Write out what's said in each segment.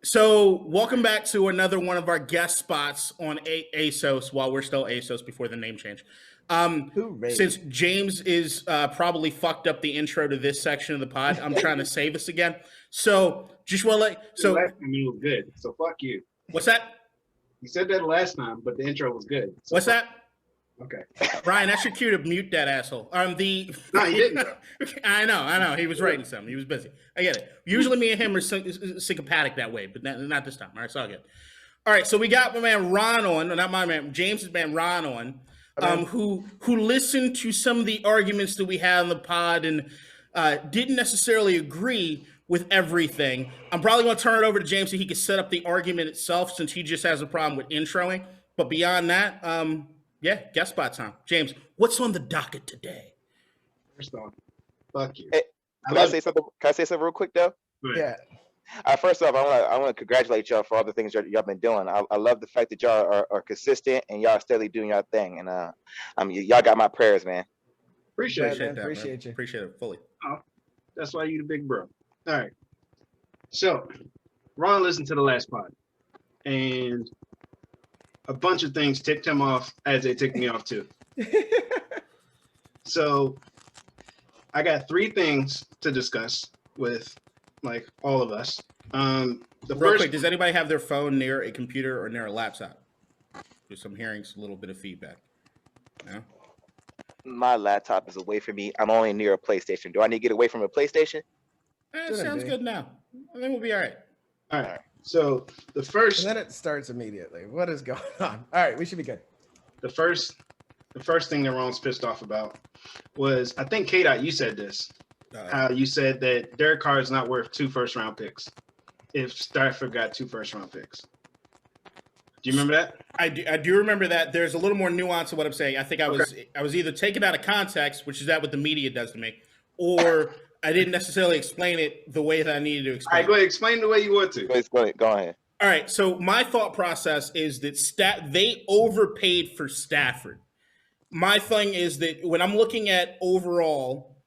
So, welcome back to another one of our guest spots on ASOS while we're still ASOS before the name change. Since Hooray. James is probably fucked up the intro to this section of the pod, I'm trying to save us again. So, just want to let. The So, last time it was good, so fuck you. what's that? You said that last time, but the intro was good. So What's that? Okay. Ryan, that's your cue to mute that asshole. No, he didn't. I know. He was writing something. He was busy. I get it. Usually, me and him are sycopathic that way, but not this time. All right, it's all good. All right, so we got my man Ron on, no, not my man, James's man Ron on, who listened to some of the arguments that we had on the pod and didn't necessarily agree with everything. I'm probably going to turn it over to James so he can set up the argument itself, since he just has a problem with introing. But beyond that, yeah, guest spot time. James, what's on the docket today? First off, fuck you. Hey, can I say something? Can I say something real quick though? Yeah. First off, I want to congratulate y'all for all the things y'all been doing. I love the fact that y'all are consistent and y'all steadily doing y'all thing. And y'all got my prayers, man. Appreciate man. it. Appreciate you. Appreciate it fully. Oh, that's why you the big bro. All right. So, Ron listened to the last pod, and a bunch of things ticked him off as they ticked me off too. So, I got three things to discuss with like all of us. The Real first, quick, does anybody have their phone near a computer or near a laptop? Just I'm hearing a little bit of feedback. No? My laptop is away from me. I'm only near a PlayStation. Do I need to get away from a PlayStation? It sounds good now. I think we'll be all right. all right. So the first, And then it starts immediately. What is going on? All right, we should be good. the first thing that Ron's pissed off about was, I think K-Dot, you said this. How you said that Derek Carr is not worth 2 first-round picks if Stafford got 2 first-round picks. Do you remember that? I do remember that. There's a little more nuance to what I'm saying. I think I was either taken out of context, which is that what the media does to me, or I didn't necessarily explain it the way that I needed to All explain right, go ahead. Explain the way you want to. Go ahead. All right, so my thought process is that they overpaid for Stafford. My thing is that when I'm looking at overall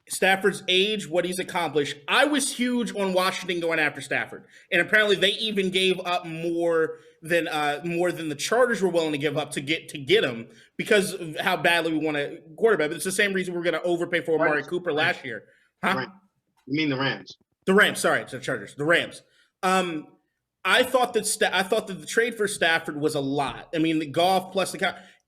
Stafford's age, what he's accomplished, I was huge on Washington going after Stafford, and apparently they even gave up more than the Chargers were willing to give up to get him because of how badly we want a quarterback. But it's the same reason we're going to overpay for Amari Cooper last year, huh? Right. You mean the Rams? The Rams, sorry, it's the Chargers. The Rams. I thought that the trade for Stafford was a lot. I mean, the golf plus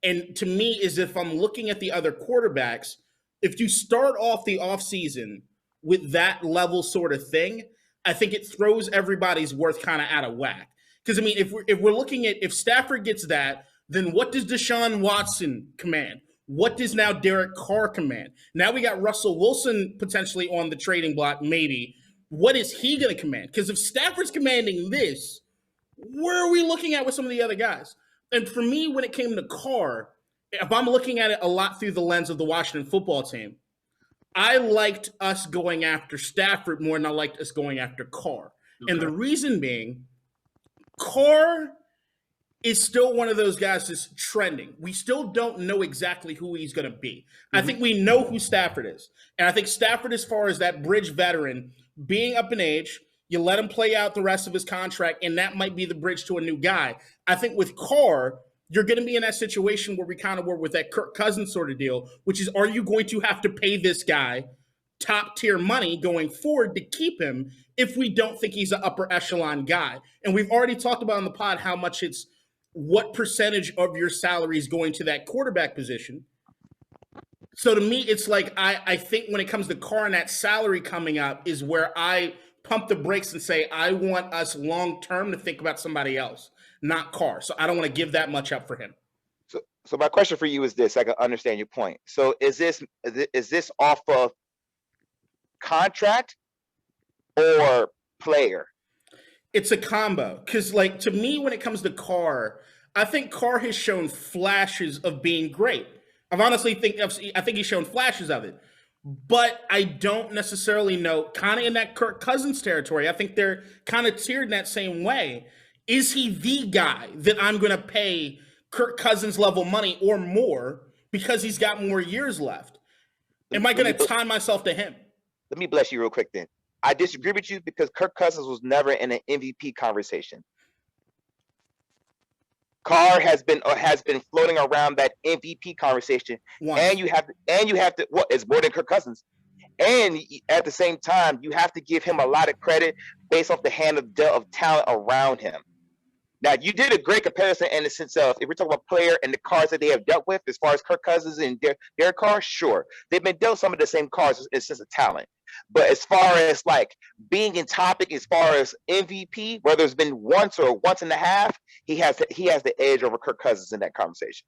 and to me, is if I'm looking at the other quarterbacks, if you start off the offseason with that level sort of thing, I think it throws everybody's worth kind of out of whack. Because I mean, if we're looking at if Stafford gets that, then what does Deshaun Watson command? What does now Derek Carr command? Now we got Russell Wilson potentially on the trading block, maybe. What is he going to command? Because if Stafford's commanding this, where are we looking at with some of the other guys? And for me, when it came to Carr, if I'm looking at it a lot through the lens of the Washington football team, I liked us going after Stafford more than I liked us going after Carr. Okay. And the reason being, Carr is still one of those guys that's trending. We still don't know exactly who he's going to be. Mm-hmm. I think we know who Stafford is. And I think Stafford, as far as that bridge veteran, being up in age, you let him play out the rest of his contract, and that might be the bridge to a new guy. I think with Carr, you're going to be in that situation where we kind of were with that Kirk Cousins sort of deal, which is, are you going to have to pay this guy top tier money going forward to keep him if we don't think he's an upper echelon guy? And we've already talked about on the pod how much it's what percentage of your salary is going to that quarterback position. So to me, it's like I think when it comes to Carr and that salary coming up is where I pump the brakes and say I want us long term to think about somebody else, not Carr. So I don't want to give that much up for him. So my question for you is this: I can understand your point. So is this off of contract or player? It's a combo. Because, like, to me, when it comes to Carr, I think Carr has shown flashes of being great. I think he's shown flashes of it. But I don't necessarily know, kind of in that Kirk Cousins territory, I think they're kind of tiered in that same way. Is he the guy that I'm going to pay Kirk Cousins level money or more because he's got more years left? Am I going to tie myself to him? Let me bless you real quick then. I disagree with you because Kirk Cousins was never in an MVP conversation. Carr has been floating around that MVP conversation, and you have to. Well, it's more than Kirk Cousins, and at the same time, you have to give him a lot of credit based off the hand of talent around him. Now, you did a great comparison in the sense of if we're talking about player and the cards that they have dealt with, as far as Kirk Cousins and Derek Carr, sure, they've been dealt some of the same cards in sense of talent. But as far as like being in topic, as far as MVP, whether it's been once or once and a half, he has the edge over Kirk Cousins in that conversation.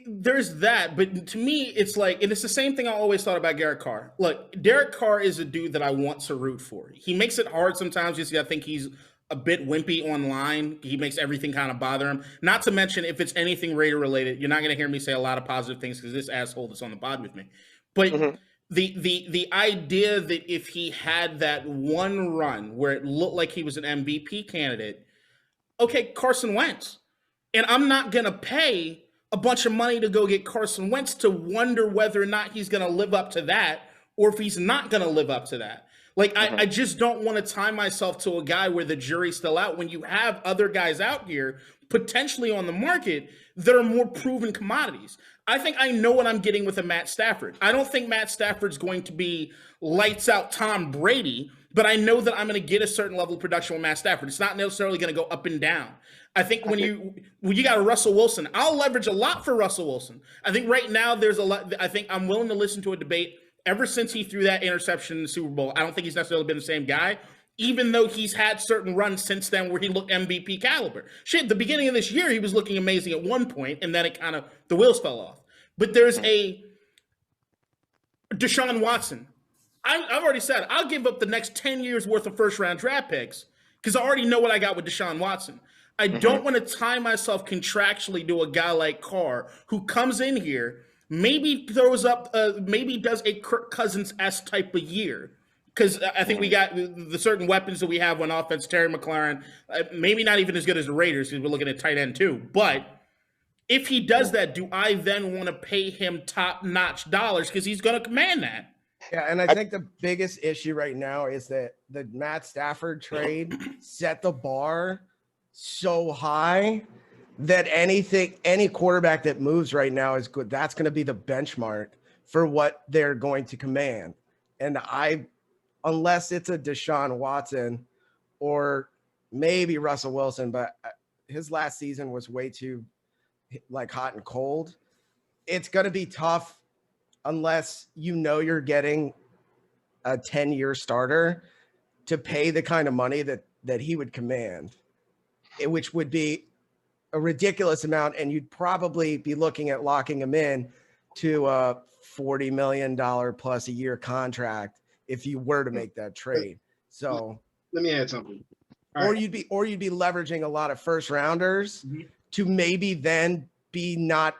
There's that, but to me, it's like, and it's the same thing I always thought about Derek Carr. Look, Derek Carr is a dude that I want to root for. He makes it hard sometimes. You see, I think he's a bit wimpy online. He makes everything kind of bother him. Not to mention, if it's anything Raider related, you're not going to hear me say a lot of positive things because this asshole that's on the pod with me. But the idea that if he had that one run where it looked like he was an MVP candidate, okay, Carson Wentz, and I'm not going to pay a bunch of money to go get Carson Wentz to wonder whether or not he's going to live up to that or if he's not going to live up to that. Like, I just don't want to tie myself to a guy where the jury's still out when you have other guys out here potentially on the market that are more proven commodities. I think I know what I'm getting with a Matt Stafford. I don't think Matt Stafford's going to be lights out Tom Brady, but I know that I'm going to get a certain level of production with Matt Stafford. It's not necessarily going to go up and down. I think when you got a Russell Wilson, I'll leverage a lot for Russell Wilson. I think right now there's a lot. I think I'm willing to listen to a debate. Ever since he threw that interception in the Super Bowl, I don't think he's necessarily been the same guy, even though he's had certain runs since then where he looked MVP caliber. Shit, the beginning of this year, he was looking amazing at one point, and then the wheels fell off. But there's a Deshaun Watson. I've already said I'll give up the next 10 years worth of first-round draft picks because I already know what I got with Deshaun Watson. I don't want to tie myself contractually to a guy like Carr who comes in here, maybe throws up, maybe does a Kirk Cousins-esque type of year. Because I think we got the certain weapons that we have on offense, Terry McLaurin, maybe not even as good as the Raiders because we're looking at tight end too. But if he does that, do I then want to pay him top-notch dollars because he's going to command that? Yeah, and I think the biggest issue right now is that the Matt Stafford trade set the bar so high that any quarterback that moves right now is good. That's going to be the benchmark for what they're going to command. And unless it's a Deshaun Watson or maybe Russell Wilson, but his last season was way too like hot and cold. It's going to be tough unless you're getting a 10-year starter to pay the kind of money that he would command, which would be a ridiculous amount. And you'd probably be looking at locking him in to a $40 million plus a year contract if you were to make that trade. So let me add something. Or you'd be leveraging a lot of first rounders to maybe then not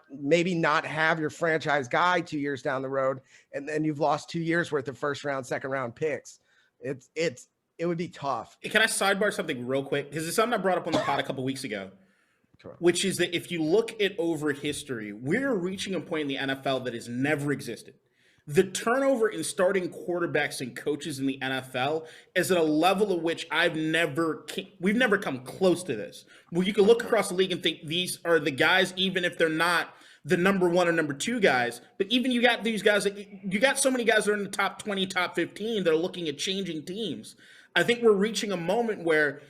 have your franchise guy 2 years down the road, and then you've lost 2 years worth of first round, second round picks. It would be tough. Can I sidebar something real quick? Because it's something I brought up on the pod a couple weeks ago, Sure. which is that if you look at over history, we're reaching a point in the NFL that has never existed. The turnover in starting quarterbacks and coaches in the NFL is at a level at which we've never come close to this. Where you can look across the league and think these are the guys, even if they're not the number one or number two guys. But even you got these guys, you got so many guys that are in the top 20, top 15 that are looking at changing teams. I think we're reaching a moment where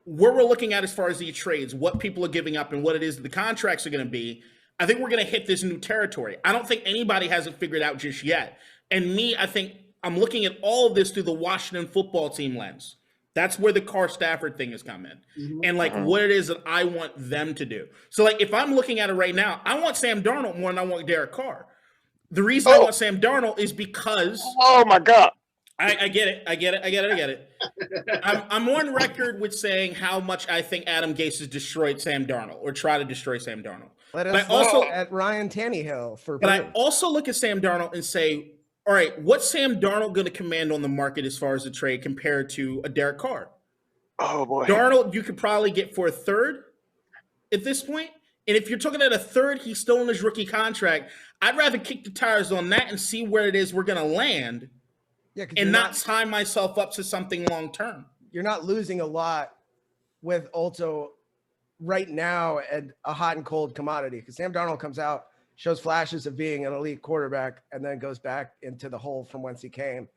we're looking at as far as the trades, what people are giving up and what it is that the contracts are going to be. I think we're going to hit this new territory. I don't think anybody has it figured out just yet. And I think I'm looking at all of this through the Washington football team lens. That's where the Carr Stafford thing has come in. And what it is that I want them to do. So if I'm looking at it right now, I want Sam Darnold more than I want Derek Carr. The reason I want Sam Darnold is because oh my God. I get it. I'm on record with saying how much I think Adam Gase has destroyed Sam Darnold or try to destroy Sam Darnold. Let us look at Ryan Tannehill But I also look at Sam Darnold and say, all right, what's Sam Darnold going to command on the market as far as the trade compared to a Derek Carr? Oh, boy. Darnold, you could probably get for a third at this point. And if you're talking at a third, he's still in his rookie contract. I'd rather kick the tires on that and see where it is we're going to land and not tie myself up to something long term. You're not losing a lot with also right now at a hot and cold commodity, because Sam Darnold comes out, shows flashes of being an elite quarterback, and then goes back into the hole from whence he came,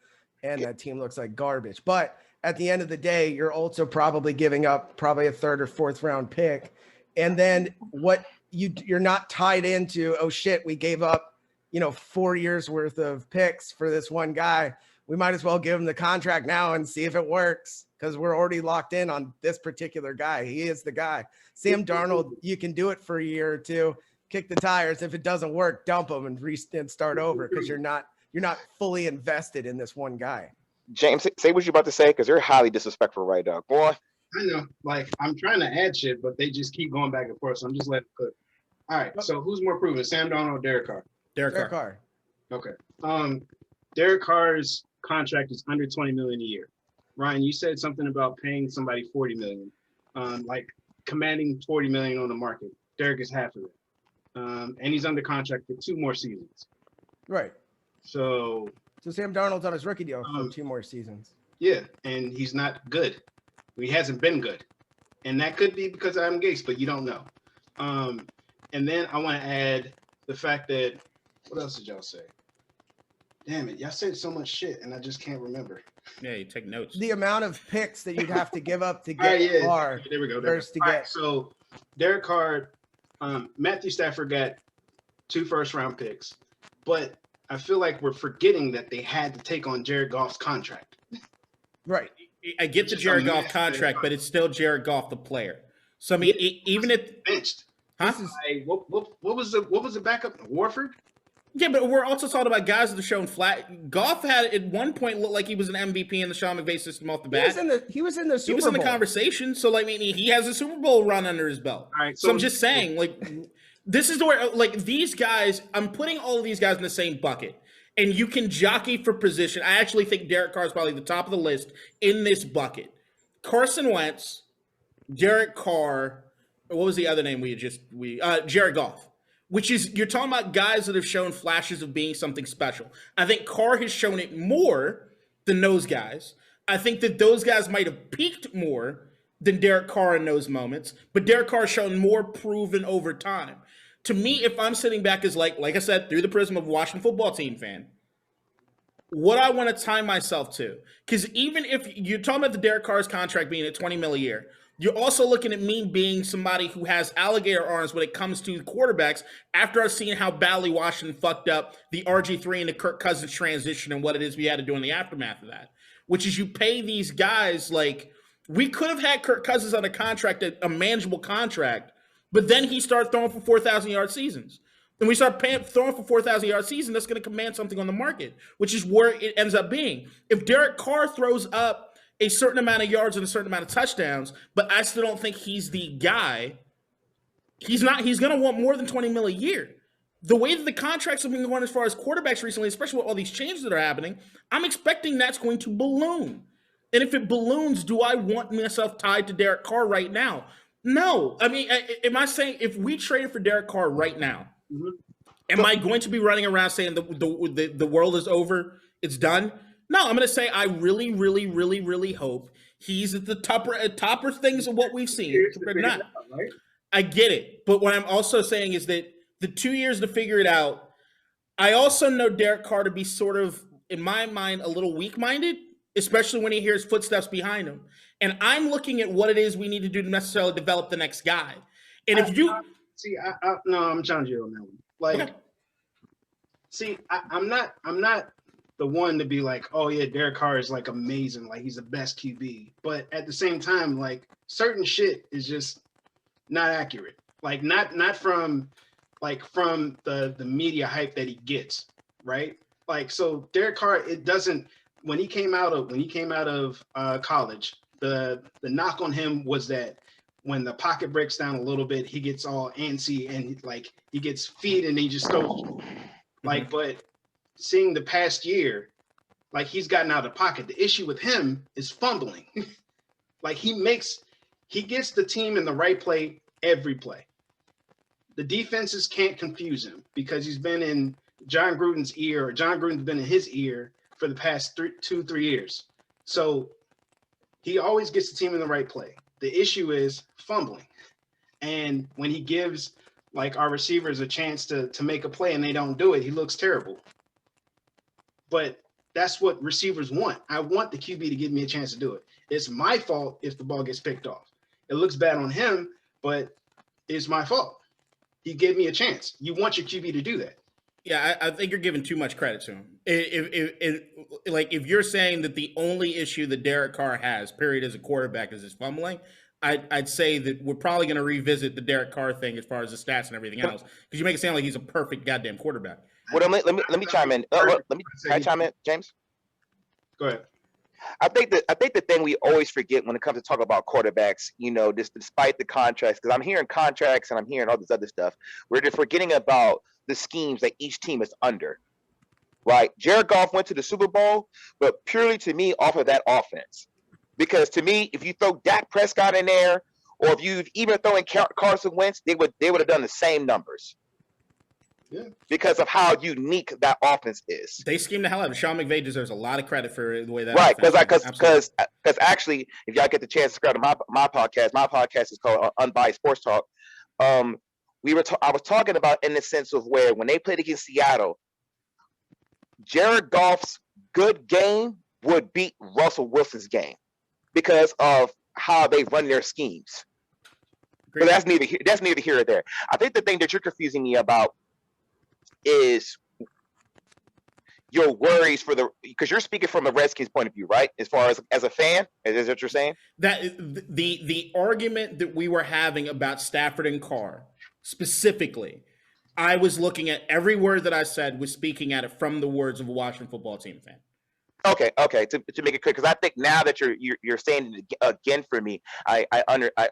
and that team looks like garbage. But at the end of the day, you're also probably giving up probably a 3rd or 4th round pick, and then what you're not tied into, oh shit, we gave up 4 years worth of picks for this one guy. We might as well give him the contract now and see if it works, because we're already locked in on this particular guy. He is the guy. Sam Darnold, you can do it for a year or two, kick the tires. If it doesn't work, dump him and start over, because you're not fully invested in this one guy. James, say what you're about to say, because you're highly disrespectful right now. Go on. I know, like, I'm trying to add shit, but they just keep going back and forth, so I'm just letting it cook. All right, so who's more proven, Sam Darnold or Derek Carr? Derek Carr. Okay. Derek Carr's contract is under $20 million a year. Ryan, you said something about paying somebody $40 million, like commanding $40 million on the market. Derek is half of it, and he's under contract for 2 more seasons. Right. So Sam Darnold's on his rookie deal for 2 more seasons. Yeah, and he's not good. He hasn't been good, and that could be because of Adam Gase, but you don't know. And then I want to add the fact that, what else did y'all say? Damn it, y'all said so much shit, and I just can't remember. Yeah, you take notes. The amount of picks that you'd have to give up to get Carr. There we go. Right, so Derek Carr, Matthew Stafford got 2 first-round picks, but I feel like we're forgetting that they had to take on Jared Goff's contract. Right. I get the Jared Goff contract, but it's still Jared Goff, the player. So I mean, even if benched, huh? What was the backup? Warford? Yeah, but we're also talking about guys that have shown flat. Goff had at one point looked like he was an MVP in the Sean McVay system off the bat. He was in the Super Bowl. He was in the conversation. So like, I mean, he has a Super Bowl run under his belt. All right, so I'm just saying, like, this is the way. Like these guys, I'm putting all of these guys in the same bucket. And you can jockey for position. I actually think Derek Carr is probably the top of the list in this bucket. Carson Wentz, Derek Carr, what was the other name Jared Goff, which is, you're talking about guys that have shown flashes of being something special. I think Carr has shown it more than those guys. I think that those guys might have peaked more than Derek Carr in those moments, but Derek Carr has shown more proven over time. To me, if I'm sitting back as like I said, through the prism of a Washington football team fan, what I want to tie myself to, because even if you're talking about the Derek Carr's contract being at $20 million a year, you're also looking at me being somebody who has alligator arms when it comes to quarterbacks after I've seen how badly Washington fucked up the RG3 and the Kirk Cousins transition and what it is we had to do in the aftermath of that, which is you pay these guys, like, we could have had Kirk Cousins on a contract, a manageable contract, but then he started throwing for 4,000-yard seasons. And we start throwing for 4,000-yard season, that's going to command something on the market, which is where it ends up being. If Derek Carr throws up a certain amount of yards and a certain amount of touchdowns, but I still don't think he's the guy, he's going to want more than $20 million a year. The way that the contracts have been going as far as quarterbacks recently, especially with all these changes that are happening, I'm expecting that's going to balloon. And if it balloons, do I want myself tied to Derek Carr right now? No. I mean, am I saying if we traded for Derek Carr right now, am I going to be running around saying the world is over, it's done? No, I'm going to say I really, really, really, really hope he's at the topper things of what we've seen. Not. Right? I get it. But what I'm also saying is that the 2 years to figure it out, I also know Derek Carr to be sort of, in my mind, a little weak-minded, especially when he hears footsteps behind him. And I'm looking at what it is we need to do to necessarily develop the next guy. And if you no, I'm challenging you on that one. Like, okay. See, I'm not the one to be like, oh yeah, Derek Carr is like amazing, like he's the best QB. But at the same time, like certain shit is just not accurate. Like not from the media hype that he gets, right? Like, so Derek Carr, it doesn't. When he came out of college, the knock on him was that when the pocket breaks down a little bit, he gets all antsy and like he gets feet and he just goes like. But seeing the past year, like he's gotten out of pocket. The issue with him is fumbling. Like he gets the team in the right play every play. The defenses can't confuse him because he's been in John Gruden's ear, or John Gruden's been in his ear for the past 3 years. So he always gets the team in the right play. The issue is fumbling. And when he gives like our receivers a chance to make a play and they don't do it, he looks terrible. But that's what receivers want. I want the QB to give me a chance to do it. It's my fault if the ball gets picked off. It looks bad on him, but it's my fault. He gave me a chance. You want your QB to do that. Yeah, I think you're giving too much credit to him. If you're saying that the only issue that Derek Carr has, period, as a quarterback is his fumbling, I'd say that we're probably going to revisit the Derek Carr thing as far as the stats and everything else, because you make it sound like he's a perfect goddamn quarterback. Well, let me chime in. Can I chime in, James? Go ahead. I think the thing we always forget when it comes to talk about quarterbacks, despite the contracts, because I'm hearing contracts and I'm hearing all this other stuff, we're just forgetting about the schemes that each team is under. Right? Jared Goff went to the Super Bowl, but purely to me off of that offense. Because to me, if you throw Dak Prescott in there, or if you even throw in Carson Wentz, they would have done the same numbers. Yeah. Because of how unique that offense is. They schemed the hell out of it. Sean McVay deserves a lot of credit for the way that. Right, because actually, if y'all get the chance to subscribe to my podcast is called Unbiased Sports Talk. I was talking about in the sense of where when they played against Seattle, Jared Goff's good game would beat Russell Wilson's game because of how they run their schemes. But that's neither here or there. I think the thing that you're confusing me about is your worries because you're speaking from the Redskins point of view, right? As far as a fan, is that what you're saying? That the argument that we were having about Stafford and Carr specifically, I was looking at every word that I said was speaking at it from the words of a Washington football team fan. Okay. To make it clear, because I think now that you're saying it again for me, I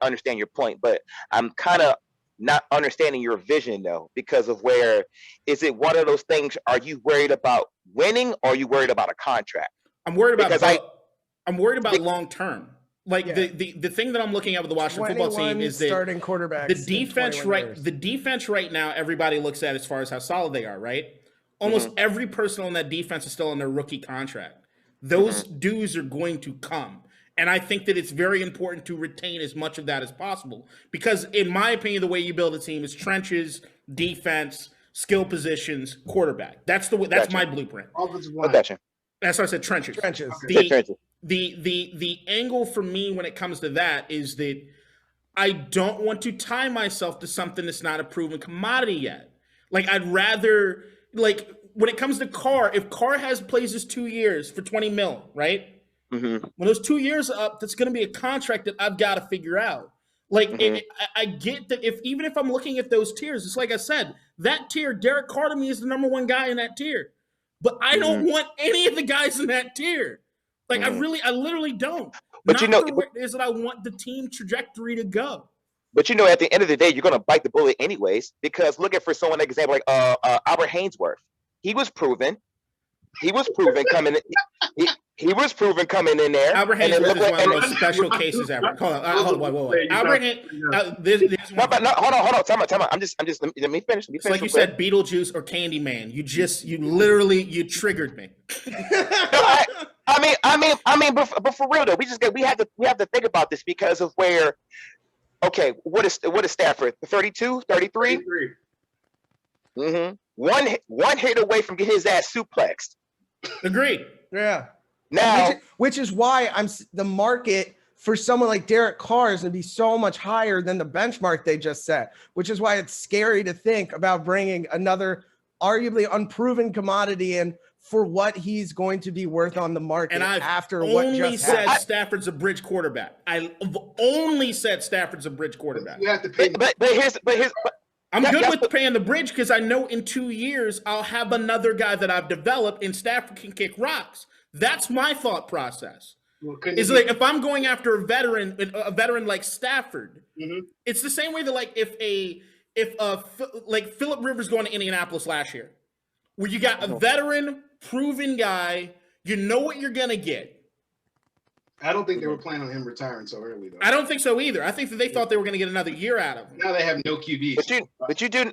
understand your point, but I'm kind of not understanding your vision though, because of where is it one of those things? Are you worried about winning, or are you worried about a contract? I'm worried about long term. The thing that I'm looking at with the Washington football team is that starting quarterbacks. The defense right now, everybody looks at as far as how solid they are, right? Almost every person on that defense is still on their rookie contract. Those dues are going to come. And I think that it's very important to retain as much of that as possible. Because in my opinion, the way you build a team is trenches, defense, skill positions, quarterback. That's my blueprint. Offensive line. Gotcha. That's why I said trenches. Trenches. The angle for me when it comes to that is that I don't want to tie myself to something that's not a proven commodity yet. I'd rather when it comes to Carr, if Carr plays his 2 years for $20 million, right? When those 2 years are up, that's going to be a contract that I've got to figure out. I get that even if I'm looking at those tiers, it's like I said, that tier, Derek Carr to me is the number one guy in that tier. But I don't want any of the guys in that tier. I literally don't. But where it is that I want the team trajectory to go. But at the end of the day, you're going to bite the bullet anyways, because looking for someone, like example, like Albert Hainsworth. He was proven coming in. He was proven coming in there. Albert Hainsworth is one of the most special cases ever. Hold on. Albert Hainsworth. Hold on. Time out. I'm just. Let me finish. It's like you said, Beetlejuice or Candyman. You literally triggered me. But for real though, we have to think about this because of where. Okay, what is Stafford? 32, 33? 33. One hit away from getting his ass suplexed. Agreed. Yeah. Now, which is why the market for someone like Derek Carr is going to be so much higher than the benchmark they just set, which is why it's scary to think about bringing another arguably unproven commodity in for what he's going to be worth on the market. And I've after only what just said happened. Stafford's a bridge quarterback. I've only said Stafford's a bridge quarterback. You have to pay. But I'm good with paying the bridge because I know in 2 years I'll have another guy that I've developed and Stafford can kick rocks. That's my thought process. Is if I'm going after a veteran like Stafford, it's the same way that if Phillip Rivers going to Indianapolis last year, where you got a veteran, proven guy, you know what you're gonna get. I don't think they were planning on him retiring so early, though. I don't think so either. I think that they thought they were going to get another year out of him. Now they have no QBs. But you do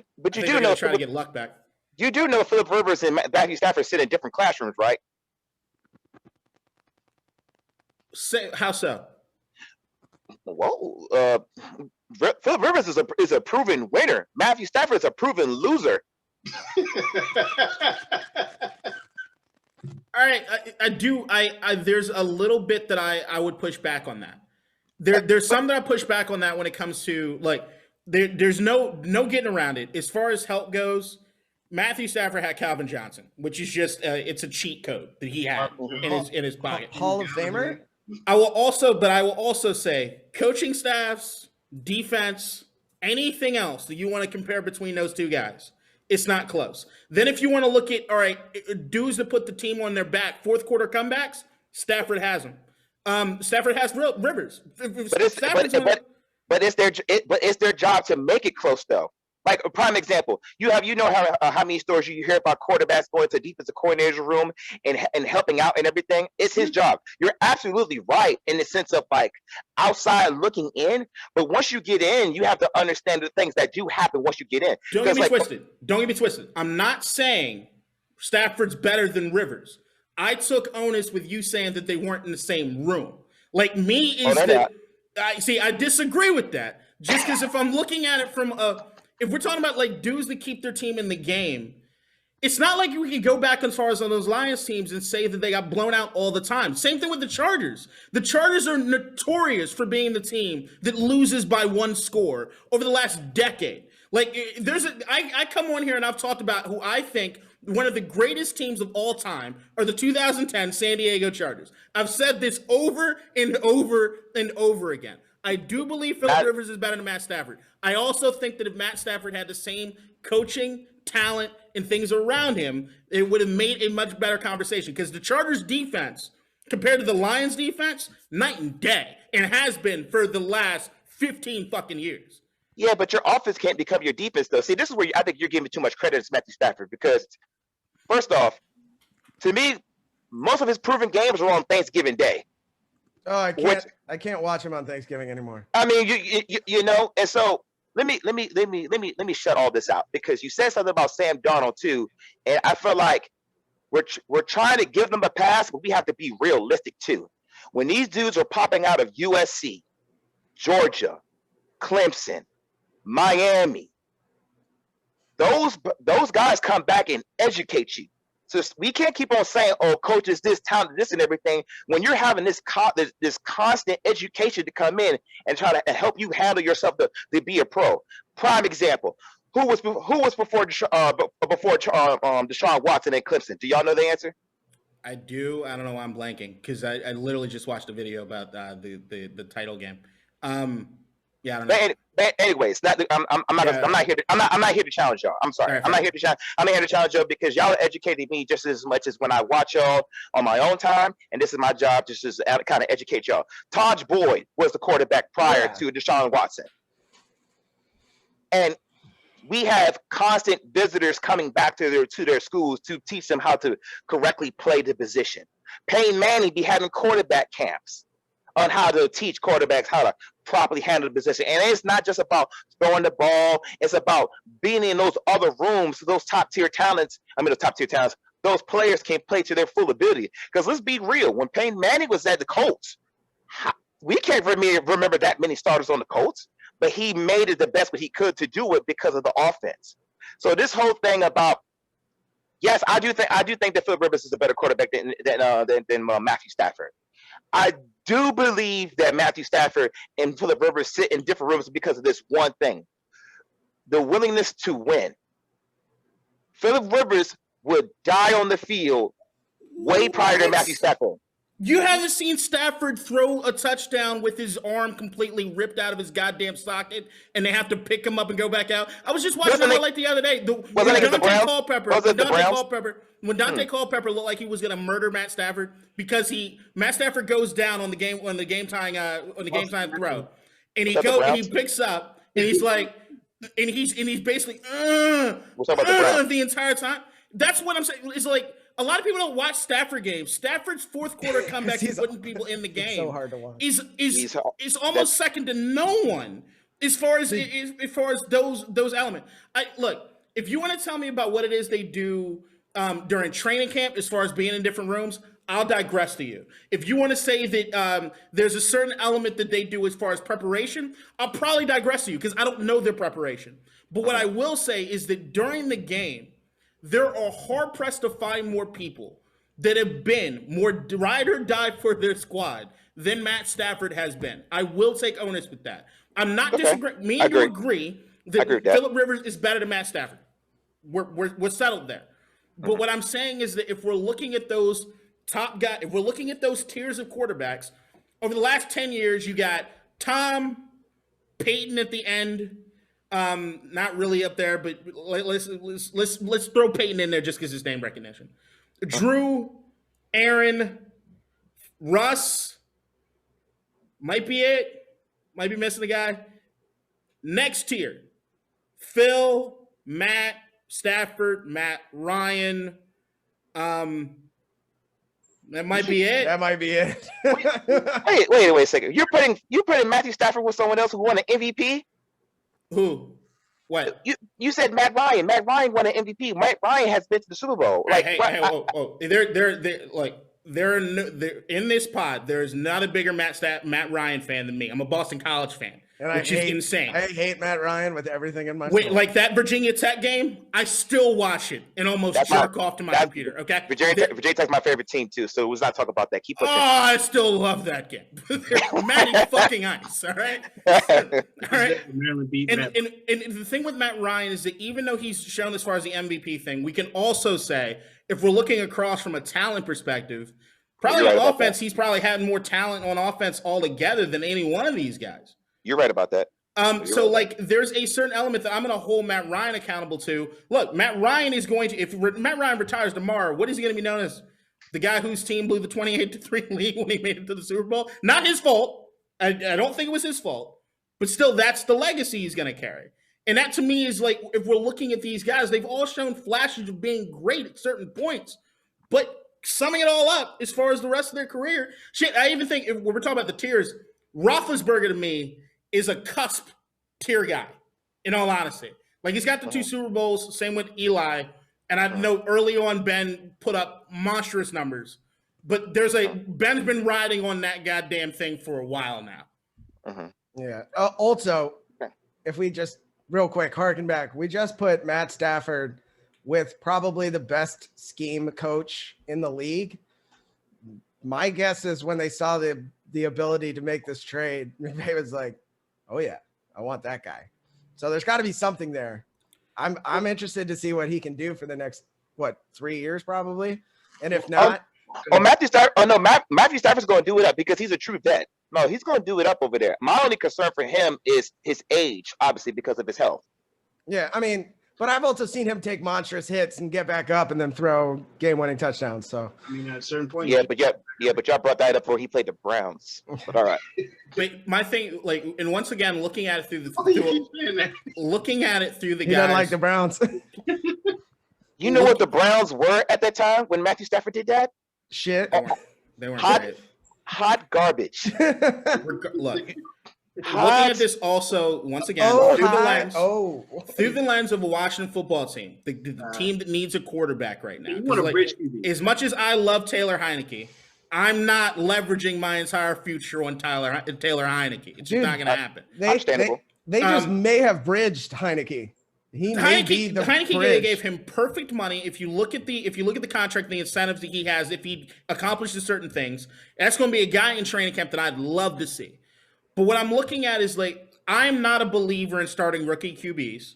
know trying to get luck back. You do know Phillip Rivers and Matthew Stafford sit in different classrooms, right? Say how so? Whoa, Philip Rivers is a proven winner. Matthew Stafford is a proven loser. All right, I do. There's a little bit that I would push back on that. There's some that I push back on that when it comes to like there's no getting around it. As far as help goes, Matthew Stafford had Calvin Johnson, which is just it's a cheat code that he had in his pocket. Hall of Famer. I will also say coaching staffs, defense, anything else that you want to compare between those two guys. It's not close. Then if you want to look at, all right, dudes that put the team on their back, fourth quarter comebacks, Stafford has them. Stafford has Rivers. But it's their job to make it close though. Like a prime example, you know how many stories you hear about quarterbacks going to defensive coordinator's room and helping out and everything. It's his job. You're absolutely right in the sense of like outside looking in, but once you get in, you have to understand the things that do happen once you get in. Don't get me twisted. Don't get me twisted. I'm not saying Stafford's better than Rivers. I took onus with you saying that they weren't in the same room. Like me is that. I disagree with that. Just because if I'm looking at it from if we're talking about like dudes that keep their team in the game, it's not like we can go back as far as on those Lions teams and say that they got blown out all the time. Same thing with the Chargers. The Chargers are notorious for being the team that loses by one score over the last decade. Like I come on here and I've talked about who I think one of the greatest teams of all time are the 2010 San Diego Chargers. I've said this over and over and over again. I do believe Philip Rivers is better than Matt Stafford. I also think that if Matt Stafford had the same coaching, talent, and things around him, it would have made a much better conversation. Because the Chargers' defense, compared to the Lions' defense, night and day, and has been for the last 15 fucking years. Yeah, but your offense can't become your defense, though. See, this is where I think you're giving too much credit to Matthew Stafford because, first off, to me, most of his proven games were on Thanksgiving Day. Oh, I can't watch him on Thanksgiving anymore. I mean, you know, and so let me shut all this out because you said something about Sam Darnold too, and I feel like we're trying to give them a pass, but we have to be realistic too. When these dudes are popping out of USC, Georgia, Clemson, Miami, those guys come back and educate you. So we can't keep on saying, "Oh, coach is this talented, this and everything." When you're having this constant education to come in and try to help you handle yourself to be a pro. Prime example: who was before Deshaun Watson and Clemson? Do y'all know the answer? I do. I don't know why I'm blanking because I literally just watched a video about the title game. Yeah, I don't know. But anyways, I'm not here to challenge y'all. I'm sorry. I'm not here to challenge y'all because y'all educated me just as much as when I watch y'all on my own time, and this is my job just to kind of educate y'all. Taj Boyd was the quarterback prior to Deshaun Watson, and we have constant visitors coming back to their schools to teach them how to correctly play the position. Peyton Manning be having quarterback camps on how to teach quarterbacks how to properly handle the position. And it's not just about throwing the ball. It's about being in those other rooms, those top-tier talents. Those players can play to their full ability. Because let's be real. When Peyton Manning was at the Colts, we can't remember that many starters on the Colts, but he made it the best what he could to do it because of the offense. So this whole thing about, yes, I do think that Philip Rivers is a better quarterback than Matthew Stafford. I do believe that Matthew Stafford and Philip Rivers sit in different rooms because of this one thing: the willingness to win. Philip Rivers would die on the field way prior to Matthew Stafford. You haven't seen Stafford throw a touchdown with his arm completely ripped out of his goddamn socket, and they have to pick him up and go back out. I was just watching a highlight the other day. When Dante Culpepper looked like he was going to murder Matt Stafford because Matt Stafford goes down on the game tying throw, and he picks up and he's like, and he's basically the entire time. That's what I'm saying. It's like, a lot of people don't watch Stafford games. Stafford's fourth quarter comeback and putting people in the game. It's so hard to watch. Is almost second to no one as far as those elements. Look, if you want to tell me about what it is they do during training camp as far as being in different rooms, I'll digress to you. If you want to say that there's a certain element that they do as far as preparation, I'll probably digress to you because I don't know their preparation. But what I will say is that during the game, there are hard pressed to find more people that have been more ride or die for their squad than Matt Stafford has been. I will take onus with that. I'm not disagreeing. Me and you agree that Phillip Rivers is better than Matt Stafford. We're settled there. But what I'm saying is that if we're looking at those top guys, if we're looking at those tiers of quarterbacks, over the last 10 years, you got Tom, Peyton at the end. Not really up there, but let's throw Peyton in there just because his name recognition. Drew, Aaron, Russ, might be it. Might be missing a guy. Next tier, Phil, Matt, Stafford, Matt, Ryan. That might be it. That might be it. wait a second. You're putting Matthew Stafford with someone else who won an MVP? Who? What? You said Matt Ryan. Matt Ryan won an MVP. Matt Ryan has been to the Super Bowl. They're in this pod. There is not a bigger Matt Ryan fan than me. I'm a Boston College fan, which is insane. I hate Matt Ryan with everything in my soul. Like that Virginia Tech game, I still watch it and almost jerk off to my computer. Okay, Virginia Tech's my favorite team too, so let's not talk about that. Keep pushing. Oh, I still love that game. Matty fucking ice. All right. And the thing with Matt Ryan is that even though he's shown as far as the MVP thing, we can also say if we're looking across from a talent perspective, probably on offense, he's probably had more talent on offense altogether than any one of these guys. You're right about that. There's a certain element that I'm going to hold Matt Ryan accountable to. Look, Matt Ryan is going to, if Matt Ryan retires tomorrow, what is he going to be known as? The guy whose team blew the 28-3 lead when he made it to the Super Bowl? Not his fault. I don't think it was his fault. But still, that's the legacy he's going to carry. And that to me is like, if we're looking at these guys, they've all shown flashes of being great at certain points. But summing it all up, as far as the rest of their career, I even think if we're talking about the tiers, Roethlisberger to me is a cusp tier guy, in all honesty. Like, he's got the 2 Super Bowls, same with Eli. And I know early on Ben put up monstrous numbers. But Ben's been riding on that goddamn thing for a while now. Yeah. Also, if we just real quick harken back, we just put Matt Stafford with probably the best scheme coach in the league. My guess is when they saw the ability to make this trade, McVay was like, oh yeah, I want that guy. So there's got to be something there. I'm interested to see what he can do for the next 3 years probably. And if not, Matthew Stafford's going to do it up because he's a true vet. No, he's going to do it up over there. My only concern for him is his age, obviously, because of his health. Yeah, I mean, but I've also seen him take monstrous hits and get back up and then throw game-winning touchdowns. So I mean, at a certain point, but y'all brought that up before he played the Browns. But all right. But my thing, and once again, looking at it through the he doesn't like the Browns. You know what the Browns were at that time when Matthew Stafford did that? Shit. They weren't hot garbage. Look, looking at this also, once again, through the lens of a Washington football team, the team that needs a quarterback right now. As much as I love Taylor Heineke, I'm not leveraging my entire future on Taylor Heineke. It's just not going to happen. They just may have bridged Heineke. Heineke gave him perfect money. If you look at the contract, the incentives that he has, if he accomplishes certain things, that's going to be a guy in training camp that I'd love to see. But what I'm looking at is I'm not a believer in starting rookie QBs.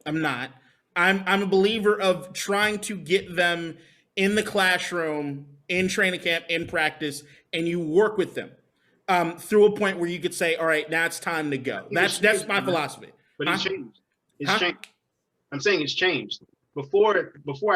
I'm not. I'm a believer of trying to get them in the classroom, in training camp, in practice, and you work with them through a point where you could say, all right, now it's time to go. That's my philosophy. But it's changed. It's changed. I'm saying it's changed. Before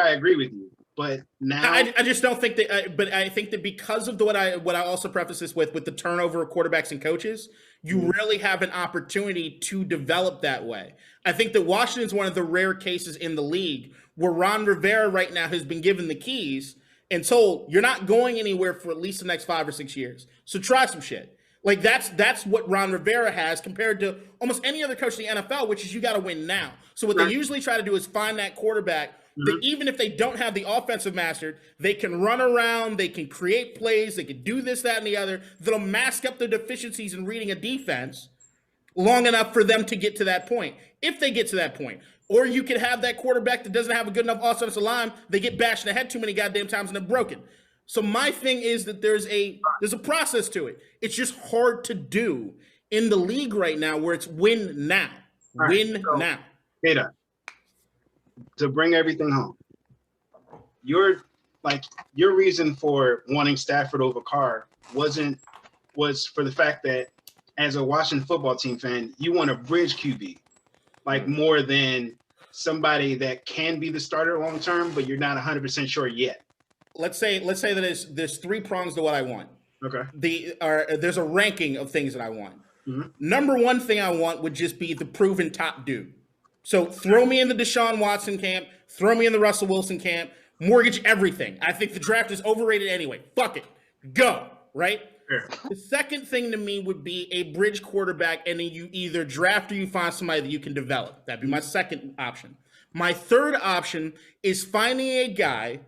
I agree with you, but now I just don't think that. But I think that because of what I also preface this with the turnover of quarterbacks and coaches, you really have an opportunity to develop that way. I think that Washington's one of the rare cases in the league where Ron Rivera right now has been given the keys and told you're not going anywhere for at least the next 5 or 6 years. So try some shit. Like that's what Ron Rivera has compared to almost any other coach in the NFL, which is you got to win now. So what they usually try to do is find that quarterback that even if they don't have the offensive mastered, they can run around, they can create plays, they can do this, that, and the other. That'll mask up the deficiencies in reading a defense long enough for them to get to that point. If they get to that point. Or you could have that quarterback that doesn't have a good enough offensive line, they get bashed in the head too many goddamn times and they're broken. So my thing is that there's a process to it. It's just hard to do in the league right now where it's win now. Now. Data. To bring everything home. Your reason for wanting Stafford over Carr was for the fact that as a Washington football team fan, you want a bridge QB, like more than somebody that can be the starter long term, but you're not 100% sure yet. Let's say that there's 3 prongs to what I want. Okay. There's a ranking of things that I want. Number 1 thing I want would just be the proven top dude. So throw me in the Deshaun Watson camp, throw me in the Russell Wilson camp, mortgage everything. I think the draft is overrated anyway. Fuck it. Go, right? Sure. The second thing to me would be a bridge quarterback, and then you either draft or you find somebody that you can develop. That'd be my second option. My third option is finding a guy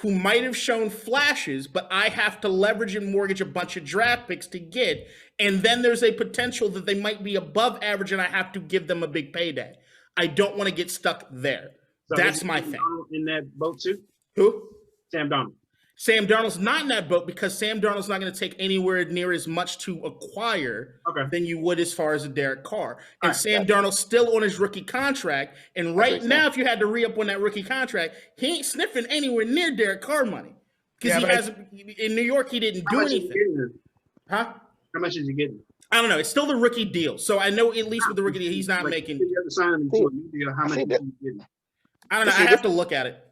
who might have shown flashes, but I have to leverage and mortgage a bunch of draft picks to get, and then there's a potential that they might be above average, and I have to give them a big payday. I don't want to get stuck there. So that's my thing. In that boat too? Who? Sam Darnold. Sam Darnold's not in that boat because Sam Darnold's not going to take anywhere near as much to acquire than you would as far as a Derek Carr. And Sam Darnold's still on his rookie contract. And right now, if you had to re-up on that rookie contract, he ain't sniffing anywhere near Derek Carr money. Because in New York, he didn't do anything. Huh? How much is he getting? I don't know. It's still the rookie deal. So I know at least with the rookie deal, he's not making. You have to sign him to a new deal. How much is he getting? I don't know. I have to look at it.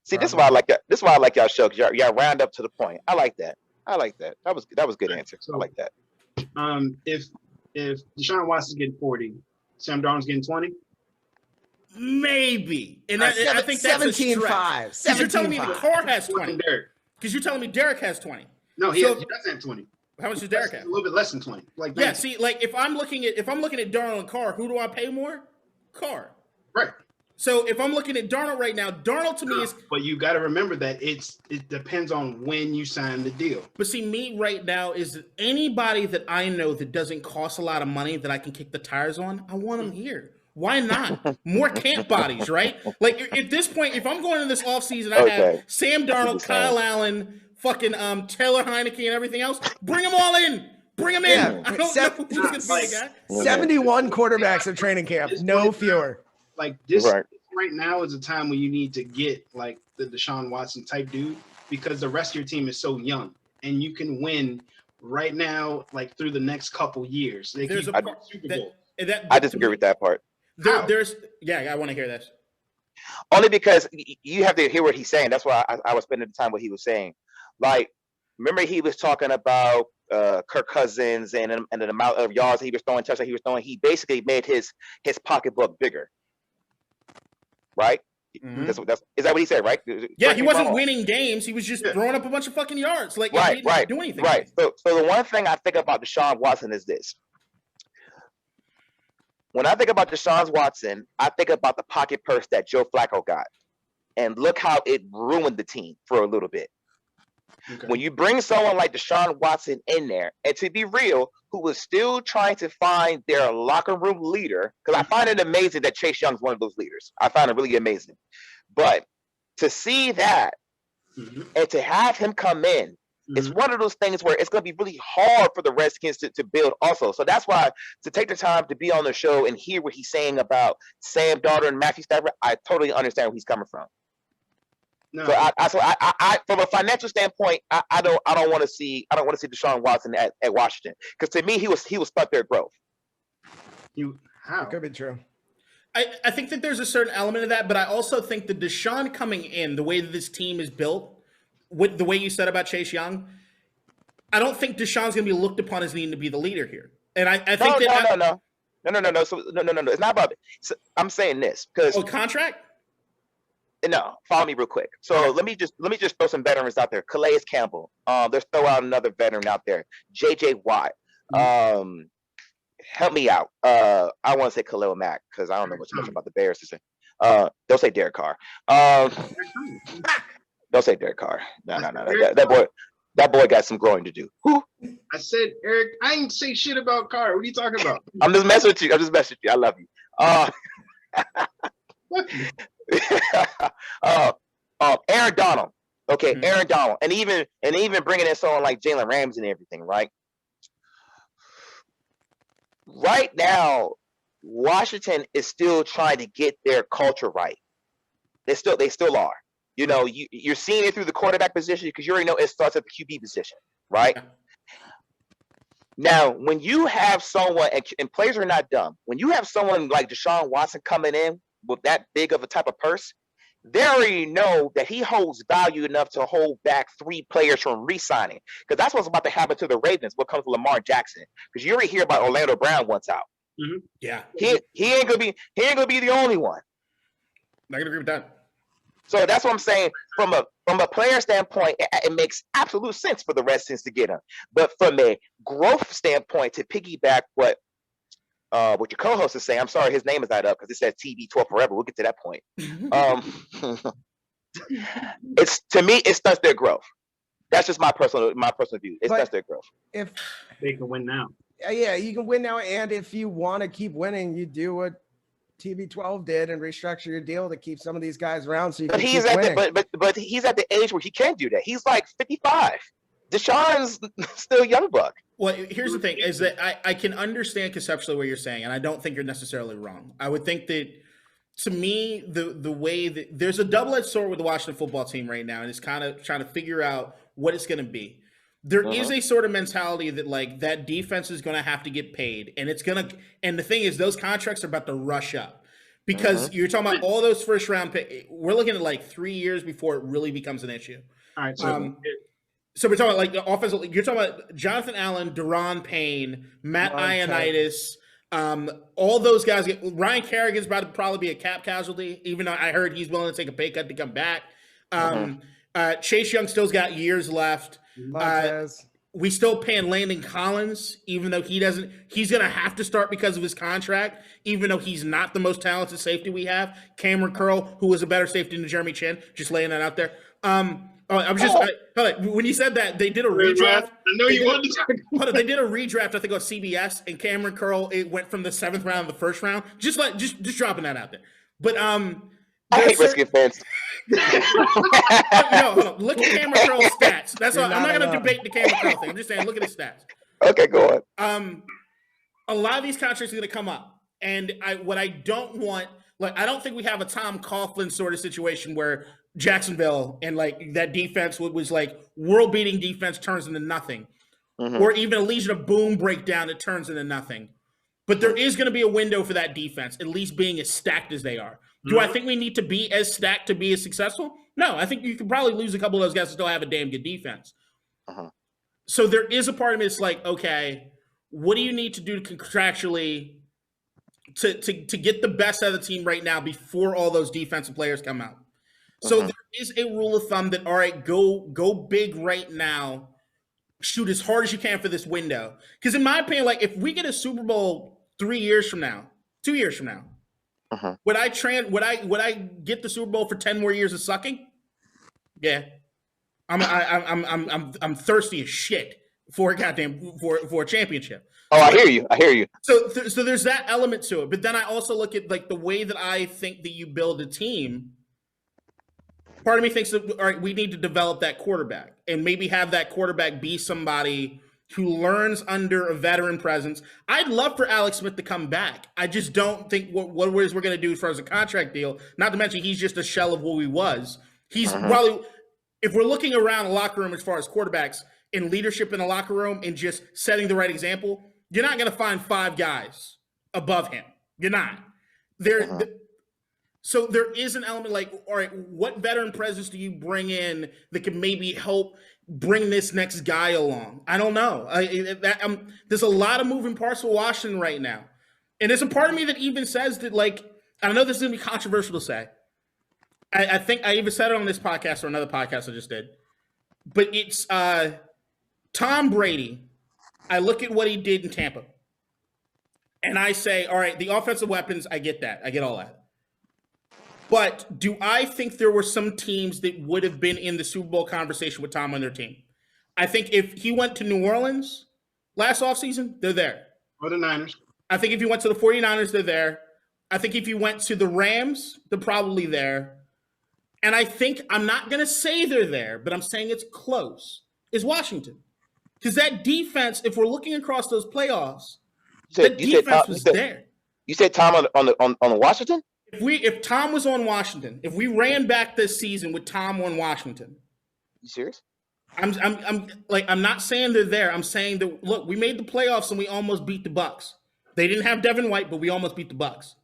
See, this is why I like that. This is why I like y'all show, because y'all round up to the point. I like that. That was a good answer. So, I like that. If Deshaun Watson's getting 40, Sam Darnold's getting 20? Maybe. And I think that's 17-5. Because you're telling me the Carr has 20. Because you're telling me Derek has 20. No, he doesn't have 20. How much does Derek have? A little bit less than 20. Yeah, see, like if I'm looking at Darnold and Carr, who do I pay more? Carr. Right. So if I'm looking at Darnold right now, Darnold to me is. But you got to remember that it depends on when you sign the deal. But see, me right now is anybody that I know that doesn't cost a lot of money that I can kick the tires on. I want them here. Why not? More camp bodies, right? Like at this point, if I'm going into this offseason, I have Sam Darnold, Kyle Allen, fucking Taylor Heineke, and everything else. Bring them all in. Bring them in. I don't know who's going to be the guy. 71 quarterbacks in training camp, no fewer. Like this right now is a time when you need to get like the Deshaun Watson type dude, because the rest of your team is so young and you can win right now, like through the next couple years. I disagree with that part. I want to hear this. Only because you have to hear what he's saying. That's why I was spending the time what he was saying. Like, remember he was talking about Kirk Cousins and the amount of yards he was throwing, touchdowns he was throwing. He basically made his pocketbook bigger. Right? Mm-hmm. Is that what he said, right? Yeah, he wasn't winning games. He was just throwing up a bunch of fucking yards. Like, he didn't do anything. Right. So the one thing I think about Deshaun Watson is this. When I think about Deshaun Watson, I think about the pocket purse that Joe Flacco got. And look how it ruined the team for a little bit. Okay. When you bring someone like Deshaun Watson in there, and to be real, who was still trying to find their locker room leader, because I find it amazing that Chase Young's one of those leaders. I find it really amazing. But to see that and to have him come in, it's one of those things where it's going to be really hard for the Redskins to build also. So that's why to take the time to be on the show and hear what he's saying about Sam Darnold and Matthew Stafford, I totally understand where he's coming from. No. So I from a financial standpoint, I don't want to see Deshaun Watson at Washington, because to me he was stuck there growth. How? It could be true. I think that there's a certain element of that, but I also think that Deshaun coming in, the way that this team is built, with the way you said about Chase Young, I don't think Deshaun's going to be looked upon as needing to be the leader here. And I think no. So no. It's not about it. So, I'm saying this because contract. No, follow me real quick. So let me just throw some veterans out there. Calais Campbell. Let's throw out another veteran out there. J.J. Watt. Help me out. I want to say Khalil Mack because I don't know much about the Bears to say. Don't say Derek Carr. Don't say Derek Carr. No. That boy got some growing to do. Who? I said, Eric, I ain't say shit about Carr. What are you talking about? I'm just messing with you. I love you. Aaron Donald. Okay, Aaron Donald. And even bringing in someone like Jalen Ramsey and everything, right? Right now, Washington is still trying to get their culture right. They still are. You know, you're seeing it through the quarterback position because you already know it starts at the QB position, right? Now, when you have someone, and players are not dumb, when you have someone like Deshaun Watson coming in with that big of a type of purse, they already know that he holds value enough to hold back 3 players from re-signing. Because that's what's about to happen to the Ravens when it comes to Lamar Jackson. Because you already hear about Orlando Brown once out. Mm-hmm. Yeah. He ain't gonna be the only one. Not gonna agree with that. So that's what I'm saying. From a player standpoint, it makes absolute sense for the Redskins to get him. But from a growth standpoint, to piggyback what your co-host is saying, I'm sorry his name is not up because it says TB12 forever. We'll get to that point. It's to me, it stunts their growth. That's just my personal view. It stunts their growth. If they can win now, yeah, you can win now, and if you want to keep winning, you do what TB12 did and restructure your deal to keep some of these guys around so you can keep winning. But he's at the age where he can do that. He's like 55. Deshaun's still a young buck. Well, here's the thing: is that I can understand conceptually what you're saying, and I don't think you're necessarily wrong. I would think that, to me, the way that there's a double-edged sword with the Washington football team right now, and it's kind of trying to figure out what it's going to be. There is a sort of mentality that like that defense is going to have to get paid, and it's going to. And the thing is, those contracts are about to rush up because you're talking about all those first-round picks. We're looking at like 3 years before it really becomes an issue. All right, so we're talking about like the offensive. You're talking about Jonathan Allen, Daron Payne, Matt Ioannidis, all those guys. Ryan Kerrigan's about to probably be a cap casualty, even though I heard he's willing to take a pay cut to come back. Chase Young still's got years left. We still paying Landon Collins, even though he doesn't. He's going to have to start because of his contract, even though he's not the most talented safety we have. Cameron Curl, who was a better safety than Jeremy Chin, just laying that out there. When you said that, they did a redraft. I know you wanted to talk about They did a redraft, I think, on CBS, and Cameron Curl, it went from the 7th round to the 1st round. Just dropping that out there. But I hate Redskins fans. No, hold on. Look at Cameron Curl's stats. That's all. I'm not going to debate the Cameron Curl thing. I'm just saying, look at his stats. Okay, go on. A lot of these contracts are going to come up, and what I don't want, like, I don't think we have a Tom Coughlin sort of situation where Jacksonville and like that defense was like world-beating defense turns into nothing, or even a Legion of Boom breakdown that turns into nothing. But there is going to be a window for that defense, at least being as stacked as they are. Do I think we need to be as stacked to be as successful? No, I think you could probably lose a couple of those guys and still have a damn good defense. So there is a part of me that's like, okay, what do you need to do contractually to get the best out of the team right now before all those defensive players come out? So there is a rule of thumb that, all right, go big right now, shoot as hard as you can for this window. Because in my opinion, like if we get a Super Bowl 3 years from now, 2 years from now, would I get the Super Bowl for 10 more years of sucking? Yeah, I'm thirsty as shit for a championship. Oh, I hear you. So there's that element to it, but then I also look at like the way that I think that you build a team. Part of me thinks that, all right, we need to develop that quarterback and maybe have that quarterback be somebody who learns under a veteran presence. I'd love for Alex Smith to come back. I just don't think what it is we're going to do as far as a contract deal. Not to mention he's just a shell of who he was. He's probably, if we're looking around the locker room as far as quarterbacks and leadership in the locker room and just setting the right example, you're not going to find 5 guys above him. You're not. So there is an element like, all right, what veteran presence do you bring in that can maybe help bring this next guy along? I don't know. There's a lot of moving parts for Washington right now. And there's a part of me that even says that, like, I know this is going to be controversial to say. I think I even said it on this podcast or another podcast I just did. But it's Tom Brady I look at what he did in Tampa, and I say, all right, the offensive weapons, I get that. I get all that. But do I think there were some teams that would have been in the Super Bowl conversation with Tom on their team? I think if he went to New Orleans last offseason, they're there. Or the Niners. I think if you went to the 49ers, they're there. I think if you went to the Rams, they're probably there. And I think, I'm not going to say they're there, but I'm saying it's close, is Washington. Because that defense, if we're looking across those playoffs, the defense was there. You said Tom on Washington? If Tom was on Washington, if we ran back this season with Tom on Washington. You serious? I'm not saying they're there. I'm saying that, look, we made the playoffs and we almost beat the Bucs. They didn't have Devin White, but we almost beat the Bucs.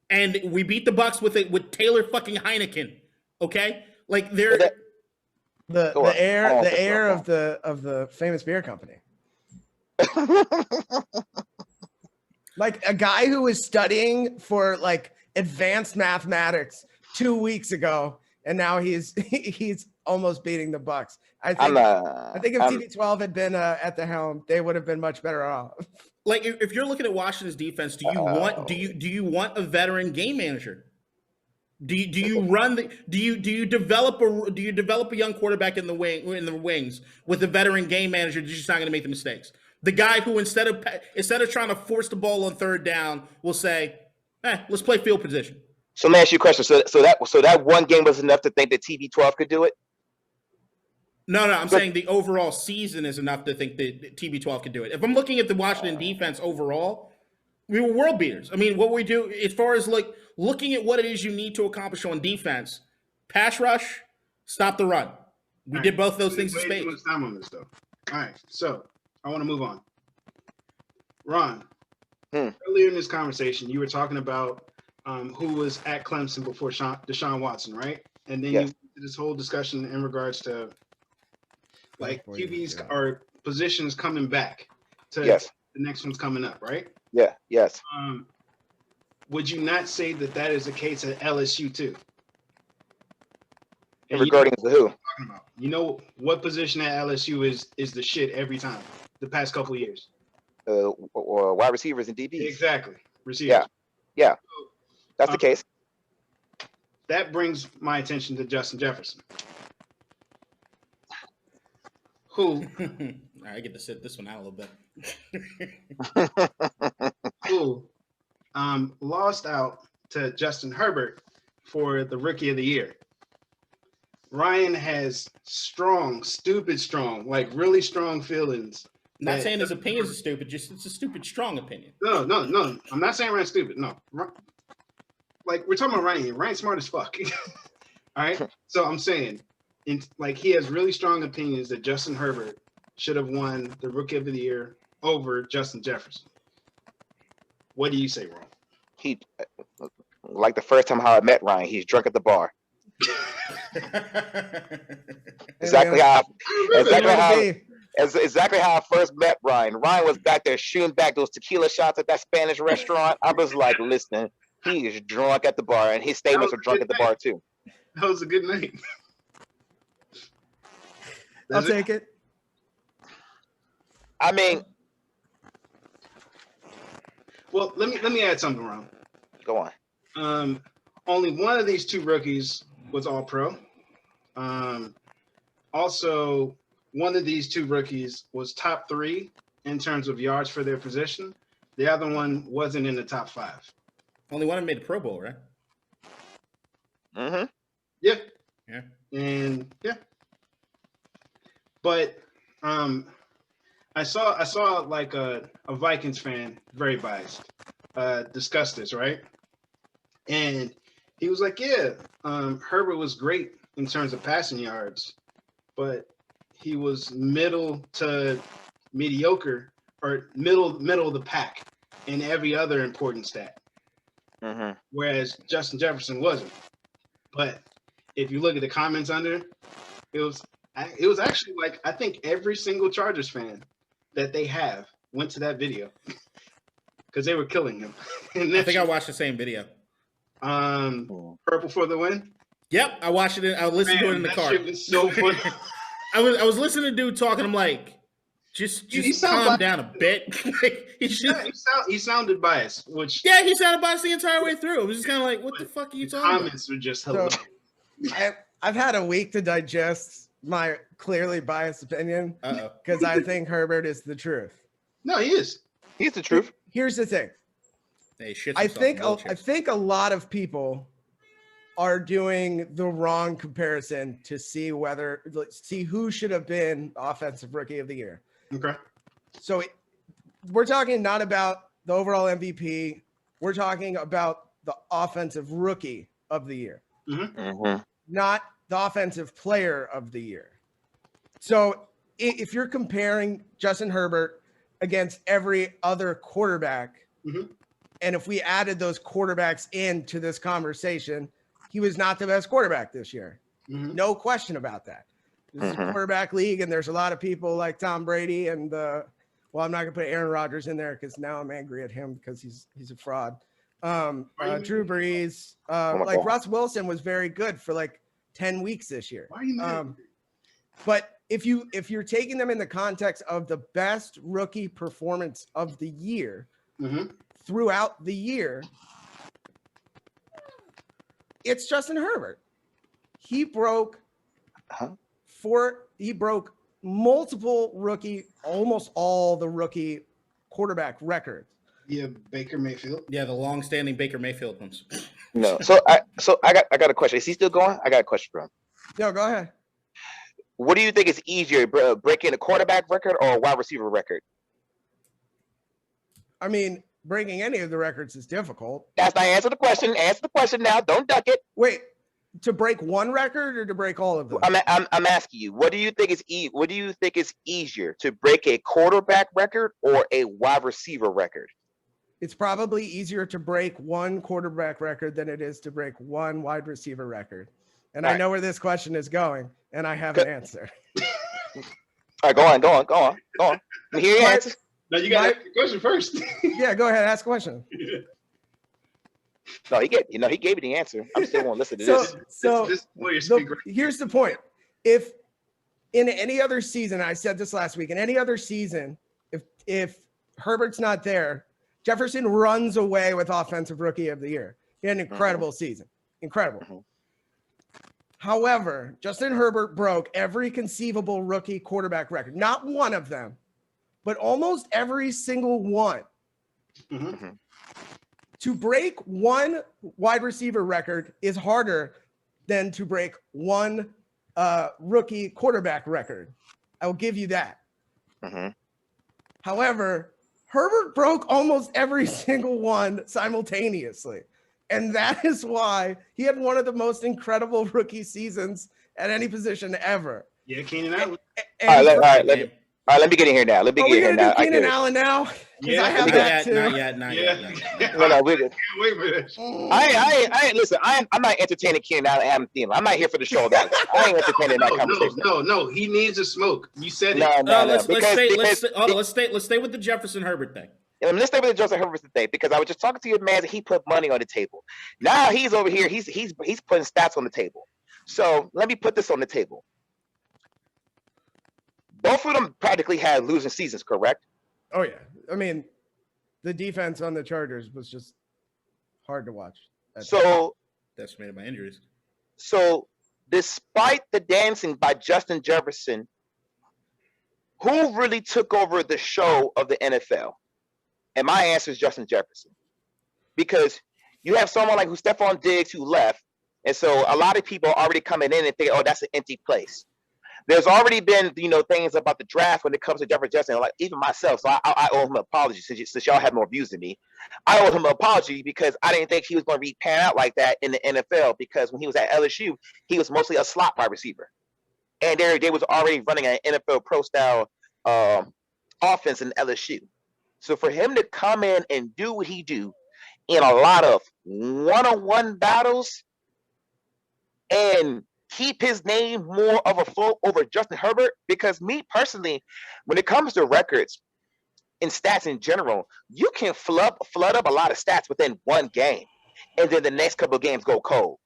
And we beat the Bucs with Taylor fucking Heineken. Okay? Like they're the heir of the famous beer company. Like a guy who was studying for like advanced mathematics 2 weeks ago, and now he's almost beating the Bucs. I think if TB12 had been at the helm, they would have been much better off. Like if you're looking at Washington's defense, do you want a veteran game manager? Do you develop a young quarterback in the wings with a veteran game manager that's just not going to make the mistakes? The guy who instead of trying to force the ball on third down will say, let's play field position. So let me ask you a question. So that one game was enough to think that TB12 could do it? No, I'm saying the overall season is enough to think that TB12 could do it. If I'm looking at the Washington defense overall, we were world beaters. I mean, what we do as far as like looking at what it is you need to accomplish on defense, pass rush, stop the run. We did both those things in spades. Too much time on this though. All right, so I want to move on. Ron, earlier in this conversation, you were talking about who was at Clemson before Deshaun Watson, right? And then you did this whole discussion in regards to like QBs or positions coming back to the next one's coming up, right? Yeah. Yes. Would you not say that is the case at LSU too? And regarding to who? You know what position at LSU is the shit every time the past couple of years? Or wide receivers and DBs. Exactly. Receivers. Yeah. That's the case. That brings my attention to Justin Jefferson. Who I get to sit this one out a little bit. who lost out to Justin Herbert for the Rookie of the Year. Ryan has stupid strong, like really strong feelings. Not saying his opinions are stupid, just it's a stupid strong opinion. No. I'm not saying Ryan's stupid. No. Like we're talking about Ryan. Ryan's smart as fuck. All right. So I'm saying he has really strong opinions that Justin Herbert should have won the Rookie of the Year over Justin Jefferson. What do you say, Ron? He, like the first time how I met Ryan, he's drunk at the bar. Exactly how I first met Ryan. Ryan was back there shooting back those tequila shots at that Spanish restaurant. I was like, listen, he is drunk at the bar, and his statements are drunk at the bar too. That was a good night. I'll take it. I mean, well, let me add something, Ron. Go on. Only one of these two rookies was all pro. Also, one of these two rookies was top 3 in terms of yards for their position. The other one wasn't in the top 5. Only one made the Pro Bowl, right? Mm-hmm. Yeah. Yeah. And yeah. But I saw like a Vikings fan, very biased, discuss this, right? And he was like, Herbert was great in terms of passing yards, but he was middle to mediocre or middle of the pack in every other important stat. Mm-hmm. Whereas Justin Jefferson wasn't. But if you look at the comments under, it was actually like, I think every single Chargers fan that they have went to that video because they were killing him. I think I watched the same video. Purple for the win. Yep, I watched it. I listened to it in the car. Shit was so funny. I was listening to dude talking. I'm like, Just calm down a bit. He sounded biased, which he sounded biased the entire way through. It was just kind of like, what the fuck are you talking about? Comments were just hilarious. I've had a week to digest my clearly biased opinion because I think Herbert is the truth. No, he is. He's the truth. Here's the thing. Hey, I think a lot of people are doing the wrong comparison to see who should have been offensive rookie of the year. Okay. So we're talking not about the overall MVP. We're talking about the offensive rookie of the year, not the offensive player of the year. So if you're comparing Justin Herbert against every other quarterback, and if we added those quarterbacks into this conversation, he was not the best quarterback this year. No question about that. This is a quarterback league, and there's a lot of people like Tom Brady and I'm not gonna put Aaron Rodgers in there because now I'm angry at him because he's a fraud. Drew Brees, Russ Wilson was very good for like 10 weeks this year. Why are you mad? But if you're taking them in the context of the best rookie performance of the year throughout the year, it's Justin Herbert. He broke multiple rookie, almost all the rookie quarterback records. Yeah, Baker Mayfield. Yeah, the long-standing Baker Mayfield ones. No, so I got a question. Is he still going? I got a question for him. No, go ahead. What do you think is easier, breaking a quarterback record or a wide receiver record? I mean, breaking any of the records is difficult. That's not answer the question. Answer the question now. Don't duck it. Wait, to break one record or to break all of them? I'm asking you. What do you think is easier, to break a quarterback record or a wide receiver record? It's probably easier to break one quarterback record than it is to break one wide receiver record. And I know where this question is going, and I have an answer. All right, go on. Let me hear your answer. No, you got to ask the question first. Yeah, go ahead. Ask a question. No, he gave you the answer. I'm still going to listen to this. So here's the point. If in any other season, I said this last week, in any other season, if Herbert's not there, Jefferson runs away with offensive rookie of the year. He had an incredible season. Incredible. However, Justin Herbert broke every conceivable rookie quarterback record. Not one of them, but almost every single one. To break one wide receiver record is harder than to break one rookie quarterback record. I will give you that. However, Herbert broke almost every single one simultaneously. And that is why he had one of the most incredible rookie seasons at any position ever. Yeah, Keenan Allen. All right, let me get in here now. Let me get in here now. Keenan Allen now? Yeah, I have that too. Not yet. No, we're good. Wait a minute. I ain't listen. I'm not entertaining Keenan Allen and Adam Thielen. I'm not here for the show, guys. I ain't entertaining that conversation. No. He needs a smoke. You said it. Let's stay with the Jefferson Herbert thing. And let's stay with the Justin Herbert thing, because I was just talking to your man and he put money on the table. Now he's over here. He's putting stats on the table. So let me put this on the table. Both of them practically had losing seasons, correct? Oh yeah. I mean, the defense on the Chargers was just hard to watch. Decimated by injuries. So despite the dancing by Justin Jefferson, who really took over the show of the NFL? And my answer is Justin Jefferson. Because you have someone like Stephon Diggs who left, and so a lot of people are already coming in and think, oh, that's an empty place. There's already been, things about the draft when it comes to Jefferson, like even myself. So I owe him an apology since y'all have more views than me. I owe him an apology because I didn't think he was going to pan out like that in the NFL, because when he was at LSU, he was mostly a slot wide receiver. And they was already running an NFL pro style offense in LSU. So for him to come in and do what he do in a lot of one-on-one battles and keep his name more of a float over Justin Herbert, because me personally, when it comes to records and stats in general, you can flood up a lot of stats within one game, and then the next couple of games go cold.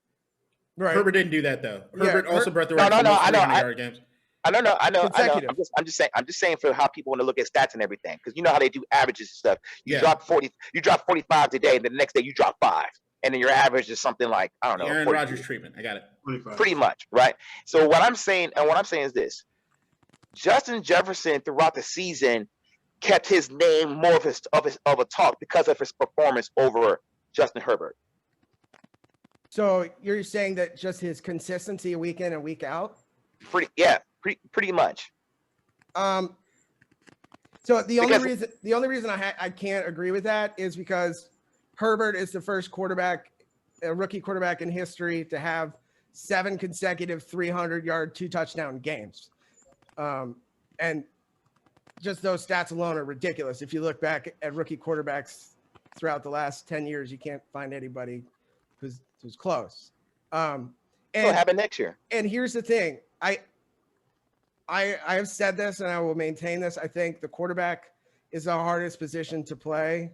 Right. Herbert didn't do that though. Herbert also brought the record for most 300-yard games. I know. consecutive. I'm just saying for how people want to look at stats and everything, because you know how they do averages and stuff. You drop 45 today, and then the next day you drop 5, and then your average is something like, I don't know, Aaron Rodgers treatment. I got it. 25. Pretty much, right? So what I'm saying is this: Justin Jefferson throughout the season kept his name more of a talk because of his performance over Justin Herbert. So you're saying that just his consistency week in and week out? Pretty much. So the only reason I can't agree with that is because Herbert is the first rookie quarterback in history to have 7 consecutive 300-yard, 2-touchdown games. And just those stats alone are ridiculous. If you look back at rookie quarterbacks throughout the last 10 years, you can't find anybody who's close. And it'll happen next year. And here's the thing. I have said this and I will maintain this. I think the quarterback is the hardest position to play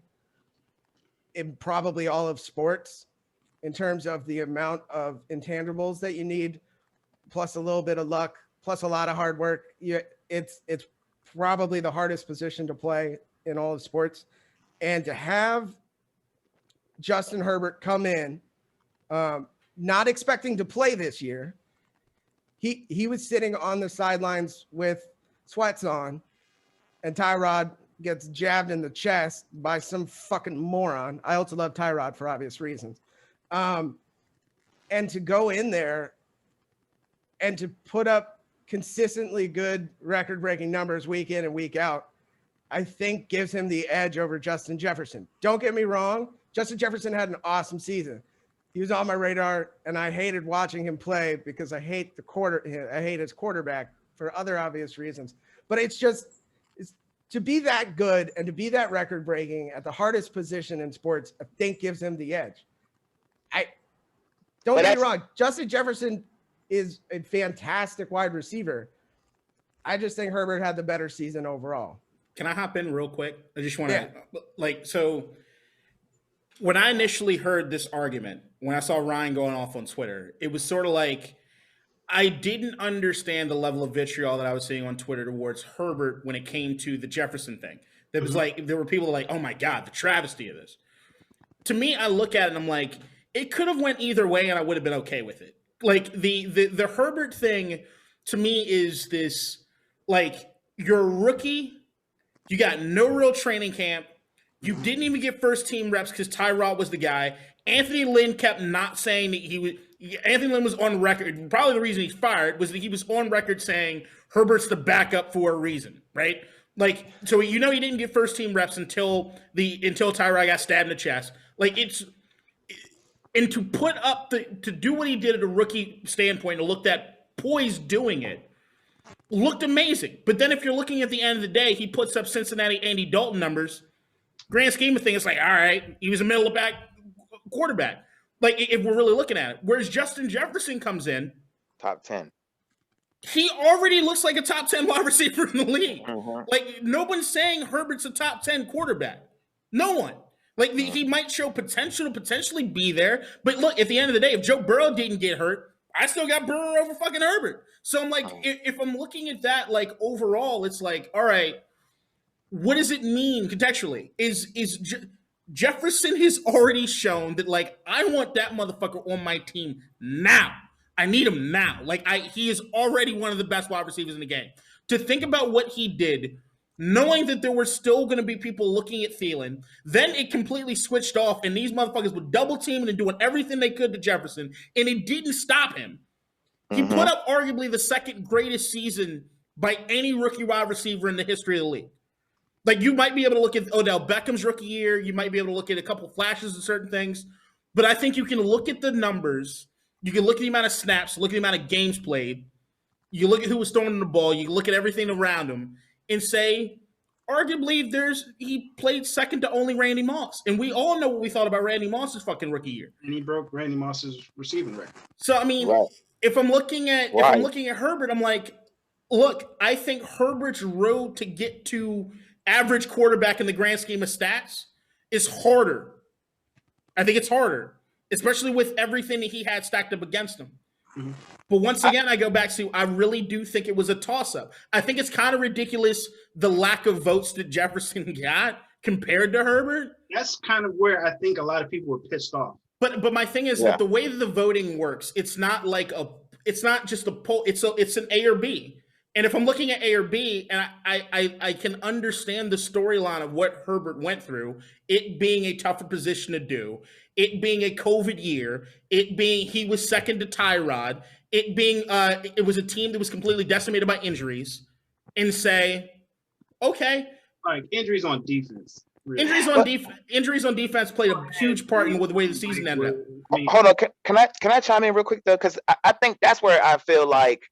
in probably all of sports in terms of the amount of intangibles that you need, plus a little bit of luck, plus a lot of hard work. It's probably the hardest position to play in all of sports. And to have Justin Herbert come in, not expecting to play this year, he was sitting on the sidelines with sweats on, and Tyrod gets jabbed in the chest by some fucking moron. I also love Tyrod for obvious reasons. And to go in there and to put up consistently good record-breaking numbers week in and week out, I think gives him the edge over Justin Jefferson. Don't get me wrong. Justin Jefferson had an awesome season. He was on my radar, and I hated watching him play because I hate his quarterback for other obvious reasons. But it's to be that good and to be that record-breaking at the hardest position in sports, I think gives him the edge. Don't get me wrong. Justin Jefferson is a fantastic wide receiver. I just think Herbert had the better season overall. Can I hop in real quick? I just want to so when I initially heard this argument, when I saw Ryan going off on Twitter, it was sort of like I didn't understand the level of vitriol that I was seeing on Twitter towards Herbert when it came to the Jefferson thing. That was like, there were people like, oh my God, the travesty of this. To me, I look at it and I'm like, it could have went either way and I would have been okay with it. Like the Herbert thing to me is this, like, you're a rookie, you got no real training camp, you didn't even get first team reps because Tyrod was the guy. Anthony Lynn kept not saying that he was. Anthony Lynn was on record. Probably the reason he's fired was that he was on record saying Herbert's the backup for a reason, right? Like, so he didn't get first team reps until Tyrod got stabbed in the chest. Like, and to put up to do what he did at a rookie standpoint, to look that poised doing it, looked amazing. But then if you're looking at the end of the day, he puts up Cincinnati Andy Dalton numbers. Grand scheme of things, it's like, all right, he was a middle of back quarterback. Like, if we're really looking at it. Whereas Justin Jefferson comes in. Top 10. He already looks like a top 10 wide receiver in the league. Mm-hmm. Like, no one's saying Herbert's a top 10 quarterback. No one. Like, he might show potential to potentially be there. But look, at the end of the day, if Joe Burrow didn't get hurt, I still got Burrow over fucking Herbert. So I'm like, if I'm looking at that, like, overall, it's like, all right, what does it mean contextually? Jefferson has already shown that, like, I want that motherfucker on my team now. I need him now. Like, he is already one of the best wide receivers in the game. To think about what he did, knowing that there were still going to be people looking at Thielen, then it completely switched off, and these motherfuckers were double teaming and doing everything they could to Jefferson, and it didn't stop him. He put up arguably the second greatest season by any rookie wide receiver in the history of the league. Like, you might be able to look at Odell Beckham's rookie year. You might be able to look at a couple flashes of certain things. But I think you can look at the numbers. You can look at the amount of snaps, look at the amount of games played. You look at who was throwing the ball. You look at everything around him and say, arguably, he played second to only Randy Moss. And we all know what we thought about Randy Moss's fucking rookie year. And he broke Randy Moss's receiving record. So, I mean, if I'm looking at Herbert, I'm like, look, I think Herbert's road to get to average quarterback in the grand scheme of stats is harder. I think it's harder, especially with everything that he had stacked up against him. Mm-hmm. But once again, I go back to I really do think it was a toss-up. I think it's kind of ridiculous the lack of votes that Jefferson got compared to Herbert. That's kind of where I think a lot of people were pissed off. But my thing is that the way that the voting works, it's not just a poll. It's an A or B. And if I'm looking at A or B, and I can understand the storyline of what Herbert went through, it being a tougher position to do, it being a COVID year, it being he was second to Tyrod, it being it was a team that was completely decimated by injuries, and say, okay, like injuries on defense. Really. Injuries on defense played a huge part in the way the season ended up. Hold on, can I chime in real quick though? Because I think that's where I feel like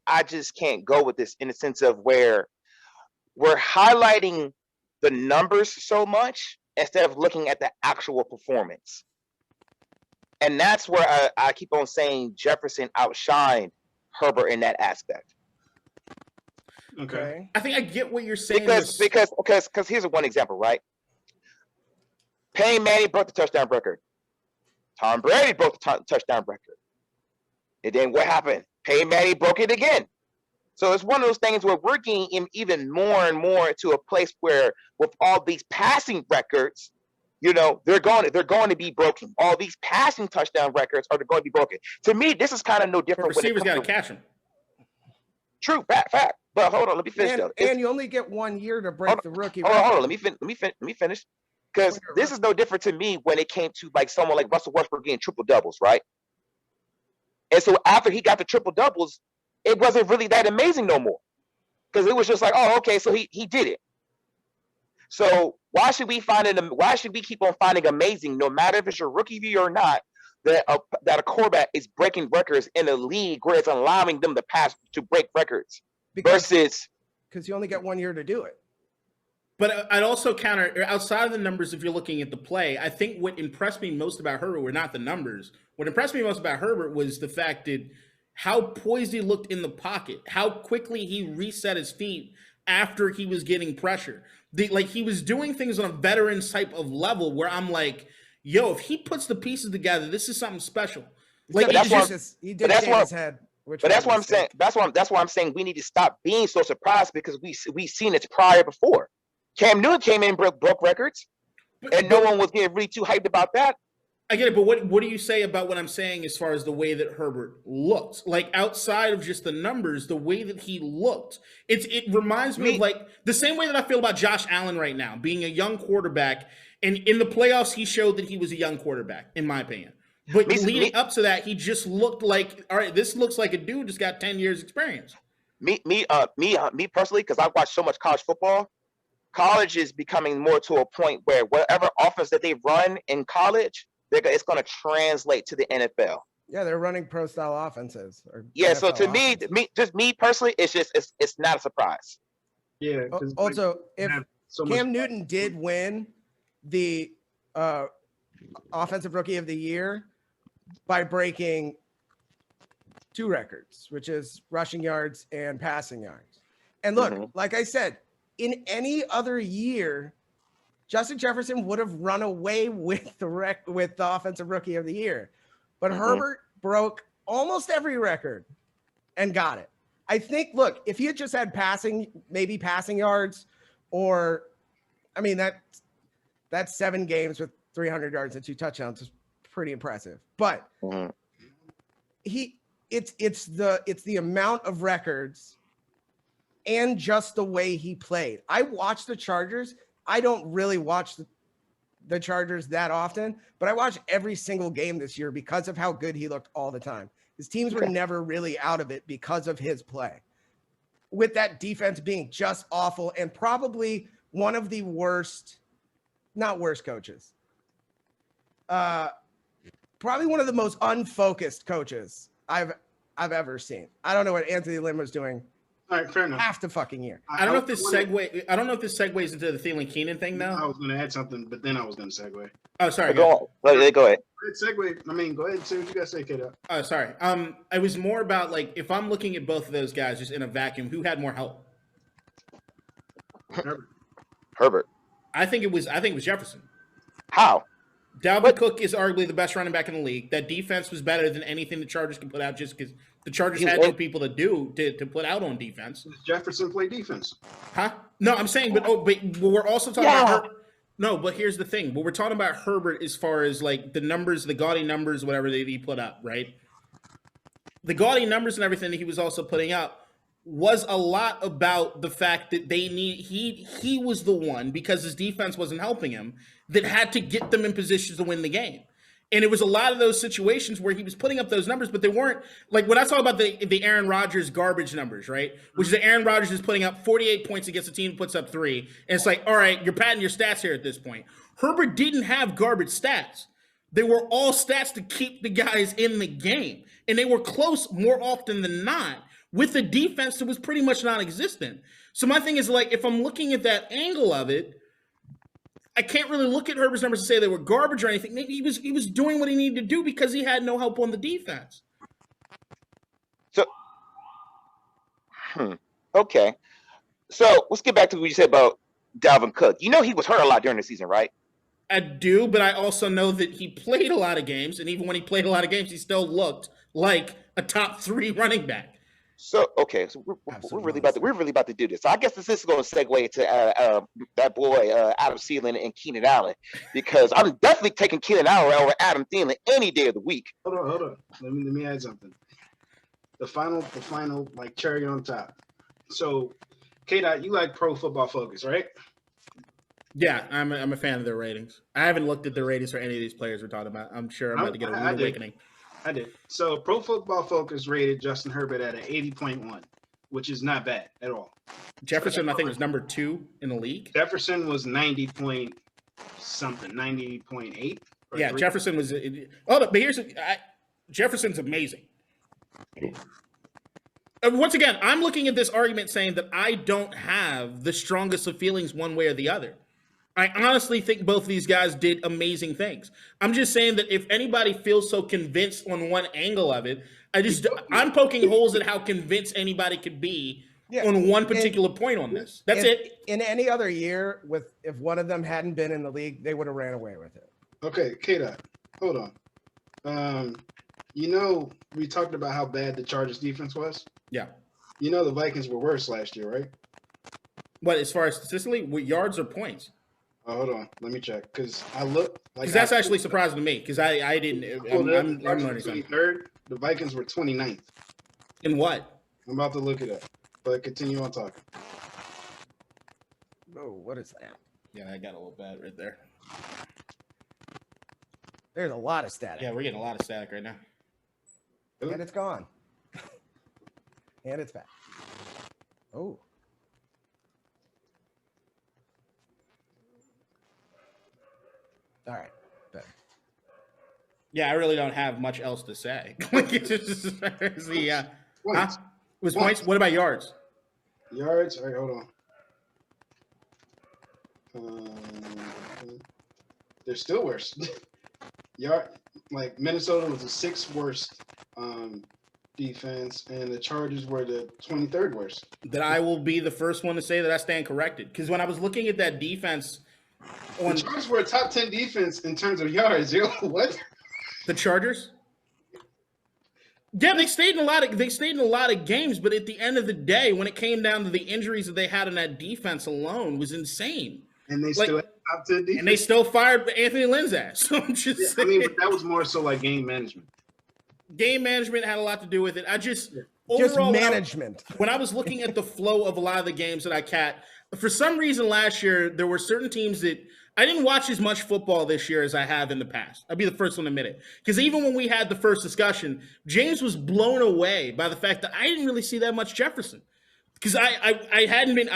I just can't go with this in the sense of where we're highlighting the numbers so much instead of looking at the actual performance. And that's where I keep on saying Jefferson outshined Herbert in that aspect. Okay. I think I get what you're saying. Because here's one example, right? Peyton Manning broke the touchdown record. Tom Brady broke the touchdown record. And then what happened? Peyton Manning broke it again. So it's one of those things where we're getting even more and more to a place where with all these passing records, you know, they're going to be broken. All these passing touchdown records are going to be broken. To me, this is kind of no different. But receivers got to catch them. True, fact. But hold on, let me finish. And you only get 1 year to break the rookie record. Hold on, let me finish. Because this is no different to me when it came to like someone like Russell Westbrook getting triple doubles, right? And so after he got the triple doubles, it wasn't really that amazing no more. Because it was just like, oh, okay, so he did it. So why should we keep on finding amazing, no matter if it's your rookie year or not, that a quarterback is breaking records in a league where it's allowing them to break records because you only get 1 year to do it. But I'd also counter, outside of the numbers, if you're looking at the play, I think what impressed me most about Herbert were not the numbers. What impressed me most about Herbert was the fact that how poised he looked in the pocket, how quickly he reset his feet after he was getting pressure. Like he was doing things on a veteran type of level where I'm like, yo, if he puts the pieces together, this is something special. Like he did his head. But that's what I'm saying. That's why I'm saying we need to stop being so surprised because we've seen it prior before. Cam Newton came in and broke records, and no one was getting really too hyped about that. I get it, but what do you say about what I'm saying as far as the way that Herbert looked? Like outside of just the numbers, the way that he looked, it reminds me of like the same way that I feel about Josh Allen right now, being a young quarterback, and in the playoffs he showed that he was a young quarterback, in my opinion. But leading up to that, he just looked like, all right, this looks like a dude just got 10 years experience. Me personally, because I watch so much college football. College is becoming more to a point where whatever offense that they run in college, it's going to translate to the NFL. Yeah, they're running pro style offenses. Yeah, NFL so to me personally, it's not a surprise. Yeah. Also, if Cam Newton did win the Offensive Rookie of the Year by breaking 2 records, which is rushing yards and passing yards. And look, like I said, in any other year, Justin Jefferson would have run away with the Offensive Rookie of the Year. But Herbert broke almost every record and got it. I think, look, if he had just had passing yards, or, I mean, that's 7 games with 300 yards and 2 touchdowns is pretty impressive. But it's the amount of records and just the way he played. I watched the Chargers. I don't really watch the Chargers that often, but I watch every single game this year because of how good he looked all the time. His teams were never really out of it because of his play. With that defense being just awful and probably one of the worst, not worst coaches, probably one of the most unfocused coaches I've ever seen. I don't know what Anthony Lynn was doing. All right, fair enough. Half the fucking year. I don't know if this segues into the Thielen Keenan thing now. I was going to add something, but then I was going to segue. Oh, sorry. Go ahead. Go ahead, segue. I mean, go ahead and say what you got to say, kiddo. Oh, sorry. It was more about like if I'm looking at both of those guys just in a vacuum, who had more help? Herbert. I think it was Jefferson. How? Dalvin Cook is arguably the best running back in the league. That defense was better than anything the Chargers could put out just because the Chargers had no people to put out on defense. Does Jefferson play defense? Huh? No, I'm saying, but we're also talking about no, but here's the thing. But we're talking about Herbert as far as like the numbers, the gaudy numbers, whatever that he put up, right? The gaudy numbers and everything that he was also putting up was a lot about the fact that he was the one, because his defense wasn't helping him, that had to get them in positions to win the game. And it was a lot of those situations where he was putting up those numbers, but they weren't like when I talk about the Aaron Rodgers garbage numbers, right? Which is that Aaron Rodgers is putting up 48 points against a team that puts up 3. And it's like, all right, you're padding your stats here at this point. Herbert didn't have garbage stats. They were all stats to keep the guys in the game. And they were close more often than not with a defense that was pretty much non-existent. So my thing is, like, if I'm looking at that angle of it, I can't really look at Herbert's numbers and say they were garbage or anything. Maybe he was doing what he needed to do because he had no help on the defense. So, okay. So let's get back to what you said about Dalvin Cook. You know he was hurt a lot during the season, right? I do, but I also know that he played a lot of games, and even when he played a lot of games, he still looked like a top 3 running back. So okay, so we're really about to do this. So I guess this is going to segue to that boy Adam Thielen and Keenan Allen, because I'm definitely taking Keenan Allen over Adam Thielen any day of the week. Hold on. Let me add something. The final like cherry on top. So, K-Dot, you like Pro Football Focus, right? Yeah, I'm a fan of their ratings. I haven't looked at the ratings for any of these players we're talking about. I'm sure I'm about to get a rude awakening. I did. So Pro Football Focus rated Justin Herbert at an 80.1, which is not bad at all. Jefferson, I think, was number 2 in the league. Jefferson was 90.8. Yeah, 3. Jefferson was. But Jefferson's amazing. Once again, I'm looking at this argument saying that I don't have the strongest of feelings one way or the other. I honestly think both of these guys did amazing things. I'm just saying that if anybody feels so convinced on one angle of it, I'm poking holes at how convinced anybody could be on one particular point on this. That's it. In any other year, if one of them hadn't been in the league, they would have ran away with it. Okay, K-Dot, hold on. We talked about how bad the Chargers defense was. Yeah. The Vikings were worse last year, right? What, as far as statistically, with yards or points? Oh, hold on, let me check, because I look like that's actually surprising to me, because I didn't. I'm learning something. Third, the Vikings were 29th. In what? I'm about to look it up, but continue on talking. Oh, what is that? Yeah, I got a little bad right there. There's a lot of static. Yeah, we're getting a lot of static right now. And it's gone. And it's back. Oh. All right. Better. Yeah, I really don't have much else to say. Points. Was points. What about yards? Yards. All right, hold on. They're still worse. Minnesota was the 6th worst defense, and the Chargers were the 23rd worst. That I will be the first one to say that I stand corrected, because when I was looking at that defense. The Chargers were a top 10 defense in terms of yards. What? The Chargers? Yeah, they stayed in a lot of games, but at the end of the day, when it came down to the injuries that they had in that defense alone, was insane. And they still had top 10 defense. And they still fired Anthony Lynn's ass. So I'm just saying. But that was more so like game management. Game management had a lot to do with it. Overall, management. When I was looking at the flow of a lot of the games that I for some reason last year, there were certain teams that I didn't watch as much football this year as I have in the past. I'll be the first one to admit it. Because even when we had the first discussion, James was blown away by the fact that I didn't really see that much Jefferson. Because I hadn't been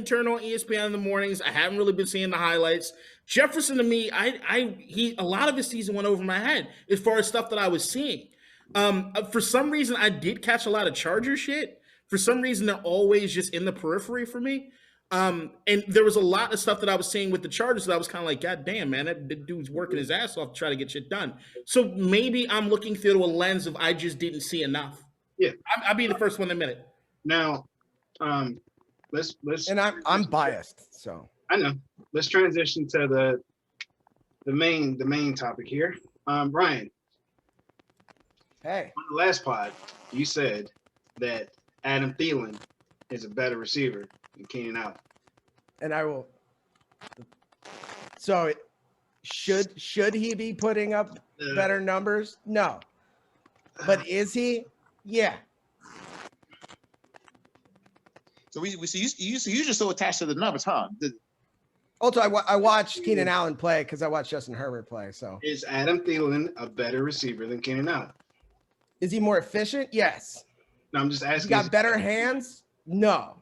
turning on ESPN in the mornings. I haven't really been seeing the highlights. Jefferson to me, a lot of his season went over my head as far as stuff that I was seeing. For some reason, I did catch a lot of Charger shit. For some reason, they're always just in the periphery for me. And there was a lot of stuff that I was seeing with the Chargers that I was kind of like, God damn, man, that dude's working his ass off to try to get shit done. So maybe I'm looking through a lens of I just didn't see enough. Yeah, I'll be the first one to admit it. Now, let's and I'm biased, so I know. Let's transition to the main topic here. Brian, Hey, on the last pod, you said that Adam Thielen is a better receiver than Keenan Allen. and I will. So, should he be putting up better numbers? No, but is he? Yeah. So you just so attached to the numbers, huh? Also, I watched Keenan Allen play because I watched Justin Herbert play. So, Is Adam Thielen a better receiver than Keenan Allen? is he more efficient? Yes. No, I'm just He asking. got better hands? No.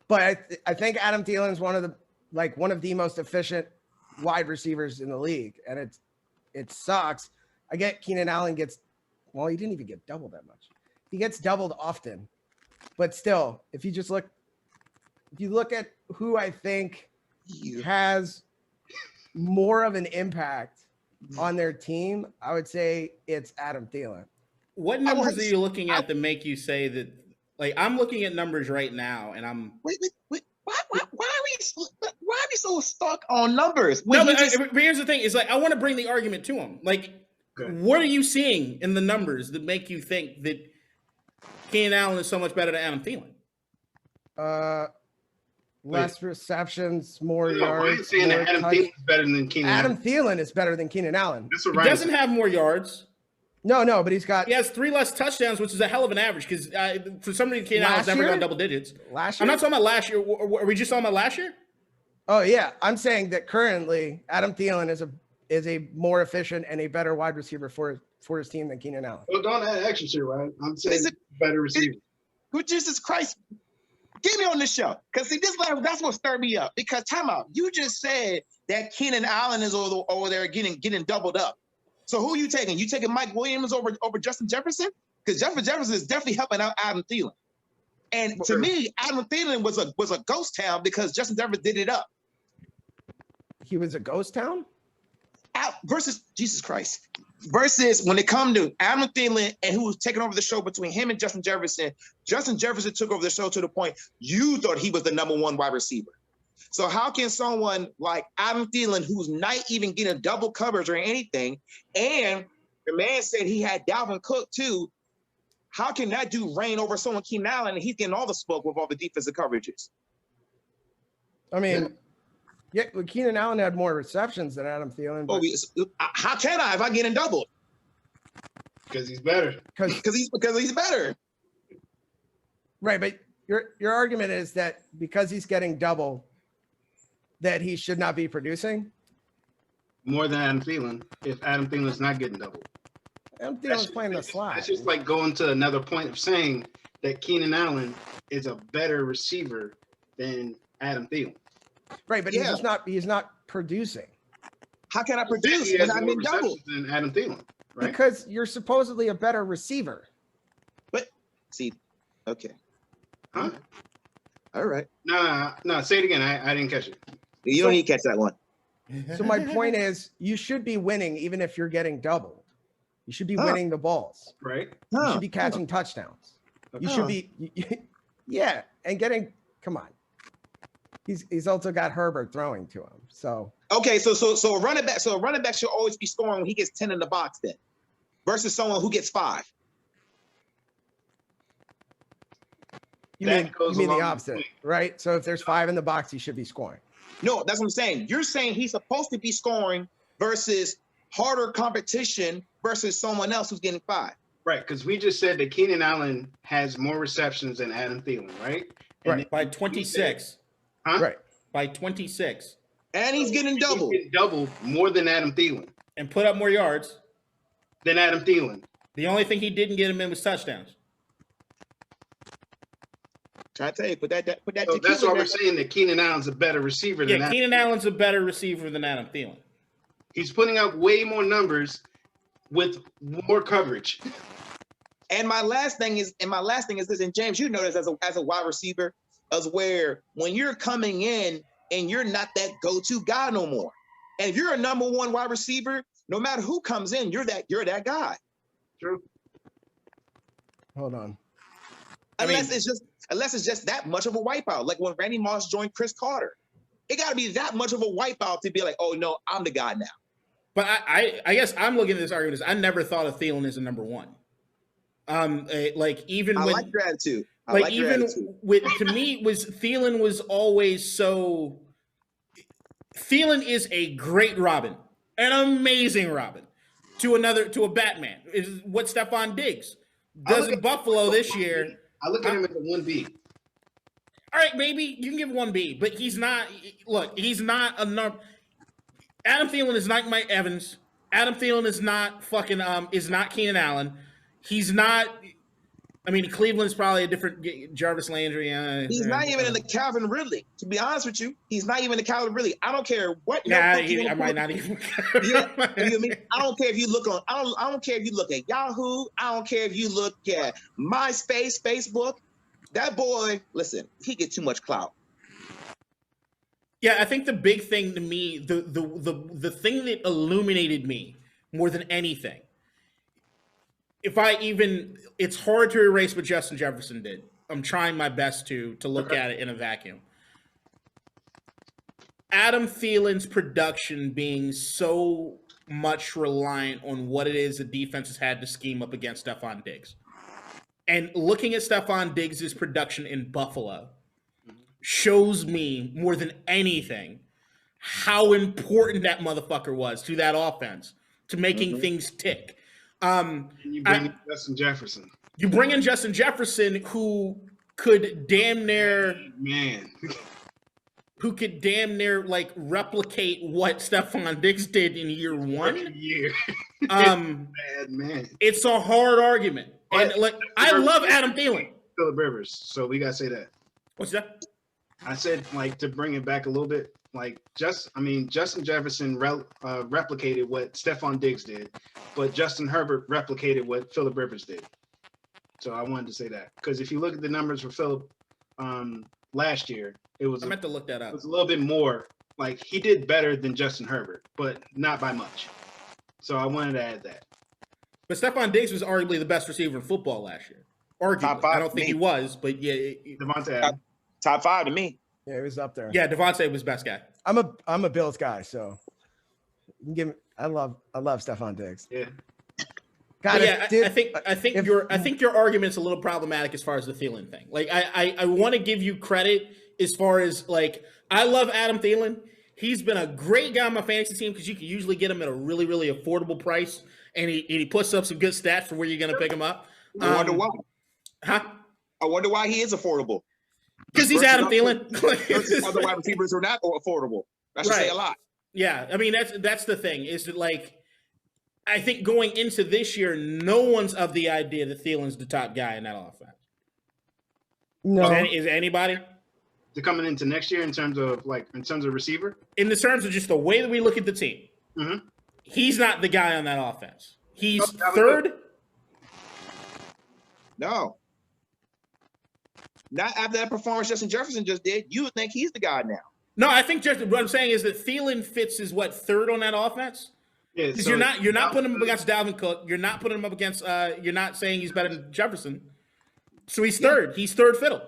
But I think Adam Thielen is one of the most efficient wide receivers in the league, and it sucks. I get Keenan Allen he didn't even get doubled that much. He gets doubled often, but still, if you look at who I think has more of an impact on their team, I would say it's Adam Thielen. What numbers are you looking at that make you say that? Like, I'm looking at numbers right now, and I'm wait. Why are we so stuck on numbers? No, but here's the thing: is like I want to bring the argument to him. Like, what are you seeing in the numbers that make you think that Keenan Allen is so much better than Adam Thielen? Less receptions, more yards. Ryan's saying that Adam Thielen is better than Keenan Allen. Adam Thielen is better than Keenan Allen. That's what He Ryan doesn't have more yards. No, but he has 3 less touchdowns, which is a hell of an average. Because for some reason, Keenan Allen's never gone double digits. Last year, I'm not talking about last year. Are we just talking about last year? Oh yeah, I'm saying that currently Adam Thielen is a more efficient and a better wide receiver for his team than Keenan Allen. Well, don't add extra shit, right? I'm saying better receiver. Good Jesus Christ. Get me on this show. Because see, that's what stirred me up. Because time out. You just said that Keenan Allen is over there getting doubled up. So who are you taking? You taking Mike Williams over Justin Jefferson? Because Justin Jefferson is definitely helping out Adam Thielen. And to me, Adam Thielen was a ghost town because Justin Jefferson did it up. He was a ghost town? Versus Jesus Christ. Versus when it come to Adam Thielen and who was taking over the show between him and Justin Jefferson took over the show to the point you thought he was the number one wide receiver. So how can someone like Adam Thielen, who's not even getting double coverage or anything, and the man said he had Dalvin Cook too, how can that dude reign over someone Keenan Allen and he's getting all the smoke with all the defensive coverages? I mean, yeah, Keenan Allen had more receptions than Adam Thielen. But how can I if I'm getting doubled? Because he's better. Because he's better. Right, but your argument is that because he's getting double, that he should not be producing? More than Adam Thielen, if Adam Thielen's not getting doubled. Adam Thielen's playing the slot. That's just like going to another point of saying that Keenan Allen is a better receiver than Adam Thielen. Right, but he's not producing. How can I produce when I'm in double? Than Adam Thielen, right? Because you're supposedly a better receiver. But see, okay. Huh? All right. No, say it again. I didn't catch it. You don't need to catch that one. So my point is, you should be winning even if you're getting doubled. You should be winning the balls. Right. You should be catching touchdowns. You should be, yeah, and getting. Come on. He's also got Herbert throwing to him. So okay, so a running back should always be scoring when he gets 10 in the box then, versus someone who gets 5. You mean the opposite, right? So if there's 5 in the box, he should be scoring. No, that's what I'm saying. You're saying he's supposed to be scoring versus harder competition versus someone else who's getting 5. Right, because we just said that Keenan Allen has more receptions than Adam Thielen, right? And right, by 26. Huh? Right, by 26. And he's getting doubled. He's getting doubled more than Adam Thielen. And put up more yards than Adam Thielen. The only thing he didn't get him in was touchdowns. Try to tell you, put that. So that's why we're saying that Keenan Allen's a better receiver than Adam. Keenan Allen's a better receiver than Adam Thielen. He's putting up way more numbers with more coverage. And my last thing is this, and James, you know this as a wide receiver, as where when you're coming in and you're not that go-to guy no more. And if you're a number one wide receiver, no matter who comes in, you're that guy. True. Hold on. Unless it's just that much of a wipeout, like when Randy Moss joined Chris Carter. It got to be that much of a wipeout to be like, oh no, I'm the guy now. But I guess I'm looking at this argument as I never thought of Thielen as a number one. Like even I when, like your attitude. like even with, to me, was Thielen was always so. Thielen is a great Robin, an amazing Robin, to a Batman. Is what Stephon Diggs does in Buffalo this year. I look at him as a 1B. All right, maybe you can give 1B, but he's not. Look, he's not a number. Adam Thielen is not Mike Evans. Adam Thielen is not fucking is not Keenan Allen. He's not. I mean, Cleveland's probably a different Jarvis Landry. He's not even in the Calvin Ridley. To be honest with you, he's not even the Calvin Ridley. I don't care what. I might not even. You know what I mean? I don't care if you look on. I don't care if you look at Yahoo. I don't care if you look at MySpace, Facebook. That boy, listen, he gets too much clout. Yeah, I think the big thing to me, the thing that illuminated me more than anything, it's hard to erase what Justin Jefferson did. I'm trying my best to look at it in a vacuum. Adam Thielen's production being so much reliant on what it is the defense has had to scheme up against Stephon Diggs. And looking at Stephon Diggs' production in Buffalo shows me more than anything how important that motherfucker was to that offense, to making things tick. And you bring in Justin Jefferson. You bring in Justin Jefferson, who could damn near like replicate what Stephon Diggs did in year one. Bad man. It's a hard argument. And like I love Adam Thielen. Phillip Rivers. So we gotta say that. What's that? I said, like, to bring it back a little bit, like, Justin Jefferson replicated what Stephon Diggs did, but Justin Herbert replicated what Phillip Rivers did. So I wanted to say that. Because if you look at the numbers for Phillip last year, I meant to look that up. It was a little bit more, like, he did better than Justin Herbert, but not by much. So I wanted to add that. But Stephon Diggs was arguably the best receiver in football last year. Arguably. I don't think he was, but yeah. Devontae Adams. Top 5 to me. Yeah, he was up there. Yeah, Devontae was best guy. I'm a Bills guy, so I love Stephon Diggs. Yeah. God, yeah, I think your argument's a little problematic as far as the Thielen thing. Like I want to give you credit as far as like I love Adam Thielen. He's been a great guy on my fantasy team because you can usually get him at a really, really affordable price, and he puts up some good stats for where you're going to pick him up. I wonder why. Huh? I wonder why he is affordable. Because he's Adam Thielen. Other wide receivers are not affordable. That should say a lot. Yeah, I mean that's the thing is that like I think going into this year, no one's of the idea that Thielen's the top guy in that offense. No, is anybody? They're coming into next year in terms of receiver? In the terms of just the way that we look at the team, he's not the guy on that offense. He's third. No. Not after that performance Justin Jefferson just did. You would think he's the guy now. No, I think just what I'm saying is that Thielen fits as what, third on that offense? Yeah, because you're not putting him up against Dalvin Cook. You're not putting him up against. You're not saying he's better than Jefferson. So he's third. He's third fiddle.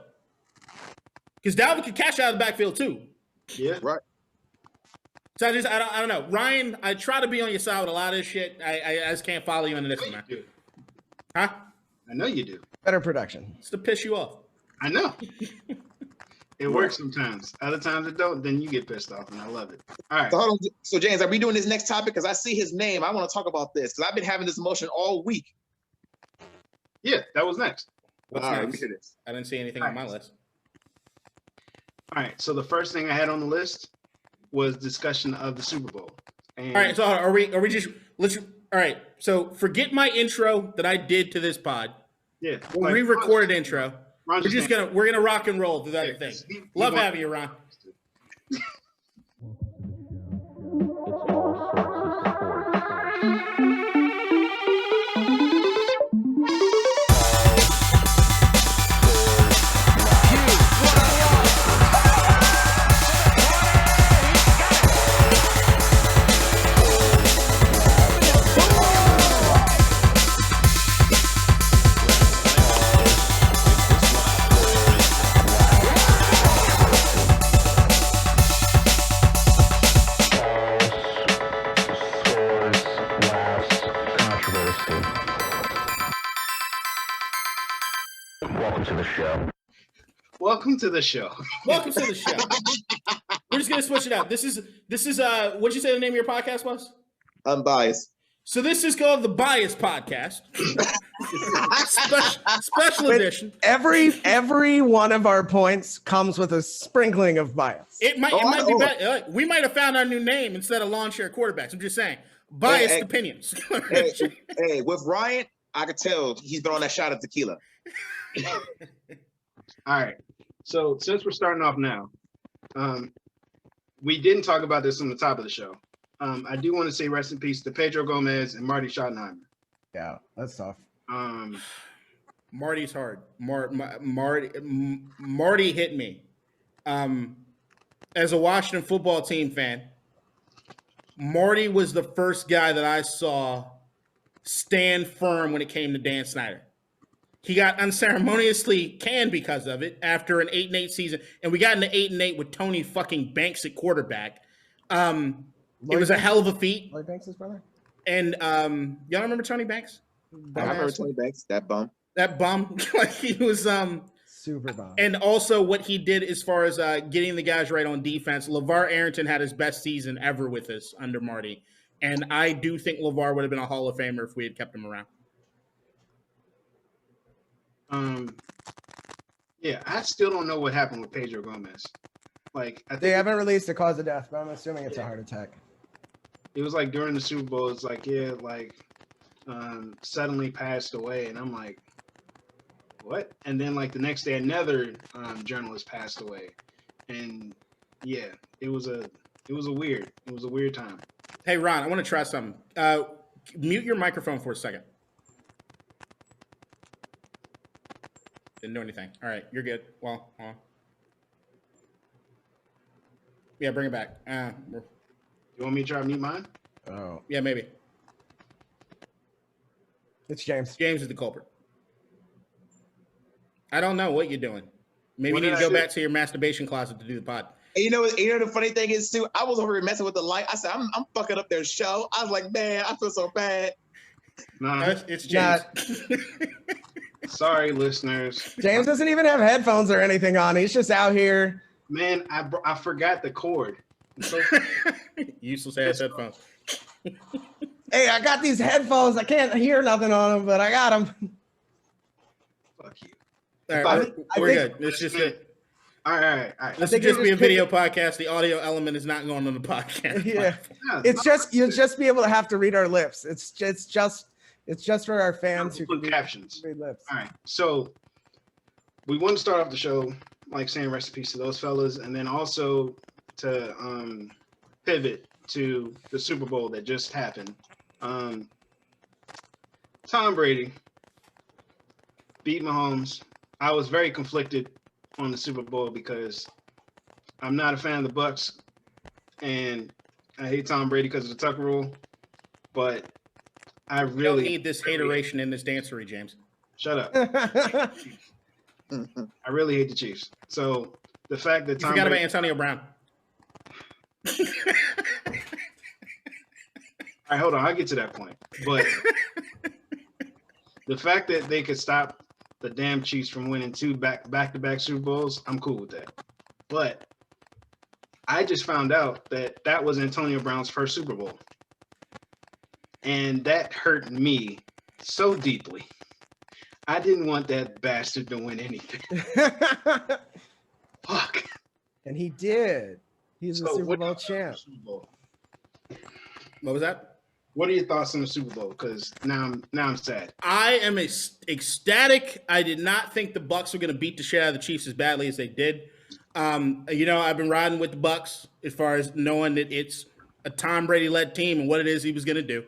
Because Dalvin could catch out of the backfield too. Yeah, right. So I don't know, Ryan. I try to be on your side with a lot of this shit. I just can't follow you into this one, man. Huh? I know you do. Better production. It's to piss you off. I know. It works sometimes. Other times it don't. Then you get pissed off, and I love it. All right. So, hold on. So James, are we doing this next topic? Because I see his name. I want to talk about this because I've been having this emotion all week. Yeah, that was next. What's all next? Right, look at this. I didn't see anything on my list. All right. So the first thing I had on the list was discussion of the Super Bowl. And all right. So are we just all right. So forget my intro that I did to this pod. Yeah. Re-recorded intro. Ron We're gonna rock and roll through that thing. Love having you, Ron. Welcome to the show. Welcome to the show. Welcome to the show. We're just gonna switch it up. This is what'd you say the name of your podcast was? Unbiased. So this is called the Bias Podcast. special edition. Every one of our points comes with a sprinkling of bias. It might be better. We might have found our new name instead of lawn chair quarterbacks. I'm just saying. Biased opinions. hey, with Ryan, I could tell he's been on that shot of tequila. All right. So since we're starting off now, we didn't talk about this on the top of the show. I do want to say rest in peace to Pedro Gomez and Marty Schottenheimer. Yeah, that's tough. Marty's hard. Marty hit me. As a Washington football team fan, Marty was the first guy that I saw stand firm when it came to Dan Snyder. He got unceremoniously canned because of it after an 8-8 season, and we got into 8-8 with Tony fucking Banks at quarterback. It was a hell of a feat. Lloyd Banks' brother? And y'all remember Tony Banks? I remember Tony Banks, that bum. That bum. Like he was super bum. And also what he did as far as getting the guys right on defense. LeVar Arrington had his best season ever with us under Marty. And I do think LeVar would have been a Hall of Famer if we had kept him around. Yeah, I still don't know what happened with Pedro Gomez. Like, I think they haven't released the cause of death, but I'm assuming it's a heart attack. It was like during the Super Bowl, it's like, yeah, like suddenly passed away. And I'm like, what? And then like the next day, another journalist passed away. And yeah, it was a weird time. Hey, Ron, I want to try something. Mute your microphone for a second. Didn't do anything. All right, you're good. Well, yeah, bring it back. You want me to try to mute mine? Oh. Yeah, maybe. It's James. James is the culprit. I don't know what you're doing. Maybe you need to go back to your masturbation closet to do the pod. And you know the funny thing is too, I was over here messing with the light. I said, I'm fucking up their show. I was like, man, I feel so bad. Nah, it's James. Sorry, listeners. James doesn't even have headphones or anything on. He's just out here. Man, I forgot the cord. So useless ass headphones. Hey, I got these headphones. I can't hear nothing on them, but I got them. Fuck you. All right, we're good. It's just it. All right. This will just be a video podcast. The audio element is not going on the podcast. Yeah, it's just you'll just be able to have to read our lips. It's just for our fans who put captions. Read lips. All right, so we want to start off the show like saying rest in peace to those fellas, and then also to pivot to the Super Bowl that just happened. Tom Brady beat Mahomes. I was very conflicted on the Super Bowl because I'm not a fan of the Bucs, and I hate Tom Brady because of the Tucker rule. But I really don't need this hateration in this dancery, James. Shut up. I really hate the Chiefs. So the fact that you forgot about Antonio Brown. All right, hold on. I'll get to that point. But the fact that they could stop the damn Chiefs from winning two back-to-back Super Bowls, I'm cool with that. But I just found out that was Antonio Brown's first Super Bowl. And that hurt me so deeply. I didn't want that bastard to win anything. Fuck. And he did. He's a Super Bowl champ. What was that? What are your thoughts on the Super Bowl? Because now I'm sad. I am ecstatic. I did not think the Bucs were going to beat the shit out of the Chiefs as badly as they did. I've been riding with the Bucs as far as knowing that it's a Tom Brady-led team and what it is he was going to do.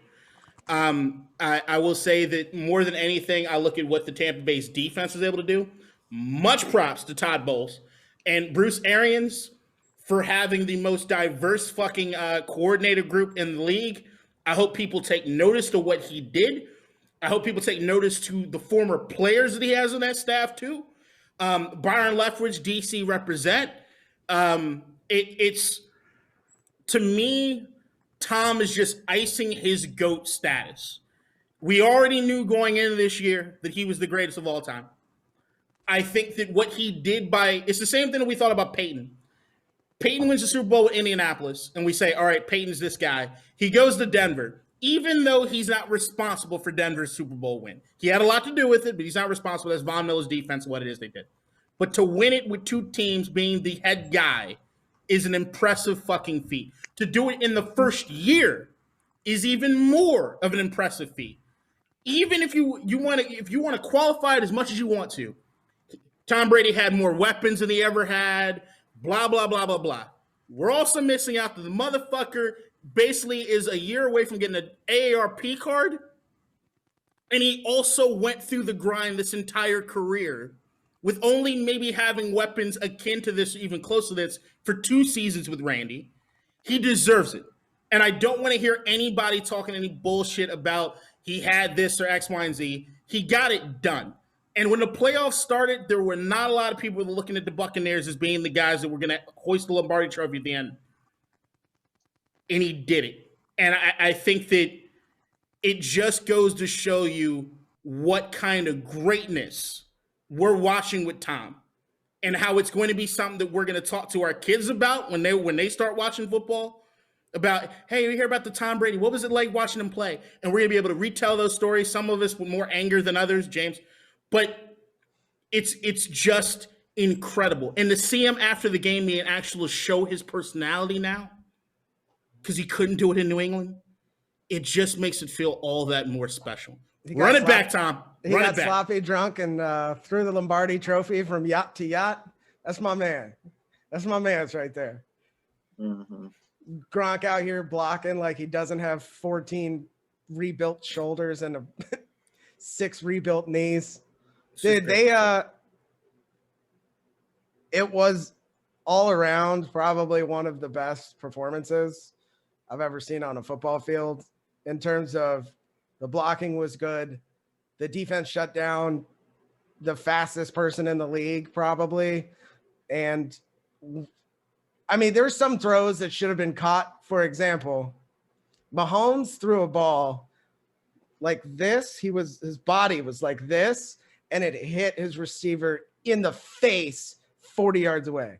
I will say that more than anything, I look at what the Tampa Bay's defense was able to do. Much props to Todd Bowles and Bruce Arians for having the most diverse fucking coordinator group in the league. I hope people take notice to what he did. I hope people take notice to the former players that he has on that staff too. Byron Leftwich, DC represent. It's to me, Tom is just icing his GOAT status We already knew going into this year that he was the greatest of all time. I think that what he did it's the same thing that we thought about Peyton. Peyton wins the Super Bowl with Indianapolis, and we say, all right, Peyton's this guy. He goes to Denver, even though he's not responsible for Denver's Super Bowl win. He had a lot to do with it, but he's not responsible. That's Von Miller's defense, what it is they did. But to win it with two teams being the head guy is an impressive fucking feat. To do it in the first year is even more of an impressive feat. Even if you want to qualify it as much as you want to, Tom Brady had more weapons than he ever had, blah, blah, blah, blah, blah. We're also missing out that the motherfucker basically is a year away from getting an AARP card, and he also went through the grind this entire career with only maybe having weapons akin to this, even close to this, for 2 seasons with Randy. He deserves it. And I don't want to hear anybody talking any bullshit about he had this or X, Y, and Z. He got it done. And when the playoffs started, there were not a lot of people looking at the Buccaneers as being the guys that were going to hoist the Lombardi Trophy at the end. And he did it. And I think that it just goes to show you what kind of greatness we're watching with Tom, and how it's going to be something that we're going to talk to our kids about when they start watching football. About, hey, we hear about the Tom Brady. What was it like watching him play? And we're going to be able to retell those stories. Some of us with more anger than others, James. But it's just incredible. And to see him after the game and actually show his personality now, because he couldn't do it in New England, it just makes it feel all that more special. Run it back, Tom. He got sloppy drunk and threw the Lombardi Trophy from yacht to yacht. That's my man. That's my man's right there. Mm-hmm. Gronk out here blocking like he doesn't have 14 rebuilt shoulders and 6 rebuilt knees. Dude, it was all around probably one of the best performances I've ever seen on a football field. In terms of the blocking was good. The defense shut down the fastest person in the league probably. And I mean, there's some throws that should have been caught. For example, Mahomes threw a ball like this. His body was like this, and it hit his receiver in the face 40 yards away.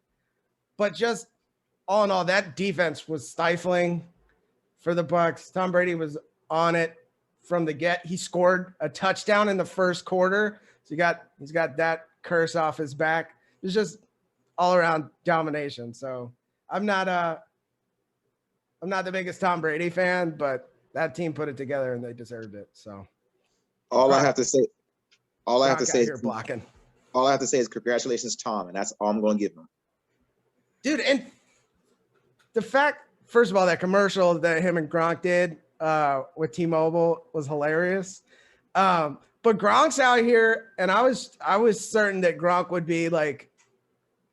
But just all in all, that defense was stifling for the Bucs. Tom Brady was on it from the get. He scored a touchdown in the first quarter. So he's got that curse off his back. It's just all around domination. So I'm not the biggest Tom Brady fan, but that team put it together and they deserved it. So all I have to say is congratulations, Tom, and that's all I'm going to give him. Dude, and the fact, first of all, that commercial that him and Gronk did with T-Mobile was hilarious. But Gronk's out here, and I was certain that Gronk would be like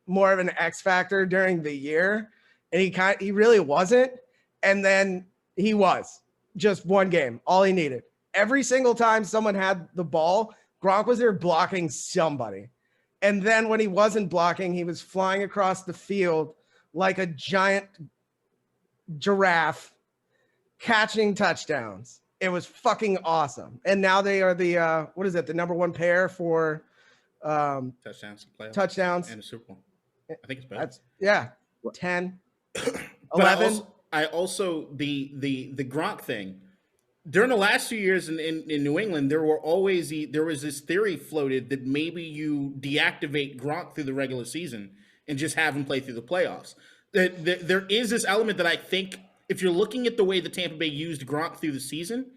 more of an X factor during the year, and he really wasn't. And then he was just one game, all he needed. Every single time someone had the ball, Gronk was there blocking somebody. And then when he wasn't blocking, he was flying across the field like a giant giraffe, catching touchdowns. It was fucking awesome. And now they are the the number 1 pair for touchdowns and the Super Bowl. I think it's better. 10, 11. I also the Gronk thing. During the last few years in New England, there was this theory floated that maybe you deactivate Gronk through the regular season and just have him play through the playoffs. There is this element that I think, if you're looking at the way the Tampa Bay used Gronk through the season,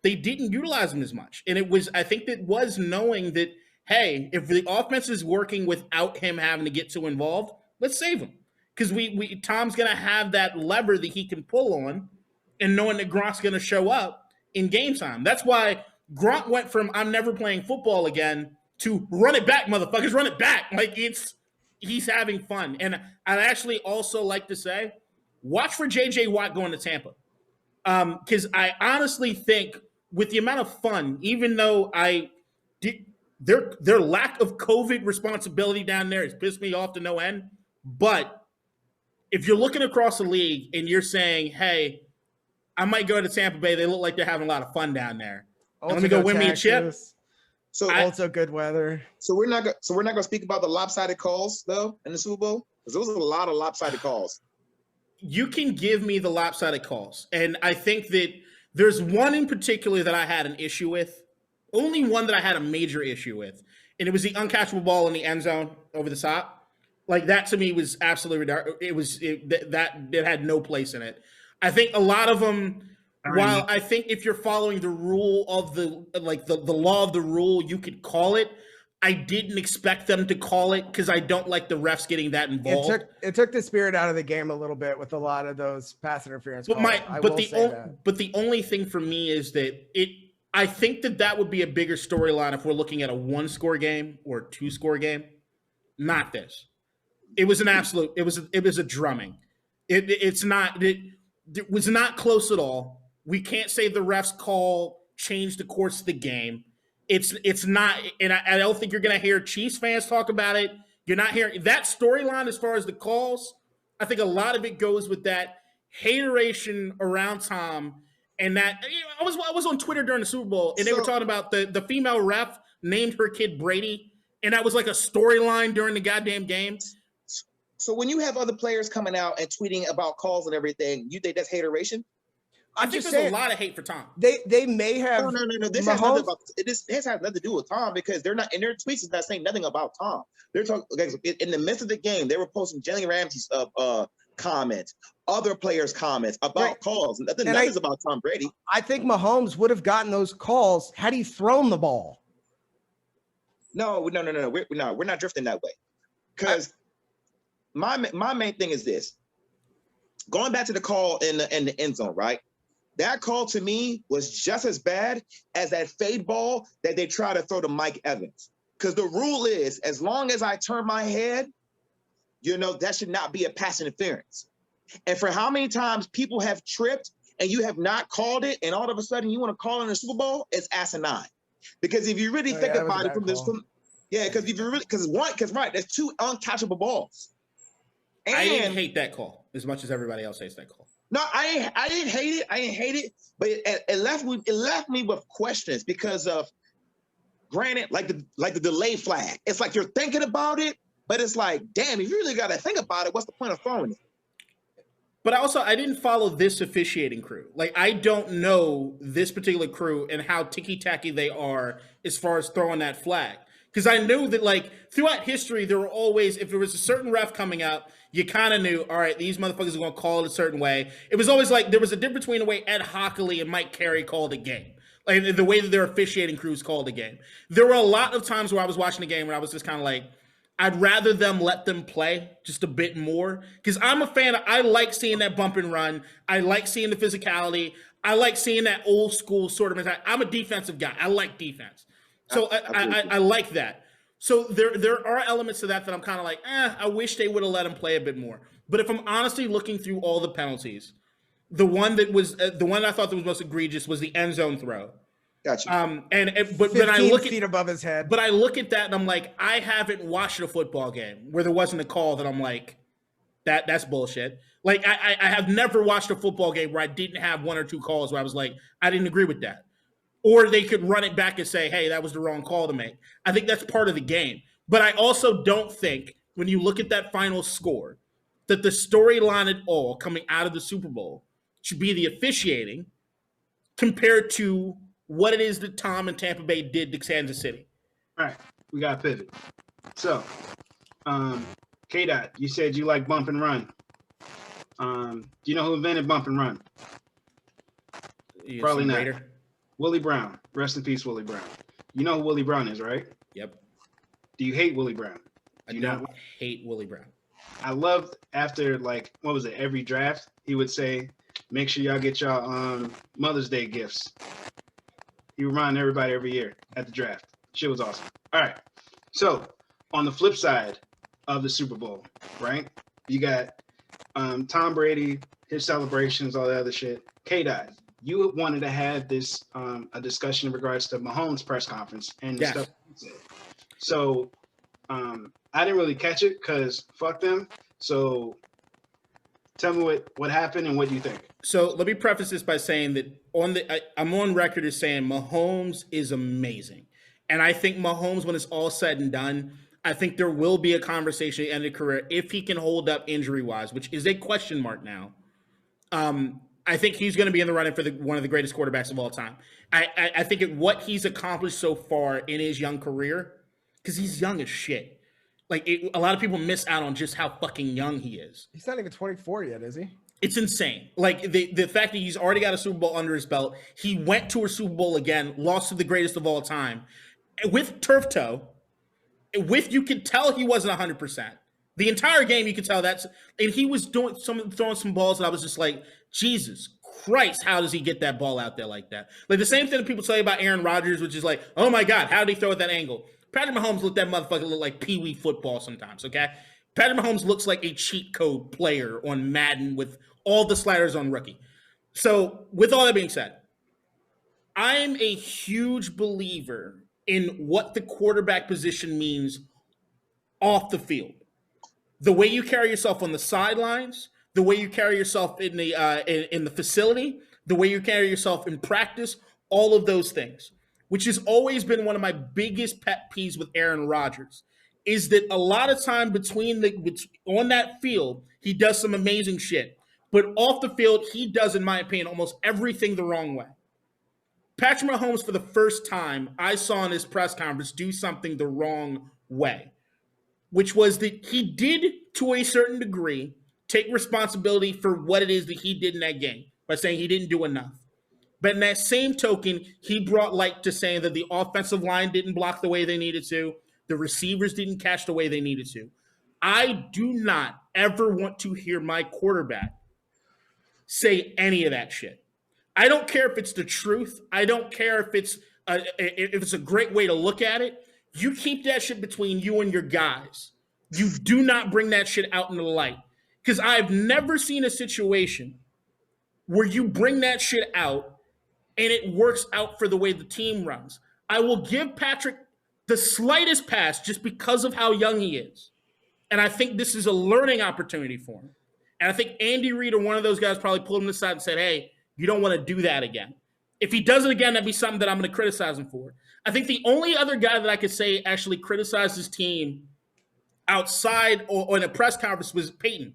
they didn't utilize him as much. And I think that was knowing that, hey, if the offense is working without him having to get too involved, let's save him. Because Tom's going to have that lever that he can pull on, and knowing that Gronk's going to show up in game time. That's why Gronk went from I'm never playing football again to run it back, motherfuckers, run it back. Like he's having fun. And I'd actually also like to say, watch for J.J. Watt going to Tampa. Because I honestly think with the amount of fun, even though their lack of COVID responsibility down there has pissed me off to no end. But if you're looking across the league and you're saying, hey, I might go to Tampa Bay, they look like they're having a lot of fun down there. And let me go win me a chip. So also good weather. So we're not gonna speak about the lopsided calls though in the Super Bowl, because there was a lot of lopsided calls. You can give me the lopsided calls, and I think that there's one in particular that I had an issue with. Only one that I had a major issue with, and it was the uncatchable ball in the end zone over the top. Like that to me was absolutely ridiculous. It had no place in it. I think a lot of them. While I think if you're following the rule of the law of the rule, you could call it. I didn't expect them to call it because I don't like the refs getting that involved. It took the spirit out of the game a little bit with a lot of those pass interference calls. But the only thing for me is that I think that would be a bigger storyline if we're looking at a 1-score game or a 2-score game. Not this. It was an absolute. It was a drumming. It was not close at all. We can't say the refs call changed the course of the game. It's not, and I don't think you're going to hear Chiefs fans talk about it. You're not hearing that storyline as far as the calls. I think a lot of it goes with that hateration around Tom, and that I was on Twitter during the Super Bowl, and they were talking about the female ref named her kid Brady, and that was like a storyline during the goddamn game. So when you have other players coming out and tweeting about calls and everything, you think that's hateration? I think there's a lot of hate for Tom. They may have. No. This has nothing about it. This has nothing to do with Tom, because they're not in their tweets. Is not saying nothing about Tom. They're talking in the midst of the game. They were posting Jenny Ramsey's comments, other players' comments about calls. Nothing's about Tom Brady. I think Mahomes would have gotten those calls had he thrown the ball. No. We're not drifting that way. Because my main thing is this. Going back to the call in the end zone, right? That call to me was just as bad as that fade ball that they try to throw to Mike Evans. Because the rule is, as long as I turn my head, that should not be a pass interference. And for how many times people have tripped and you have not called it, and all of a sudden you want to call in the Super Bowl, it's asinine. Because if you really think about it, there's 2 uncatchable balls. And I didn't hate that call as much as everybody else hates that call. No, I didn't hate it. But it left me with questions because of, granted, like the delay flag. It's like you're thinking about it, but it's like, damn, if you really got to think about it, what's the point of throwing it? But also, I didn't follow this officiating crew. Like, I don't know this particular crew and how ticky-tacky they are as far as throwing that flag. Because I knew that, like, throughout history, there were always, if there was a certain ref coming up, you kind of knew, all right, these motherfuckers are going to call it a certain way. It was always like there was a difference between the way Ed Hockley and Mike Carey called a game, like the way that their officiating crews called a game. There were a lot of times where I was watching the game where I was just kind of like, I'd rather them let them play just a bit more, because I'm a fan. I like seeing that bump and run. I like seeing the physicality. I like seeing that old school sort of mentality. I'm a defensive guy. I like defense. So I like that. So there are elements to that I'm kind of like, I wish they would have let him play a bit more. But if I'm honestly looking through all the penalties, the one I thought that was most egregious was the end zone throw. Gotcha. But when I look feet above his head. But I look at that and I'm like, I haven't watched a football game where there wasn't a call that I'm like, that's bullshit. Like I have never watched a football game where I didn't have 1 or 2 calls where I was like, I didn't agree with that. Or they could run it back and say, hey, that was the wrong call to make. I think that's part of the game. But I also don't think, when you look at that final score, that the storyline at all coming out of the Super Bowl should be the officiating compared to what it is that Tom and Tampa Bay did to Kansas City. All right, we got to pivot. So, K-Dot, you said you like bump and run. Do you know who invented bump and run? Probably not. Raider? Willie Brown. Rest in peace, Willie Brown. You know who Willie Brown is, right? Yep. Do you hate Willie Brown? I don't hate Willie Brown. I loved after, like, what was it, every draft, he would say, make sure y'all get y'all Mother's Day gifts. He would remind everybody every year at the draft. Shit was awesome. All right. So, on the flip side of the Super Bowl, right, you got Tom Brady, his celebrations, all that other shit. K-Dot, you wanted to have this a discussion in regards to Mahomes' press conference and the stuff he said. So I didn't really catch it because fuck them. So Tell me what happened and what you think. So let me preface this by saying that I'm on record as saying Mahomes is amazing. And I think Mahomes, when it's all said and done, I think there will be a conversation at the end of the career if he can hold up injury-wise, which is a question mark now. I think he's going to be in the running for one of the greatest quarterbacks of all time. I think what he's accomplished so far in his young career, because he's young as shit. Like, a lot of people miss out on just how fucking young he is. He's not even 24 yet, is he? It's insane. Like, the fact that he's already got a Super Bowl under his belt. He went to a Super Bowl again, lost to the greatest of all time. With turf toe, you could tell he wasn't 100%. The entire game, you could tell and he was throwing some balls that I was just like, Jesus Christ, how does he get that ball out there like that? Like, the same thing that people tell you about Aaron Rodgers, which is like, oh my God, how did he throw at that angle? Patrick Mahomes look like Pee-wee football sometimes, okay? Patrick Mahomes looks like a cheat code player on Madden with all the sliders on rookie. So, with all that being said, I'm a huge believer in what the quarterback position means off the field. The way you carry yourself on the sidelines, the way you carry yourself in the facility, the way you carry yourself in practice, all of those things, which has always been one of my biggest pet peeves with Aaron Rodgers, is that a lot of time on that field, he does some amazing shit. But off the field, he does, in my opinion, almost everything the wrong way. Patrick Mahomes, for the first time, I saw in his press conference do something the wrong way, which was that he did, to a certain degree, take responsibility for what it is that he did in that game by saying he didn't do enough. But in that same token, he brought light to saying that the offensive line didn't block the way they needed to. The receivers didn't catch the way they needed to. I do not ever want to hear my quarterback say any of that shit. I don't care if it's the truth. I don't care if it's a great way to look at it. You keep that shit between you and your guys. You do not bring that shit out into the light. Because I've never seen a situation where you bring that shit out and it works out for the way the team runs. I will give Patrick the slightest pass just because of how young he is. And I think this is a learning opportunity for him. And I think Andy Reid or one of those guys probably pulled him aside and said, hey, you don't want to do that again. If he does it again, that'd be something that I'm going to criticize him for. I think the only other guy that I could say actually criticized his team outside or in a press conference was Peyton.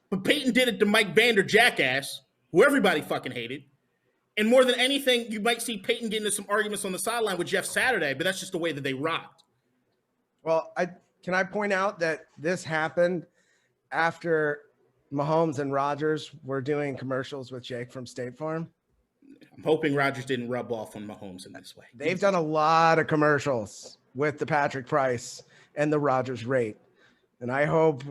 But Peyton did it to Mike Vander Jackass, who everybody fucking hated. And more than anything, you might see Peyton get into some arguments on the sideline with Jeff Saturday, but that's just the way that they rocked. Well, can I point out that this happened after Mahomes and Rodgers were doing commercials with Jake from State Farm? I'm hoping Rodgers didn't rub off on Mahomes in this way. They've done a lot of commercials with the Patrick Price and the Rodgers rate. And I hope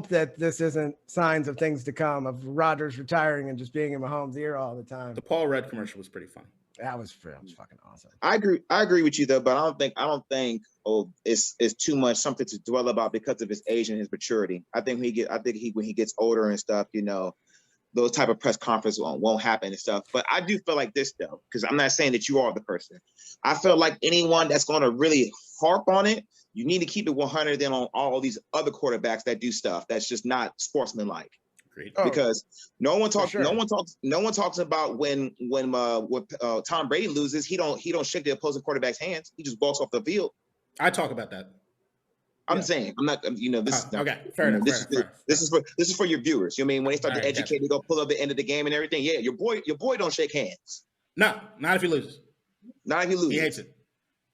that this isn't signs of things to come, of Rodgers retiring and just being in Mahomes' ear all the time. The Paul Rudd commercial was pretty fun. That was fucking awesome. I agree with you though, but I don't think it's too much something to dwell about because of his age and his maturity. I think when he gets older and stuff, you know, those type of press conferences won't happen and stuff. But I do feel like this though, because I'm not saying that you are the person. I feel like anyone that's going to really harp on it, you need to keep it 100 then on all these other quarterbacks that do stuff that's just not sportsmanlike. Great. Because no one talks Sure. about when Tom Brady loses, he don't shake the opposing quarterback's hands. He just walks off the field. I talk about that. I'm saying, I'm not, you know, this is okay. Fair enough. This is for your viewers. You know what I mean, when they start to educate, they go pull up the end of the game and everything. Yeah, your boy don't shake hands. No, not if he loses. Not if he loses. He hates it.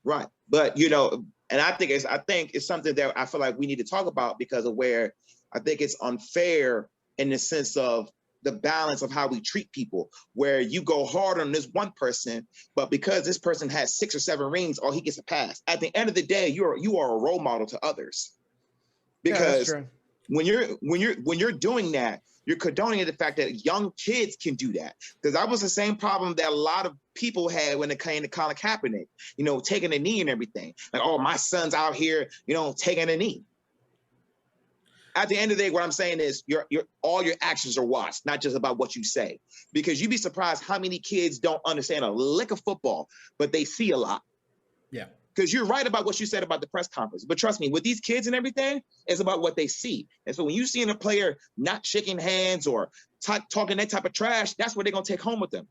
Right. But you know, and I think it's something that I feel like we need to talk about because of where I think it's unfair in the sense of the balance of how we treat people, where you go hard on this one person, but because this person has 6 or 7 rings, he gets a pass. At the end of the day, you are a role model to others. Because when you're doing that, you're condoning the fact that young kids can do that. Because that was the same problem that a lot of people had when it came to Colin Kaepernick, you know, taking a knee and everything. Like, oh, my son's out here, you know, taking a knee. At the end of the day, what I'm saying is all your actions are watched, not just about what you say. Because you'd be surprised how many kids don't understand a lick of football, but they see a lot. Yeah. Because you're right about what you said about the press conference. But trust me, with these kids and everything, it's about what they see. And so when you see a player not shaking hands or talking that type of trash, that's what they're going to take home with them.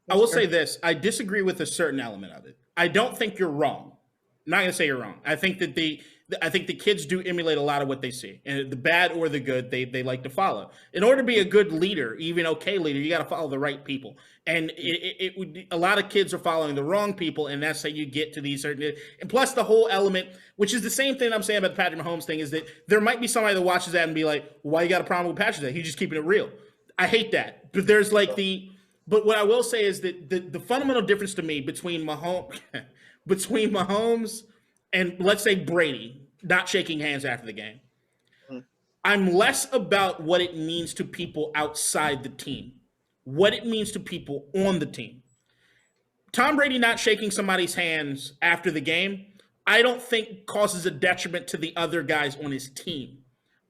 I will say this. I disagree with a certain element of it. I don't think you're wrong. I'm not going to say you're wrong. I think that I think the kids do emulate a lot of what they see, and the bad or the good, they like to follow. In order to be a good leader, even okay leader, you got to follow the right people. And it would a lot of kids are following the wrong people, and that's how you get to these certain. And plus, the whole element, which is the same thing I'm saying about the Patrick Mahomes thing, is that there might be somebody that watches that and be like, "Why you got a problem with Patrick? He's just keeping it real." I hate that, but there's like But what I will say is that the fundamental difference to me between Mahomes and, let's say, Brady not shaking hands after the game, I'm less about what it means to people outside the team, what it means to people on the team. Tom Brady not shaking somebody's hands after the game, I don't think causes a detriment to the other guys on his team.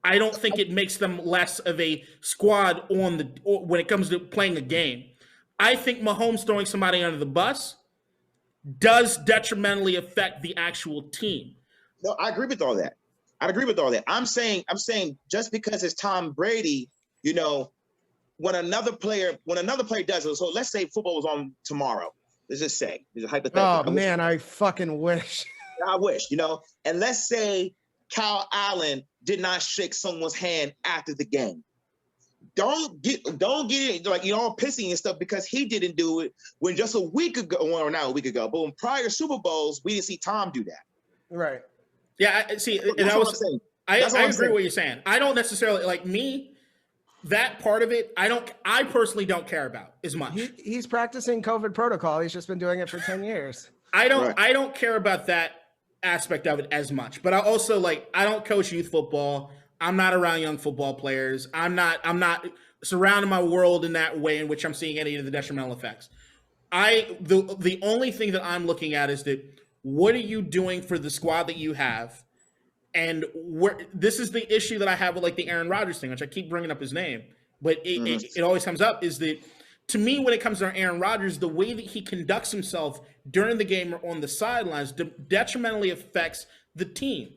I don't think it makes them less of a squad when it comes to playing a game. I think Mahomes throwing somebody under the bus does detrimentally affect the actual team. No, I agree with all that. I'm saying just because it's Tom Brady, when another player does it. So let's say football was on tomorrow. Let's just say, it's a hypothetical. Oh man, I fucking wish. I wish, and let's say Kyle Allen did not shake someone's hand after the game. Don't get it like all pissing and stuff because he didn't do it when just a week ago, or not a week ago, but in prior Super Bowls, we didn't see Tom do that. Right. Yeah, I see. And I agree with what you're saying. I don't necessarily like me. That part of it, I personally don't care about as much. He's practicing COVID protocol. He's just been doing it for 10 years. I don't care about that aspect of it as much. But I also I don't coach youth football. I'm not around young football players. I'm not surrounding my world in that way in which I'm seeing any of the detrimental effects. The only thing that I'm looking at is that what are you doing for the squad that you have? And this is the issue that I have with the Aaron Rodgers thing, which I keep bringing up his name, but it always comes up, is that to me, when it comes to Aaron Rodgers, the way that he conducts himself during the game or on the sidelines detrimentally affects the team.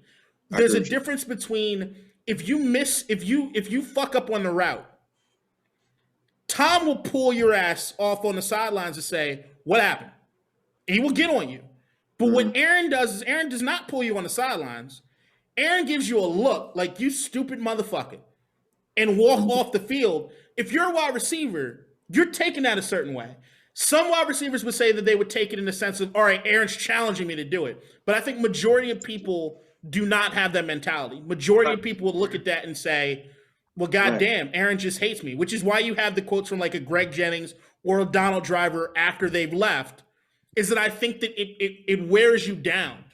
There's a difference between if you fuck up on the route, Tom will pull your ass off on the sidelines and say, "What happened?" And he will get on you. But what Aaron does is Aaron does not pull you on the sidelines. Aaron gives you a look like you stupid motherfucker and walk off the field. If you're a wide receiver, you're taking that a certain way. Some wide receivers would say that they would take it in the sense of, all right, Aaron's challenging me to do it. But I think majority of people do not have that mentality. Majority of people will look at that and say, well, goddamn, Aaron just hates me, which is why you have the quotes from a Greg Jennings or a Donald Driver after they've left, is that I think that it wears you down.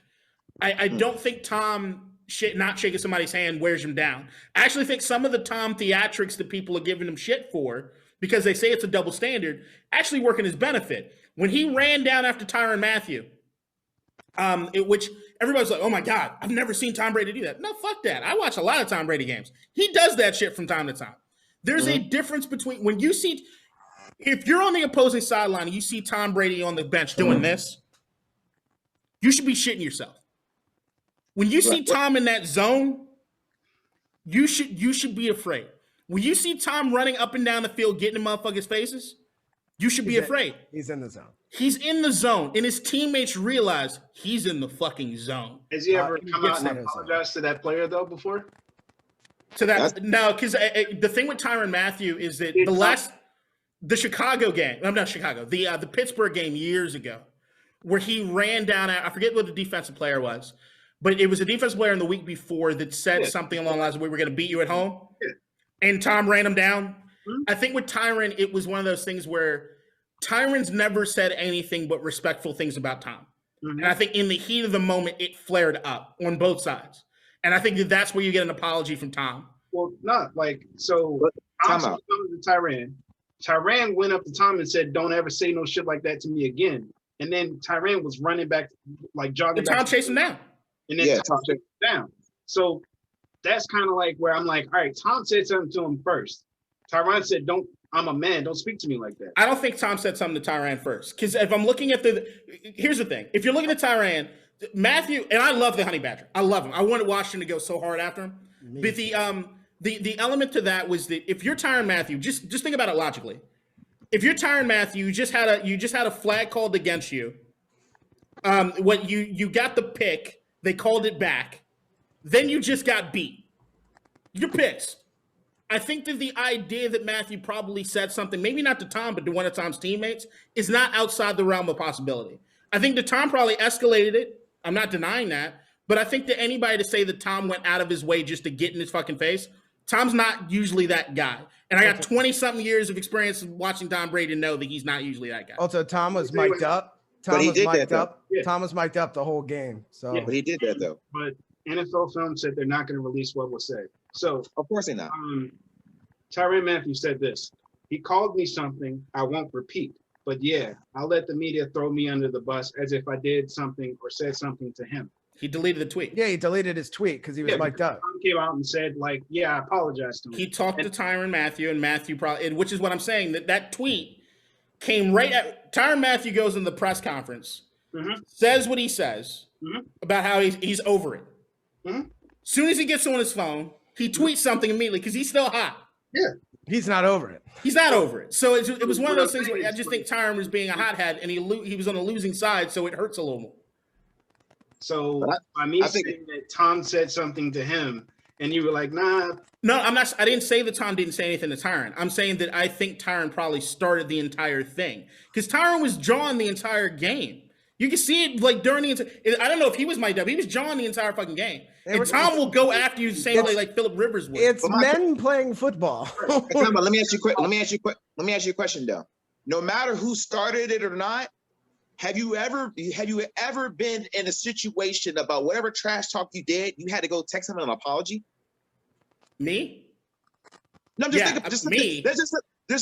I don't think Tom not shaking somebody's hand wears him down. I actually think some of the Tom theatrics that people are giving him shit for, because they say it's a double standard, actually work in his benefit. When he ran down after Tyrann Mathieu, which everybody's like, oh my God, I've never seen Tom Brady do that. No, fuck that. I watch a lot of Tom Brady games. He does that shit from time to time. There's a difference between when you see, if you're on the opposing sideline and you see Tom Brady on the bench doing this, you should be shitting yourself. When you see Tom in that zone, you should be afraid. When you see Tom running up and down the field getting in motherfuckers' faces, you should be afraid. He's in the zone. He's in the zone, and his teammates realize he's in the fucking zone. Has he ever come out and apologized to that player though before? No, because the thing with Tyrann Mathieu is that the Chicago game, I'm not Chicago, the Pittsburgh game years ago, where he ran down, I forget what the defensive player was, but it was a defensive player in the week before that said something along the lines of, we were going to beat you at home, and Tom ran him down. I think with Tyrann, it was one of those things where Tyrann's never said anything but respectful things about Tom. And I think in the heat of the moment, it flared up on both sides. And I think that's where you get an apology from Tom. Well, not so Tom said to Tyrann. Tyrann went up to Tom and said, don't ever say no shit like that to me again. And then Tyrann was running back, jogging and Tom back. chased him down. And then Tom chased him down. So that's kind of where I'm like, all right, Tom said something to him first. Tyrann said, don't I'm a man. Don't speak to me like that. I don't think Tom said something to Tyrann first. Because if I'm looking at here's the thing. If you're looking at Tyrann, Matthew, and I love the Honey Badger. I love him. I wanted Washington to go so hard after him. But the element to that was that if you're Tyrann Mathieu, just think about it logically. If you're Tyrann Mathieu, you just had a flag called against you. What you got the pick, they called it back. Then you just got beat. You're pissed. I think that the idea that Matthew probably said something, maybe not to Tom, but to one of Tom's teammates, is not outside the realm of possibility. I think that Tom probably escalated it. I'm not denying that. But I think that anybody to say that Tom went out of his way just to get in his fucking face, Tom's not usually that guy. And I got 20-something years of experience watching Tom Brady to know that he's not usually that guy. Also, Tom was mic'd up. Tom was mic'd up the whole game. So, but he did that though. But NFL film said they're not going to release what was said. So of course they're not. Tyrann Mathieu said this. He called me something I won't repeat. But yeah, I'll let the media throw me under the bus as if I did something or said something to him. He deleted the tweet. Yeah, he deleted his tweet because he was mic'd up. Tom came out and said, like, yeah, I apologize to him. He talked to Tyrann Mathieu, and Matthew probably, which is what I'm saying, that tweet came right at Tyrann Mathieu goes in the press conference, says what he says about how he's over it. Soon as he gets on his phone, he tweets something immediately because he's still hot. Yeah. He's not over it. He's not over it. So it was one of those things where I just think Tyrann was being a hothead, and he was on the losing side, so it hurts a little more. So by me saying that Tom said something to him, and you were like, nah. No, I'm not. I didn't say that Tom didn't say anything to Tyrann. I'm saying that I think Tyrann probably started the entire thing because Tyrann was drawing the entire game. You can see it like during the I don't know if he was mic'd up. He was drawing the entire fucking game. And Tom will go after you the same way like Phillip Rivers would. It's men playing football. Let me ask you a question though. No matter who started it or not, have you ever been in a situation about whatever trash talk you did, you had to go text him an apology? Me? No, I'm just thinking.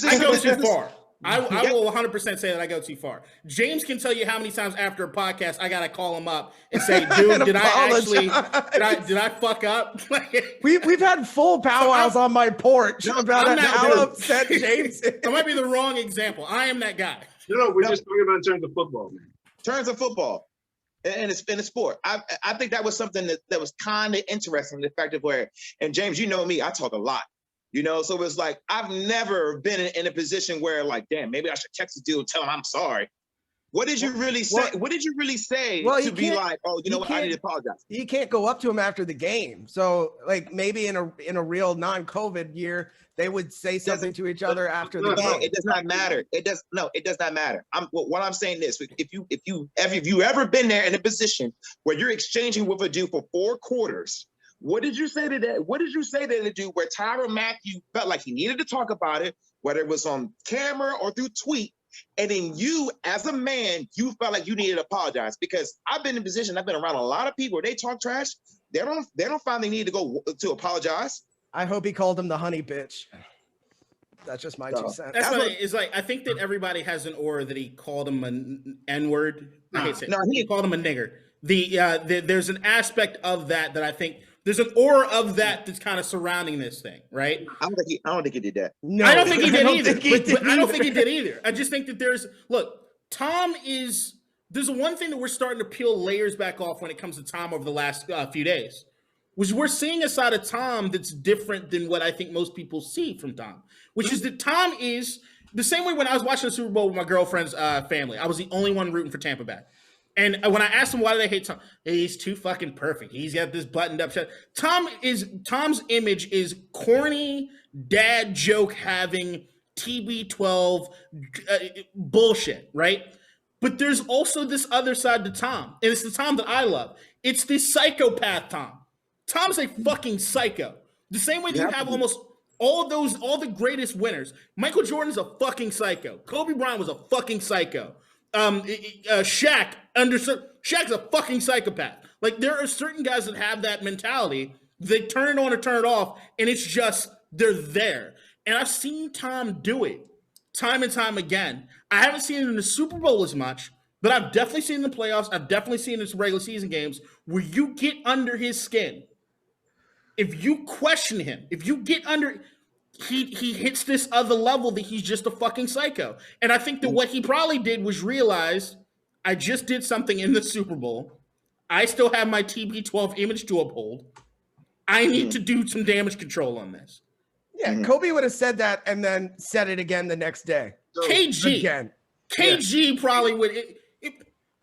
I go too far. I will 100% say that I go too far. James can tell you how many times after a podcast I gotta call him up and say, "Dude, did I fuck up?" We've had full powwows on my porch about how upset James is. That might be the wrong example. I am that guy. No, we're just talking about in terms of football, man. Terms of football, and it's in a sport. I think that was something that was kind of interesting. The fact of where, and James, you know me, I talk a lot. You know, so it's like I've never been in a position where, like, damn, maybe I should text the dude and tell him I'm sorry. What did you really say? What did you really say to be like, oh, you know what? I need to apologize. You can't go up to him after the game. So, like, maybe in a real non-COVID year, they would say something to each other after the game. No, it does not matter. It does not matter. What I'm saying is, if you ever been there in a position where you're exchanging with a dude for 4 quarters. What did you say to that? What did you say to the dude where Tyrann Mathieu felt like he needed to talk about it, whether it was on camera or through tweet, and then you, as a man, you felt like you needed to apologize? Because I've been in a position, I've been around a lot of people where they talk trash, they don't find they need to go to apologize. I hope he called him the honey bitch. That's just my 2 cents. That's what it's like. I think that everybody has an aura that he called him an N-word. I hate saying he called him a nigger. There's an aspect of that I think. There's an aura of that that's kind of surrounding this thing, right? I don't think he did that. No, I don't think he did either. I don't think he did either. I just think that there's one thing that we're starting to peel layers back off when it comes to Tom over the last few days, which we're seeing a side of Tom that's different than what I think most people see from Tom, which is that Tom is the same way when I was watching the Super Bowl with my girlfriend's family. I was the only one rooting for Tampa Bay. And when I asked him why do they hate Tom, he's too fucking perfect. He's got this buttoned up shirt. Tom's image is corny, dad joke having TB12 bullshit, right? But there's also this other side to Tom, and it's the Tom that I love. It's the psychopath Tom. Tom's a fucking psycho. The same way that you have almost all the greatest winners. Michael Jordan's a fucking psycho. Kobe Bryant was a fucking psycho. Shaq's a fucking psychopath. Like, there are certain guys that have that mentality. They turn it on or turn it off, and it's just they're there. And I've seen Tom do it time and time again. I haven't seen it in the Super Bowl as much, but I've definitely seen it in the playoffs. I've definitely seen it in some regular season games where you get under his skin. If you question him, if you get under, he hits this other level that he's just a fucking psycho. And I think that what he probably did was realize, I just did something in the Super Bowl. I still have my TB12 image to uphold. I need to do some damage control on this. Yeah, Kobe would have said that and then said it again the next day. KG probably would.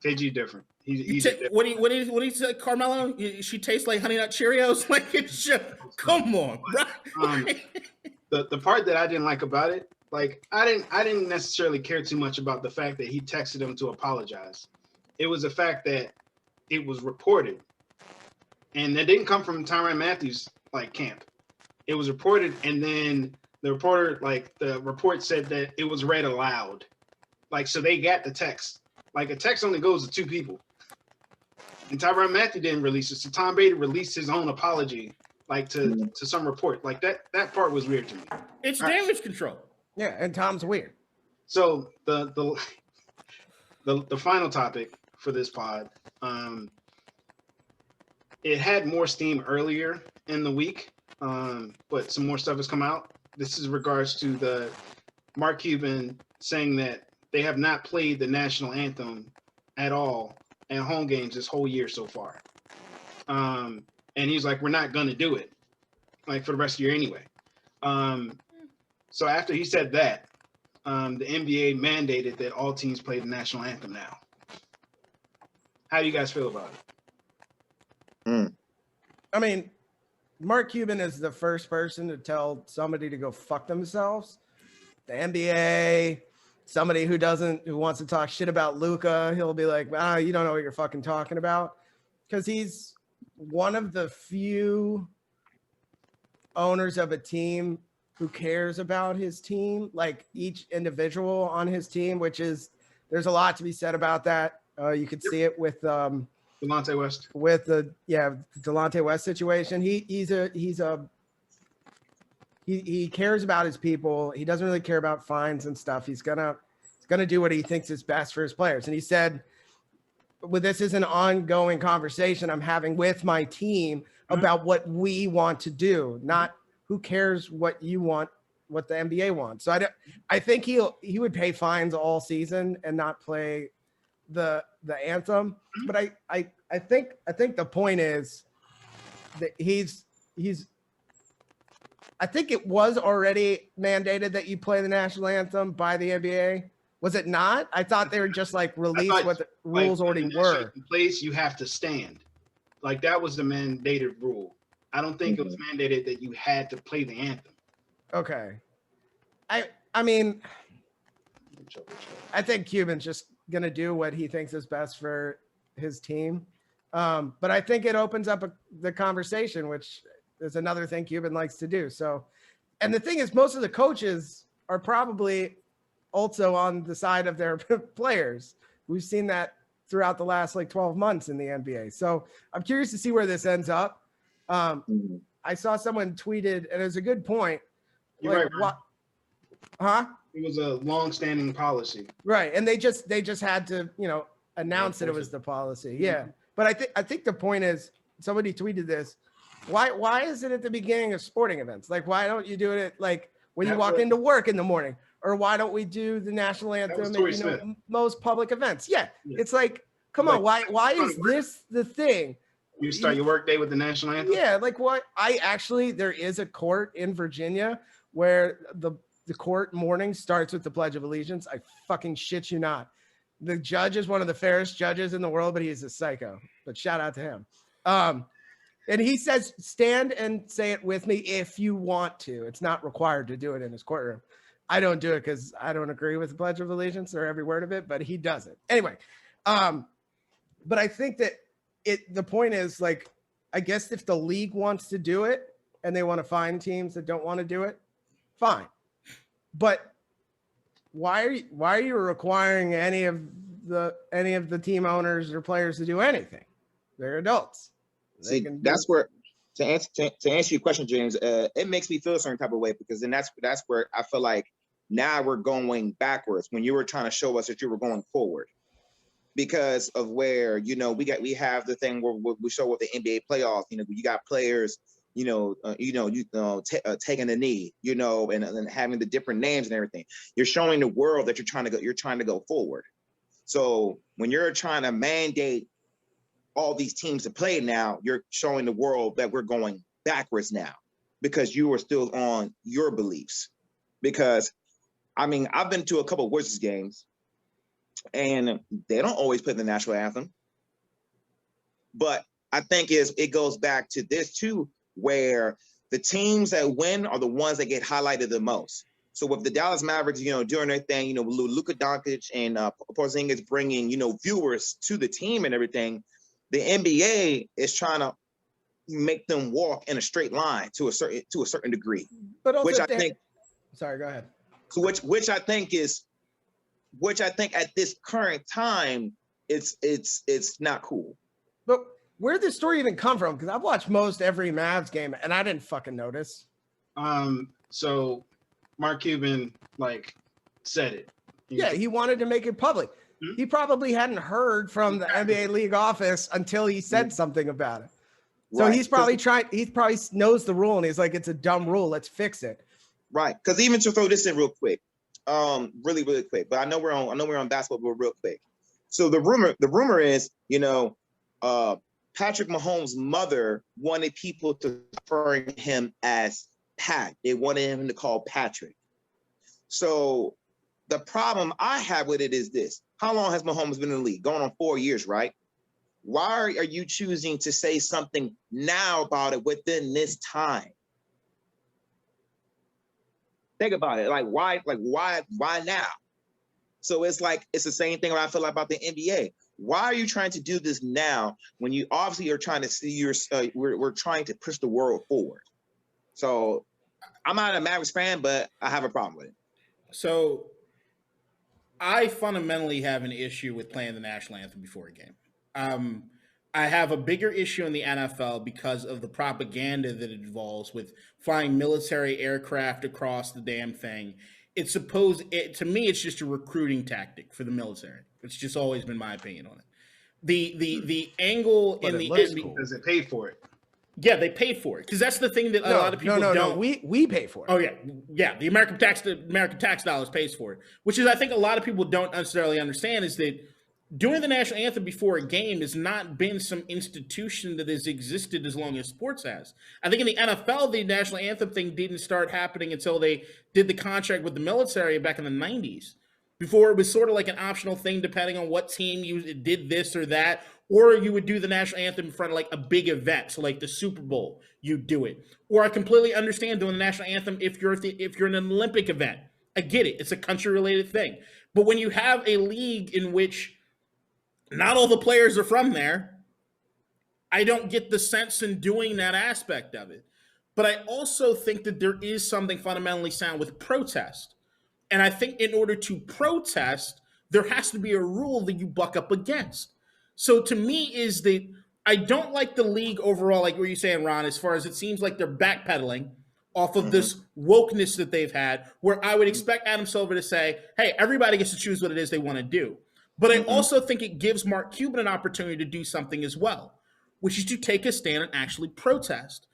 KG different. What do you say, Carmelo? She tastes like Honey Nut Cheerios. Like, it's just, come on, bro. The part that I didn't like about it, like I didn't necessarily care too much about the fact that he texted him to apologize. It was the fact that it was reported, and that didn't come from Tyrann Mathieu's like camp. It was reported, and then the report said that it was read aloud. Like, so they got the text. Like, a text only goes to 2 people. And Tyrann Mathieu didn't release it. So Tom Brady released his own apology, like to some report. Like that part was weird to me. It's damage control. Yeah, and Tom's weird. So the final topic for this pod, it had more steam earlier in the week, but some more stuff has come out. This is regards to the Mark Cuban saying that they have not played the national anthem at all at home games this whole year so far. And he's like, we're not going to do it, like, for the rest of the year anyway. So after he said that, the NBA mandated that all teams play the national anthem now. How do you guys feel about it? I mean, Mark Cuban is the first person to tell somebody to go fuck themselves. The NBA, somebody who wants to talk shit about Luka, he'll be like, you don't know what you're fucking talking about. Because he's one of the few owners of a team who cares about his team, like each individual on his team, there's a lot to be said about that. You could see it with Delonte West. With the Delonte West situation. He cares about his people. He doesn't really care about fines and stuff. He's gonna do what he thinks is best for his players. And he said, this is an ongoing conversation I'm having with my team about what we want to do, not who cares what you want, what the NBA wants. So I think he would pay fines all season and not play the anthem. But I think the point is that I think it was already mandated that you play the national anthem by the NBA. Was it not? I thought they were just like released what the rules already were. In place, you have to stand. Like, that was the mandated rule. I don't think it was mandated that you had to play the anthem. Okay. I mean, I think Cuban's just gonna do what he thinks is best for his team. But I think it opens up the conversation, which is another thing Cuban likes to do. So, and the thing is, most of the coaches are probably also on the side of their players. We've seen that throughout the last 12 months in the NBA. So I'm curious to see where this ends up. I saw someone tweeted, and it was a good point. You're right. Huh? It was a long-standing policy. Right. And they just had to, announce that it was the policy. Yeah. But I think the point is, somebody tweeted this. Why is it at the beginning of sporting events? Like, why don't you do it at, when you walk into work in the morning? Or why don't we do the national anthem at most public events? Yeah. It's like, come on, why is this the thing? You start your work day with the national anthem? Yeah, what? There is a court in Virginia where the court morning starts with the Pledge of Allegiance. I fucking shit you not. The judge is one of the fairest judges in the world, but he's a psycho. But shout out to him. And he says, stand and say it with me if you want to. It's not required to do it in his courtroom. I don't do it because I don't agree with the Pledge of Allegiance or every word of it, but he does it. Anyway, but I think that the point is, I guess if the league wants to do it and they want to find teams that don't want to do it, fine. But why are you requiring any of the team owners or players to do anything? They're adults. That's where to answer your question, James. It makes me feel a certain type of way, because then that's where I feel like now we're going backwards when you were trying to show us that you were going forward, because of where we have the thing where we show with the NBA playoffs. You got players taking a knee, and having the different names and everything. You're showing the world that you're trying to go forward. So when you're trying to mandate all these teams to play now, you're showing the world that we're going backwards now because you are still on your beliefs. Because I've been to a couple of Wizards games and they don't always play the national anthem. But I think it goes back to this too, where the teams that win are the ones that get highlighted the most. So with the Dallas Mavericks, doing their thing, with Luka Doncic and Porzingis bringing, viewers to the team and everything, the NBA is trying to make them walk in a straight line to a certain degree. But also, which I think. Sorry, go ahead. So which I think at this current time it's not cool. But where did this story even come from? Because I've watched most every Mavs game and I didn't fucking notice. So Mark Cuban said it. Yeah, he wanted to make it public. Mm-hmm. He probably hadn't heard from the NBA league office until he said something about it. So right. He probably knows the rule and he's like, it's a dumb rule. Let's fix it. Right. Because even to throw this in real quick, really, really quick, but I know we're on basketball, but real quick. So the rumor is, Patrick Mahomes' mother wanted people to refer him as Pat. They wanted him to call Patrick. So the problem I have with it is this. How long has Mahomes been in the league? Going on 4 years, right? Why are you choosing to say something now about it within this time? Think about it. Why now? So it's the same thing I feel like about the NBA. Why are you trying to do this now when you obviously are trying to see we're trying to push the world forward? So I'm not a Mavericks fan, but I have a problem with it. So I fundamentally have an issue with playing the national anthem before a game. I have a bigger issue in the NFL because of the propaganda that it involves with flying military aircraft across the damn thing. To me, it's just a recruiting tactic for the military. It's just always been my opinion on it. The angle but in the NBA cool. Because they paid for it. Yeah, they paid for it because that's the thing that a lot of people don't. No, we pay for it. Oh yeah. The American tax dollars pays for it, which is I think a lot of people don't necessarily understand is that doing the national anthem before a game has not been some institution that has existed as long as sports has. I think in the NFL, the national anthem thing didn't start happening until they did the contract with the military back in the 90s. Before it was sort of like an optional thing depending on what team you did this or that, or you would do the national anthem in front of like a big event, so like the Super Bowl, you do it. Or I completely understand doing the national anthem if you're in an Olympic event. I get it. It's a country-related thing. But when you have a league in which not all the players are from there, I don't get the sense in doing that aspect of it. But I also think that there is something fundamentally sound with protest. And I think in order to protest, there has to be a rule that you buck up against. So to me is that I don't like the league overall, like what you're saying, Ron, as far as it seems like they're backpedaling off of this wokeness that they've had, where I would expect Adam Silver to say, hey, everybody gets to choose what it is they want to do. But I also think it gives Mark Cuban an opportunity to do something as well, which is to take a stand and actually protest,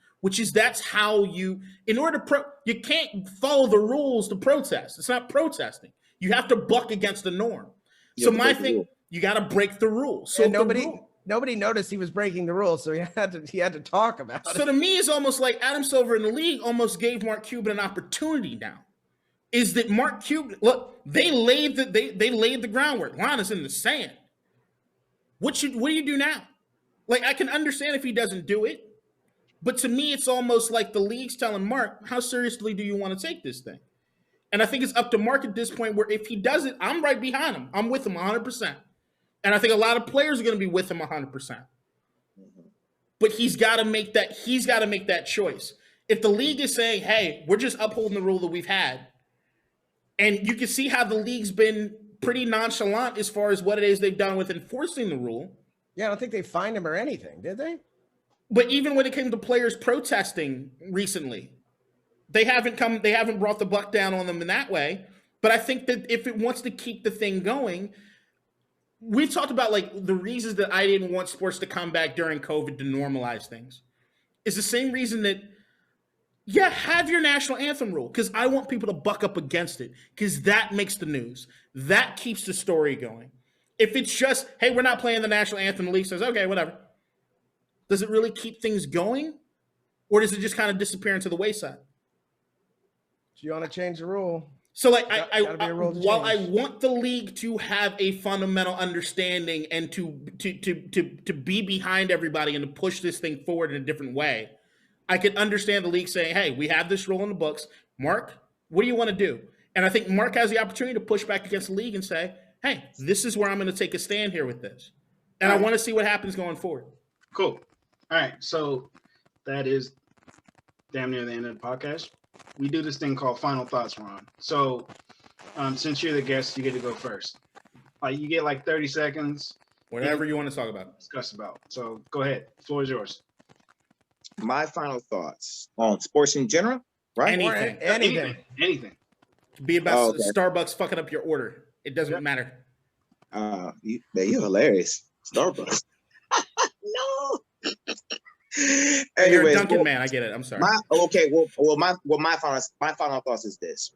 that's how you can't follow the rules to protest. It's not protesting. You have to buck against the norm. So my thing, you got to break the rules. So nobody noticed he was breaking the rules, so he had to talk about it. So to me, it's almost like Adam Silver in the league almost gave Mark Cuban an opportunity now. Is that Mark Cuban? Look, they laid the groundwork. Line is in the sand. What do you do now? Like, I can understand if he doesn't do it, but to me, it's almost like the league's telling Mark, how seriously do you want to take this thing? And I think it's up to Mark at this point where if he does it, I'm right behind him. I'm with him 100%. And I think a lot of players are going to be with him 100%. But he's got to make that choice. If the league is saying, hey, we're just upholding the rule that we've had, and you can see how the league's been pretty nonchalant as far as what it is they've done with enforcing the rule. Yeah, I don't think they fined him or anything, did they? But even when it came to players protesting recently, they haven't brought the buck down on them in that way. But I think that if it wants to keep the thing going, we talked about like the reasons that I didn't want sports to come back during COVID to normalize things. It's the same reason that Yeah, have your national anthem rule because I want people to buck up against it because that makes the news. That keeps the story going. If it's just, hey, we're not playing the national anthem, the league says, okay, whatever. Does it really keep things going? Or does it just kind of disappear into the wayside? Do you want to change the rule? So, like, while I want the league to have a fundamental understanding and to be behind everybody and to push this thing forward in a different way, I can understand the league saying, hey, we have this rule in the books. Mark, what do you want to do? And I think Mark has the opportunity to push back against the league and say, hey, this is where I'm going to take a stand here with this. And I want to see what happens going forward. Cool. All right. So that is damn near the end of the podcast. We do this thing called Final Thoughts, Ron. So since you're the guest, you get to go first. You get like 30 seconds. Whatever you want to talk about. Discuss about. So go ahead. The floor is yours. My final thoughts on sports in general, right? Anything. Be about Starbucks fucking up your order. It doesn't matter. You're hilarious. Starbucks. No. You're a Dunkin' man. I get it. I'm sorry. My final thoughts is this.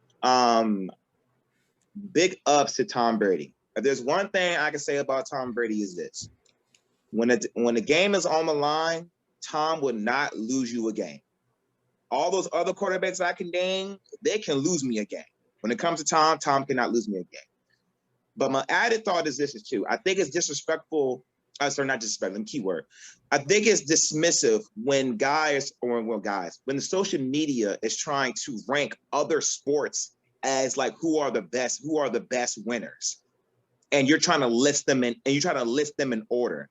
Big ups to Tom Brady. If there's one thing I can say about Tom Brady is this: when the game is on the line, Tom would not lose you a game. All those other quarterbacks I can name, they can lose me a game. When it comes to Tom, Tom cannot lose me a game. But my added thought is this too. I think it's disrespectful. Not disrespectful, keyword. I think it's dismissive when when the social media is trying to rank other sports as like who are the best winners. And you're trying to list them in order.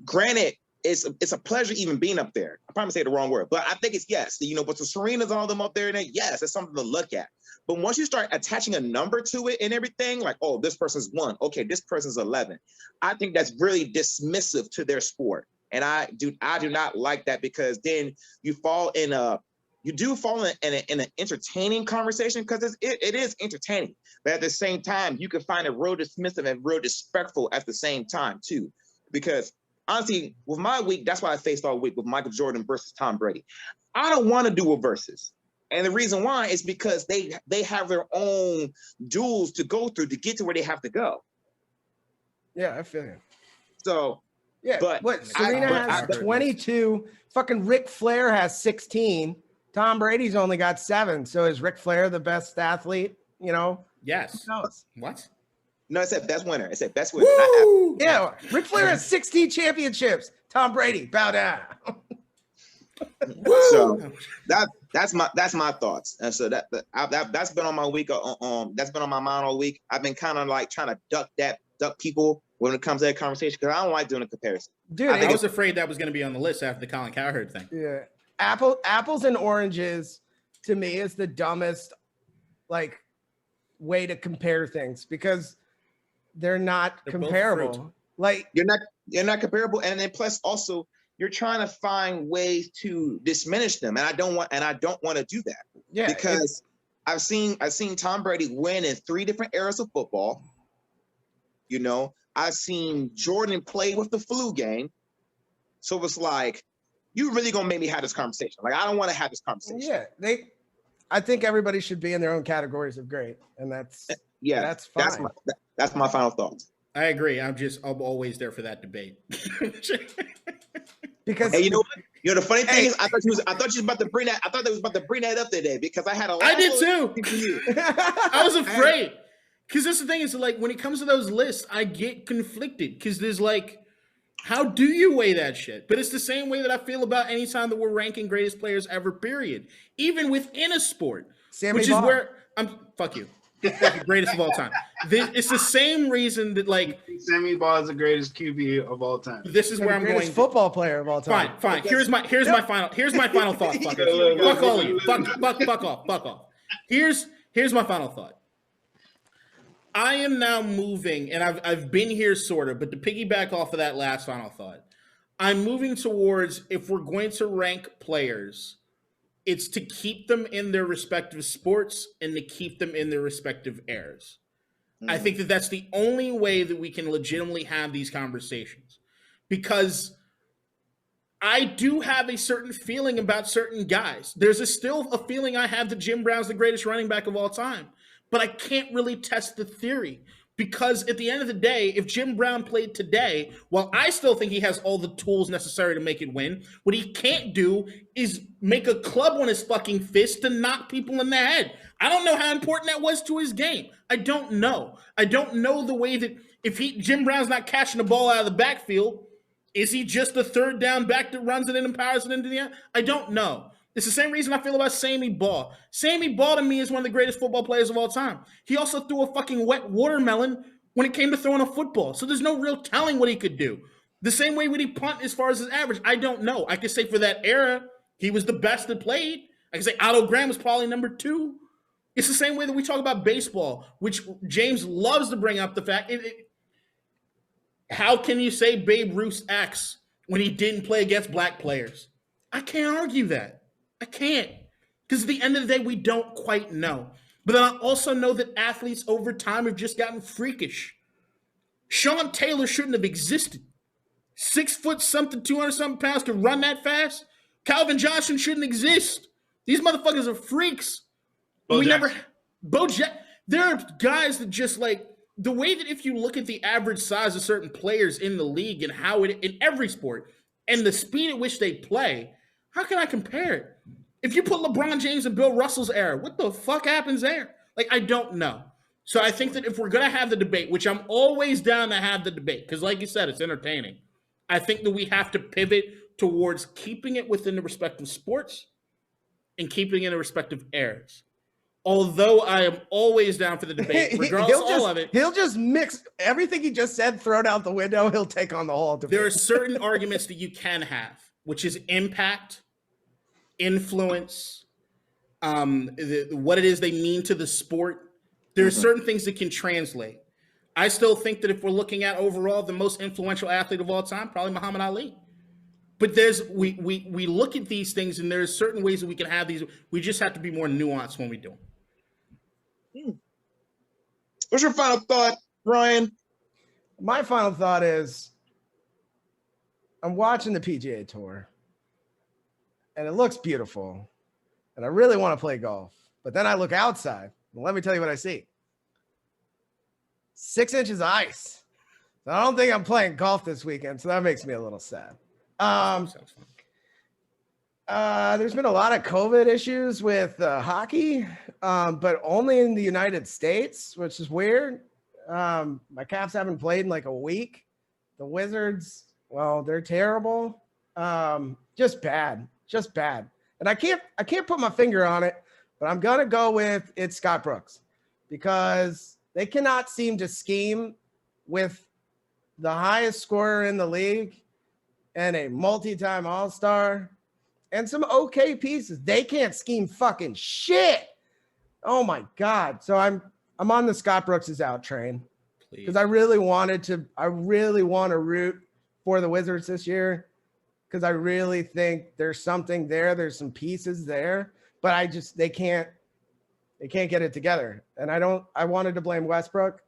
Granted, it's a pleasure even being up there. I probably say the wrong word, but I think it's yes. But the Serenas, all them up there, and yes, it's something to look at. But once you start attaching a number to it and everything, like, oh, this person's 1, okay, this person's 11, I think that's really dismissive to their sport, and I do not like that because then you fall in an entertaining conversation because it is entertaining, but at the same time, you can find it real dismissive and real disrespectful at the same time too, because. Honestly, with my week, that's why I faced all week with Michael Jordan versus Tom Brady. I don't want to do a versus. And the reason why is because they have their own duels to go through to get to where they have to go. Yeah, I feel you. So, yeah, but Serena has 22. Fucking Ric Flair has 16. Tom Brady's only got 7. So is Ric Flair the best athlete? Yes. Who knows? What? No, it said best winner. It said best winner. Yeah, Ric Flair has 16 championships. Tom Brady, bow down. So that's my thoughts. And so that's been on my week. That's been on my mind all week. I've been kind of like trying to duck people when it comes to that conversation because I don't like doing a comparison. Dude, I was afraid that was going to be on the list after the Colin Cowherd thing. Yeah, apples and oranges to me is the dumbest way to compare things because they're not comparable. Like you're not comparable, and then plus also you're trying to find ways to diminish them, and I don't want to do that. Yeah, because I've seen Tom Brady win in 3 different eras of football. I've seen Jordan play with the flu game, so it's like you really gonna make me have this conversation. Like I don't want to have this conversation. Yeah, I think everybody should be in their own categories of great, and that's fine. That's my final thoughts. I agree. I'm always there for that debate. Because hey, you know what? The funny thing is, I thought you was about to bring that. I thought they was about to bring that up today because I had a lot. I did too. I was afraid because that's the thing is like when it comes to those lists, I get conflicted because there's like, how do you weigh that shit? But it's the same way that I feel about any time that we're ranking greatest players ever. Period. Even within a sport, which is where I'm. Fuck you. The greatest of all time. It's the same reason that like Sammy Baugh is the greatest QB of all time. This is where I'm going. Football player of all time. Fine. Here's my final thought. Fuckers. Fuck all of you. Fuck off. Here's my final thought. I am now moving, and I've been here sort of, but to piggyback off of that last final thought, I'm moving towards if we're going to rank players, it's to keep them in their respective sports and to keep them in their respective eras. I think that that's the only way that we can legitimately have these conversations because I do have a certain feeling about certain guys. There's still a feeling I have that Jim Brown's the greatest running back of all time. But I can't really test the theory because at the end of the day, if Jim Brown played today, while I still think he has all the tools necessary to make it win, what he can't do is make a club on his fucking fist to knock people in the head. I don't know how important that was to his game. I don't know. I don't know the way that if Jim Brown's not catching the ball out of the backfield, is he just a third down back that runs it in and powers it into the end? I don't know. It's the same reason I feel about Sammy Ball. Sammy Ball to me is one of the greatest football players of all time. He also threw a fucking wet watermelon when it came to throwing a football. So there's no real telling what he could do. The same way would he punt as far as his average? I don't know. I could say for that era, he was the best that played. I could say Otto Graham was probably number 2. It's the same way that we talk about baseball, which James loves to bring up the fact how can you say Babe Ruth X when he didn't play against black players? I can't argue that. I can't. Because at the end of the day, we don't quite know. But then I also know that athletes over time have just gotten freakish. Sean Taylor shouldn't have existed. 6 foot something, 200 something pounds to run that fast. Calvin Johnson shouldn't exist. These motherfuckers are freaks. There are guys that just like, the way that if you look at the average size of certain players in the league and how it in every sport and the speed at which they play, how can I compare it? If you put LeBron James and Bill Russell's era, what the fuck happens there? Like, I don't know. So I think that if we're going to have the debate, which I'm always down to have the debate, because like you said, it's entertaining. I think that we have to pivot towards keeping it within the respective sports and keeping it in the respective eras. Although I am always down for the debate, regardless of all of it. He'll just mix everything he just said, throw it out the window. He'll take on the whole debate. There are certain arguments that you can have, which is impact, influence, what it is they mean to the sport. There are certain things that can translate. I still think that if we're looking at overall the most influential athlete of all time, probably Muhammad Ali. But we look at these things and there's certain ways that we can have these. We just have to be more nuanced when we do them. What's your final thought, Ryan? My final thought is I'm watching the PGA Tour and it looks beautiful and I really want to play golf. But then I look outside and let me tell you what I see. 6 inches of ice. So I don't think I'm playing golf this weekend. So that makes me a little sad. There's been a lot of COVID issues with hockey, but only in the United States, which is weird. My Caps haven't played in like a week. The Wizards, well, they're terrible. Just bad. And I can't put my finger on it, but I'm gonna go with it's Scott Brooks because they cannot seem to scheme with the highest scorer in the league and a multi-time All-Star and some okay pieces. They can't scheme fucking shit. Oh my God. So I'm on the Scott Brooks is out train because I really want to root for the Wizards this year because I really think there's something there. There's some pieces there, but they can't get it together. And I wanted to blame Westbrook,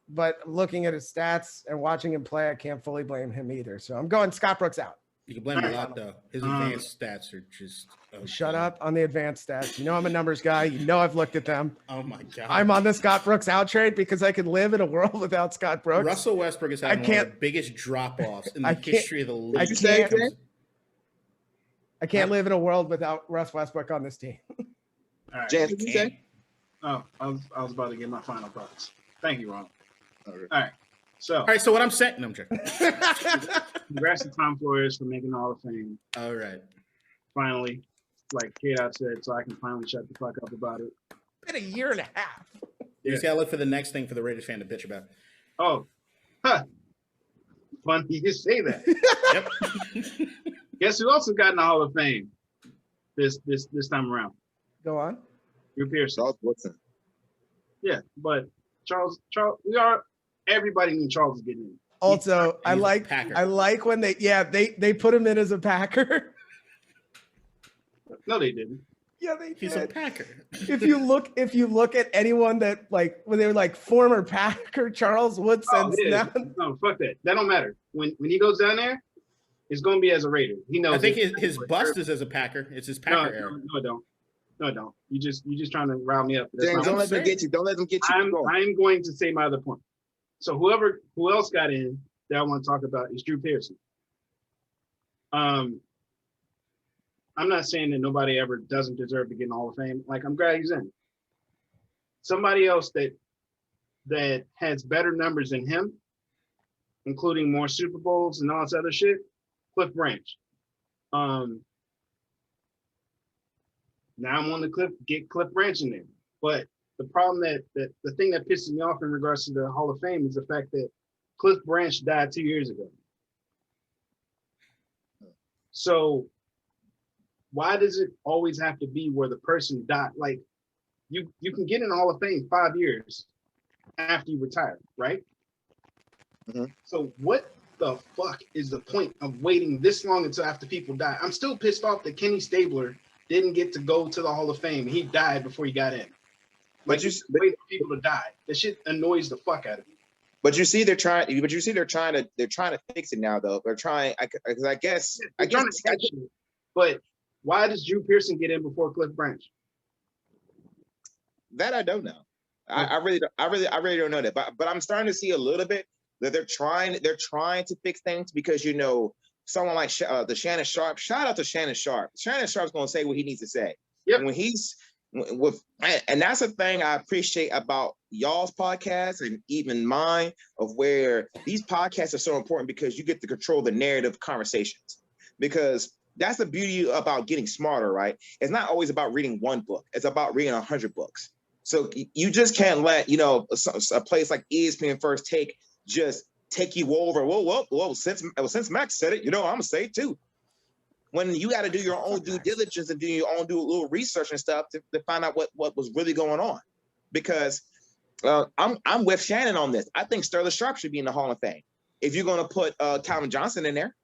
but looking at his stats and watching him play, I can't fully blame him either. So I'm going Scott Brooks out. You can blame him a lot, though. His advanced stats are just... Shut up on the advanced stats. You know I'm a numbers guy. You know I've looked at them. Oh, my God. I'm on the Scott Brooks out trade because I could live in a world without Scott Brooks. Russell Westbrook has had one of the biggest drop-offs in the history of the league. I can't live in a world without Russ Westbrook on this team. All right. Jan, what you say? Oh, I was about to get my final thoughts. Thank you, Ron. All right. So what I'm saying, no, I'm joking. Congrats to Tom Flores for making the Hall of Fame. All right. Finally, like K-Dot said, so I can finally shut the fuck up about it. Been a year and a half. You just gotta look for the next thing for the Raiders fan to bitch about. Oh, funny you say that. Yep. Guess who also got in the Hall of Fame this time around? Go on. Drew Pearson. Charles Woodson. Yeah, but Charles, everybody knew Charles was getting in. Also, I like when they put him in as a Packer. No, they didn't. Yeah, they did. He's a Packer. If you look at anyone that like when they were like former Packer Charles Woodson. No, fuck that. That don't matter. When he goes down there, It's going to be as a Raider. He knows. I think his bust is as a Packer. It's his Packer era. No, don't. No, don't. You just trying to rile me up. James, don't let them get you. Don't let them get you. I'm going to say my other point. So who else got in that I want to talk about is Drew Pearson. I'm not saying that nobody ever doesn't deserve to get in the Hall of Fame. Like, I'm glad he's in. Somebody else that has better numbers than him, including more Super Bowls and all this other shit, Cliff Branch. Now I'm on the get Cliff Branch in there. But the problem that the thing that pisses me off in regards to the Hall of Fame is the fact that Cliff Branch died 2 years ago. So why does it always have to be where the person died? Like, you can get in the Hall of Fame 5 years after you retire, right? Mm-hmm. So what the fuck is the point of waiting this long until after people die? I'm still pissed off that Kenny Stabler didn't get to go to the Hall of Fame. He died before he got in. Like, you wait for people to die. That shit annoys the fuck out of me. But you see, they're trying to fix it now, though. They're trying, because I guess. But why does Drew Pearson get in before Cliff Branch? That I don't know. I really don't know that. But I'm starting to see a little bit that they're trying to fix things because, you know, someone like the Shannon Sharp. Shout out to Shannon Sharp. Shannon Sharp's going to say what he needs to say. Yep. When he's and that's the thing I appreciate about y'all's podcast and even mine, of where these podcasts are so important because you get to control the narrative conversations. Because that's the beauty about getting smarter, right? It's not always about reading one book. It's about reading 100 books. So you just can't let, you know, a place like ESPN First Take just take you over. Well, since Max said it, you know, I'm gonna say it too. When you got to do your own due diligence and do a little research and stuff to find out what was really going on. Because I'm with Shannon on this. I think Sterling Sharp should be in the Hall of Fame. If you're going to put Calvin Johnson in there.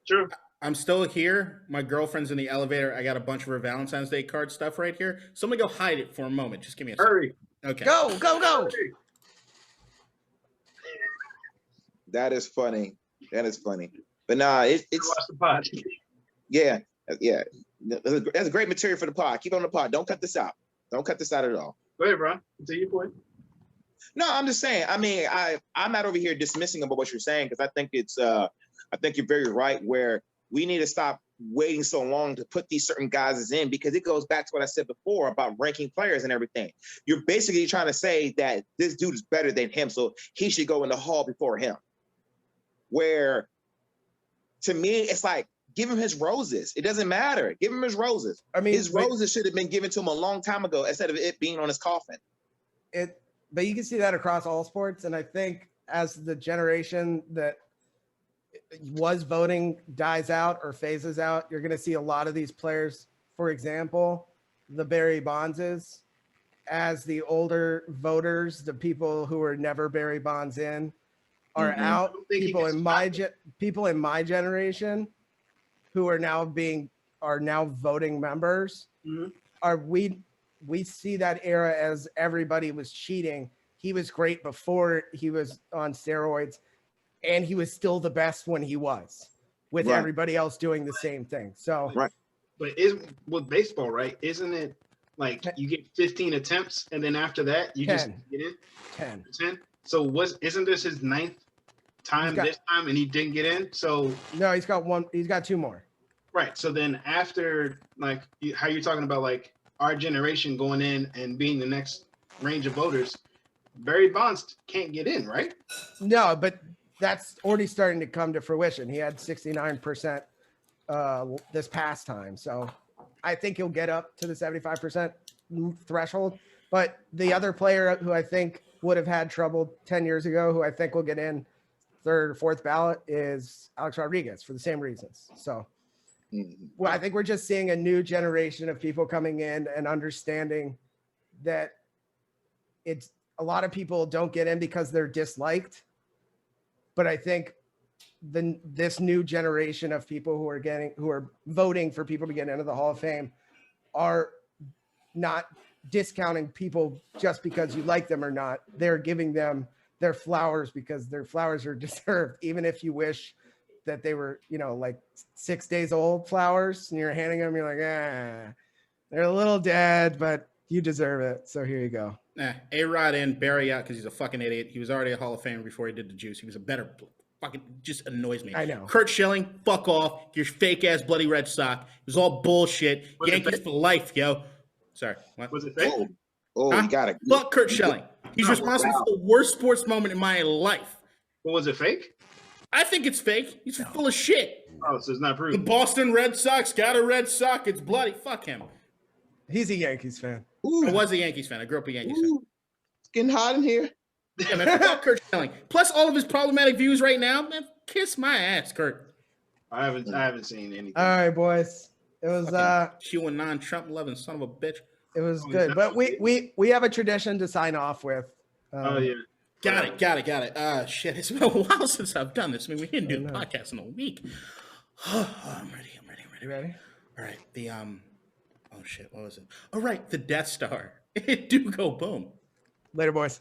Sure. I'm still here. My girlfriend's in the elevator. I got a bunch of her Valentine's Day card stuff right here. Somebody go hide it for a moment. Just give me a second. Hurry. Okay. Go. Hurry. That is funny. But nah, it's watch the pod. Yeah. That's great material for the pod. Keep on the pod. Don't cut this out. Don't cut this out at all. Go ahead, bro. Continue your point. No, I'm just saying. I mean, I'm not over here dismissing about what you're saying because I think you're very right. Where we need to stop waiting so long to put these certain guys in because it goes back to what I said before about ranking players and everything. You're basically trying to say that this dude is better than him, so he should go in the hall before him. Where, to me, it's like, give him his roses. It doesn't matter. Give him his roses. I mean, his roses should have been given to him a long time ago instead of it being on his coffin. But you can see that across all sports. And I think as the generation that was voting dies out or phases out, you're going to see a lot of these players, for example, the Barry Bondses, as the older voters, the people who were never Barry Bonds in, are out. People in my generation who are now voting members. Mm-hmm. We see that era as everybody was cheating. He was great before he was on steroids, and he was still the best when he was, with everybody else doing the same thing. So But with baseball, right? Isn't it like you get 15 attempts and then after that you 10. Just get in? 10. So isn't this his 9th time this time and he didn't get in? So no, he's got 2 more. Right. So then after, like, how you're talking about like our generation going in and being the next range of voters, Barry Bonds can't get in, right? No, but that's already starting to come to fruition. He had 69% this past time. So I think he'll get up to the 75% threshold. But the other player who I think would have had trouble 10 years ago, who I think will get in 3rd or 4th ballot, is Alex Rodriguez for the same reasons. So well, I think we're just seeing a new generation of people coming in and understanding that it's a lot of people don't get in because they're disliked. But I think this new generation of people who are voting for people to get into the Hall of Fame are not discounting people just because you like them or not. They're giving them their flowers because their flowers are deserved, even if you wish that they were, you know, like 6 days old flowers, and you're handing them, you're like, they're a little dead, but you deserve it. So here you go. A-Rod in, Barry out because he's a fucking idiot. He was already a Hall of Famer before he did the juice. He was a better fucking, just annoys me. I know. Kurt Schilling, fuck off. Your fake ass bloody Red Sox. It was all bullshit. Was Yankees for life, yo. Sorry. What? Was it fake? You got it. Fuck Kurt Schilling. He's responsible for the worst sports moment in my life. What was it fake? I think it's fake. He's full of shit. Oh, so it's not The proven. Boston Red Sox got a Red Sox. It's bloody. Fuck him. He's a Yankees fan. Ooh, I was a Yankees fan. I grew up a Yankees fan. it's getting hot in here. Yeah, man, fuck Kurt Schilling. Plus all of his problematic views right now, man. Kiss my ass, Kurt. I haven't seen anything. All right, boys. It was QAnon Trump loving son of a bitch. it was good. But we have a tradition to sign off with. Oh yeah. Got it. Shit, it's been a while since I've done this. I mean, we didn't do the podcast in a week. I'm ready. You ready? All right, oh shit, what was it? All right, the Death Star. It do go boom. Later, boys.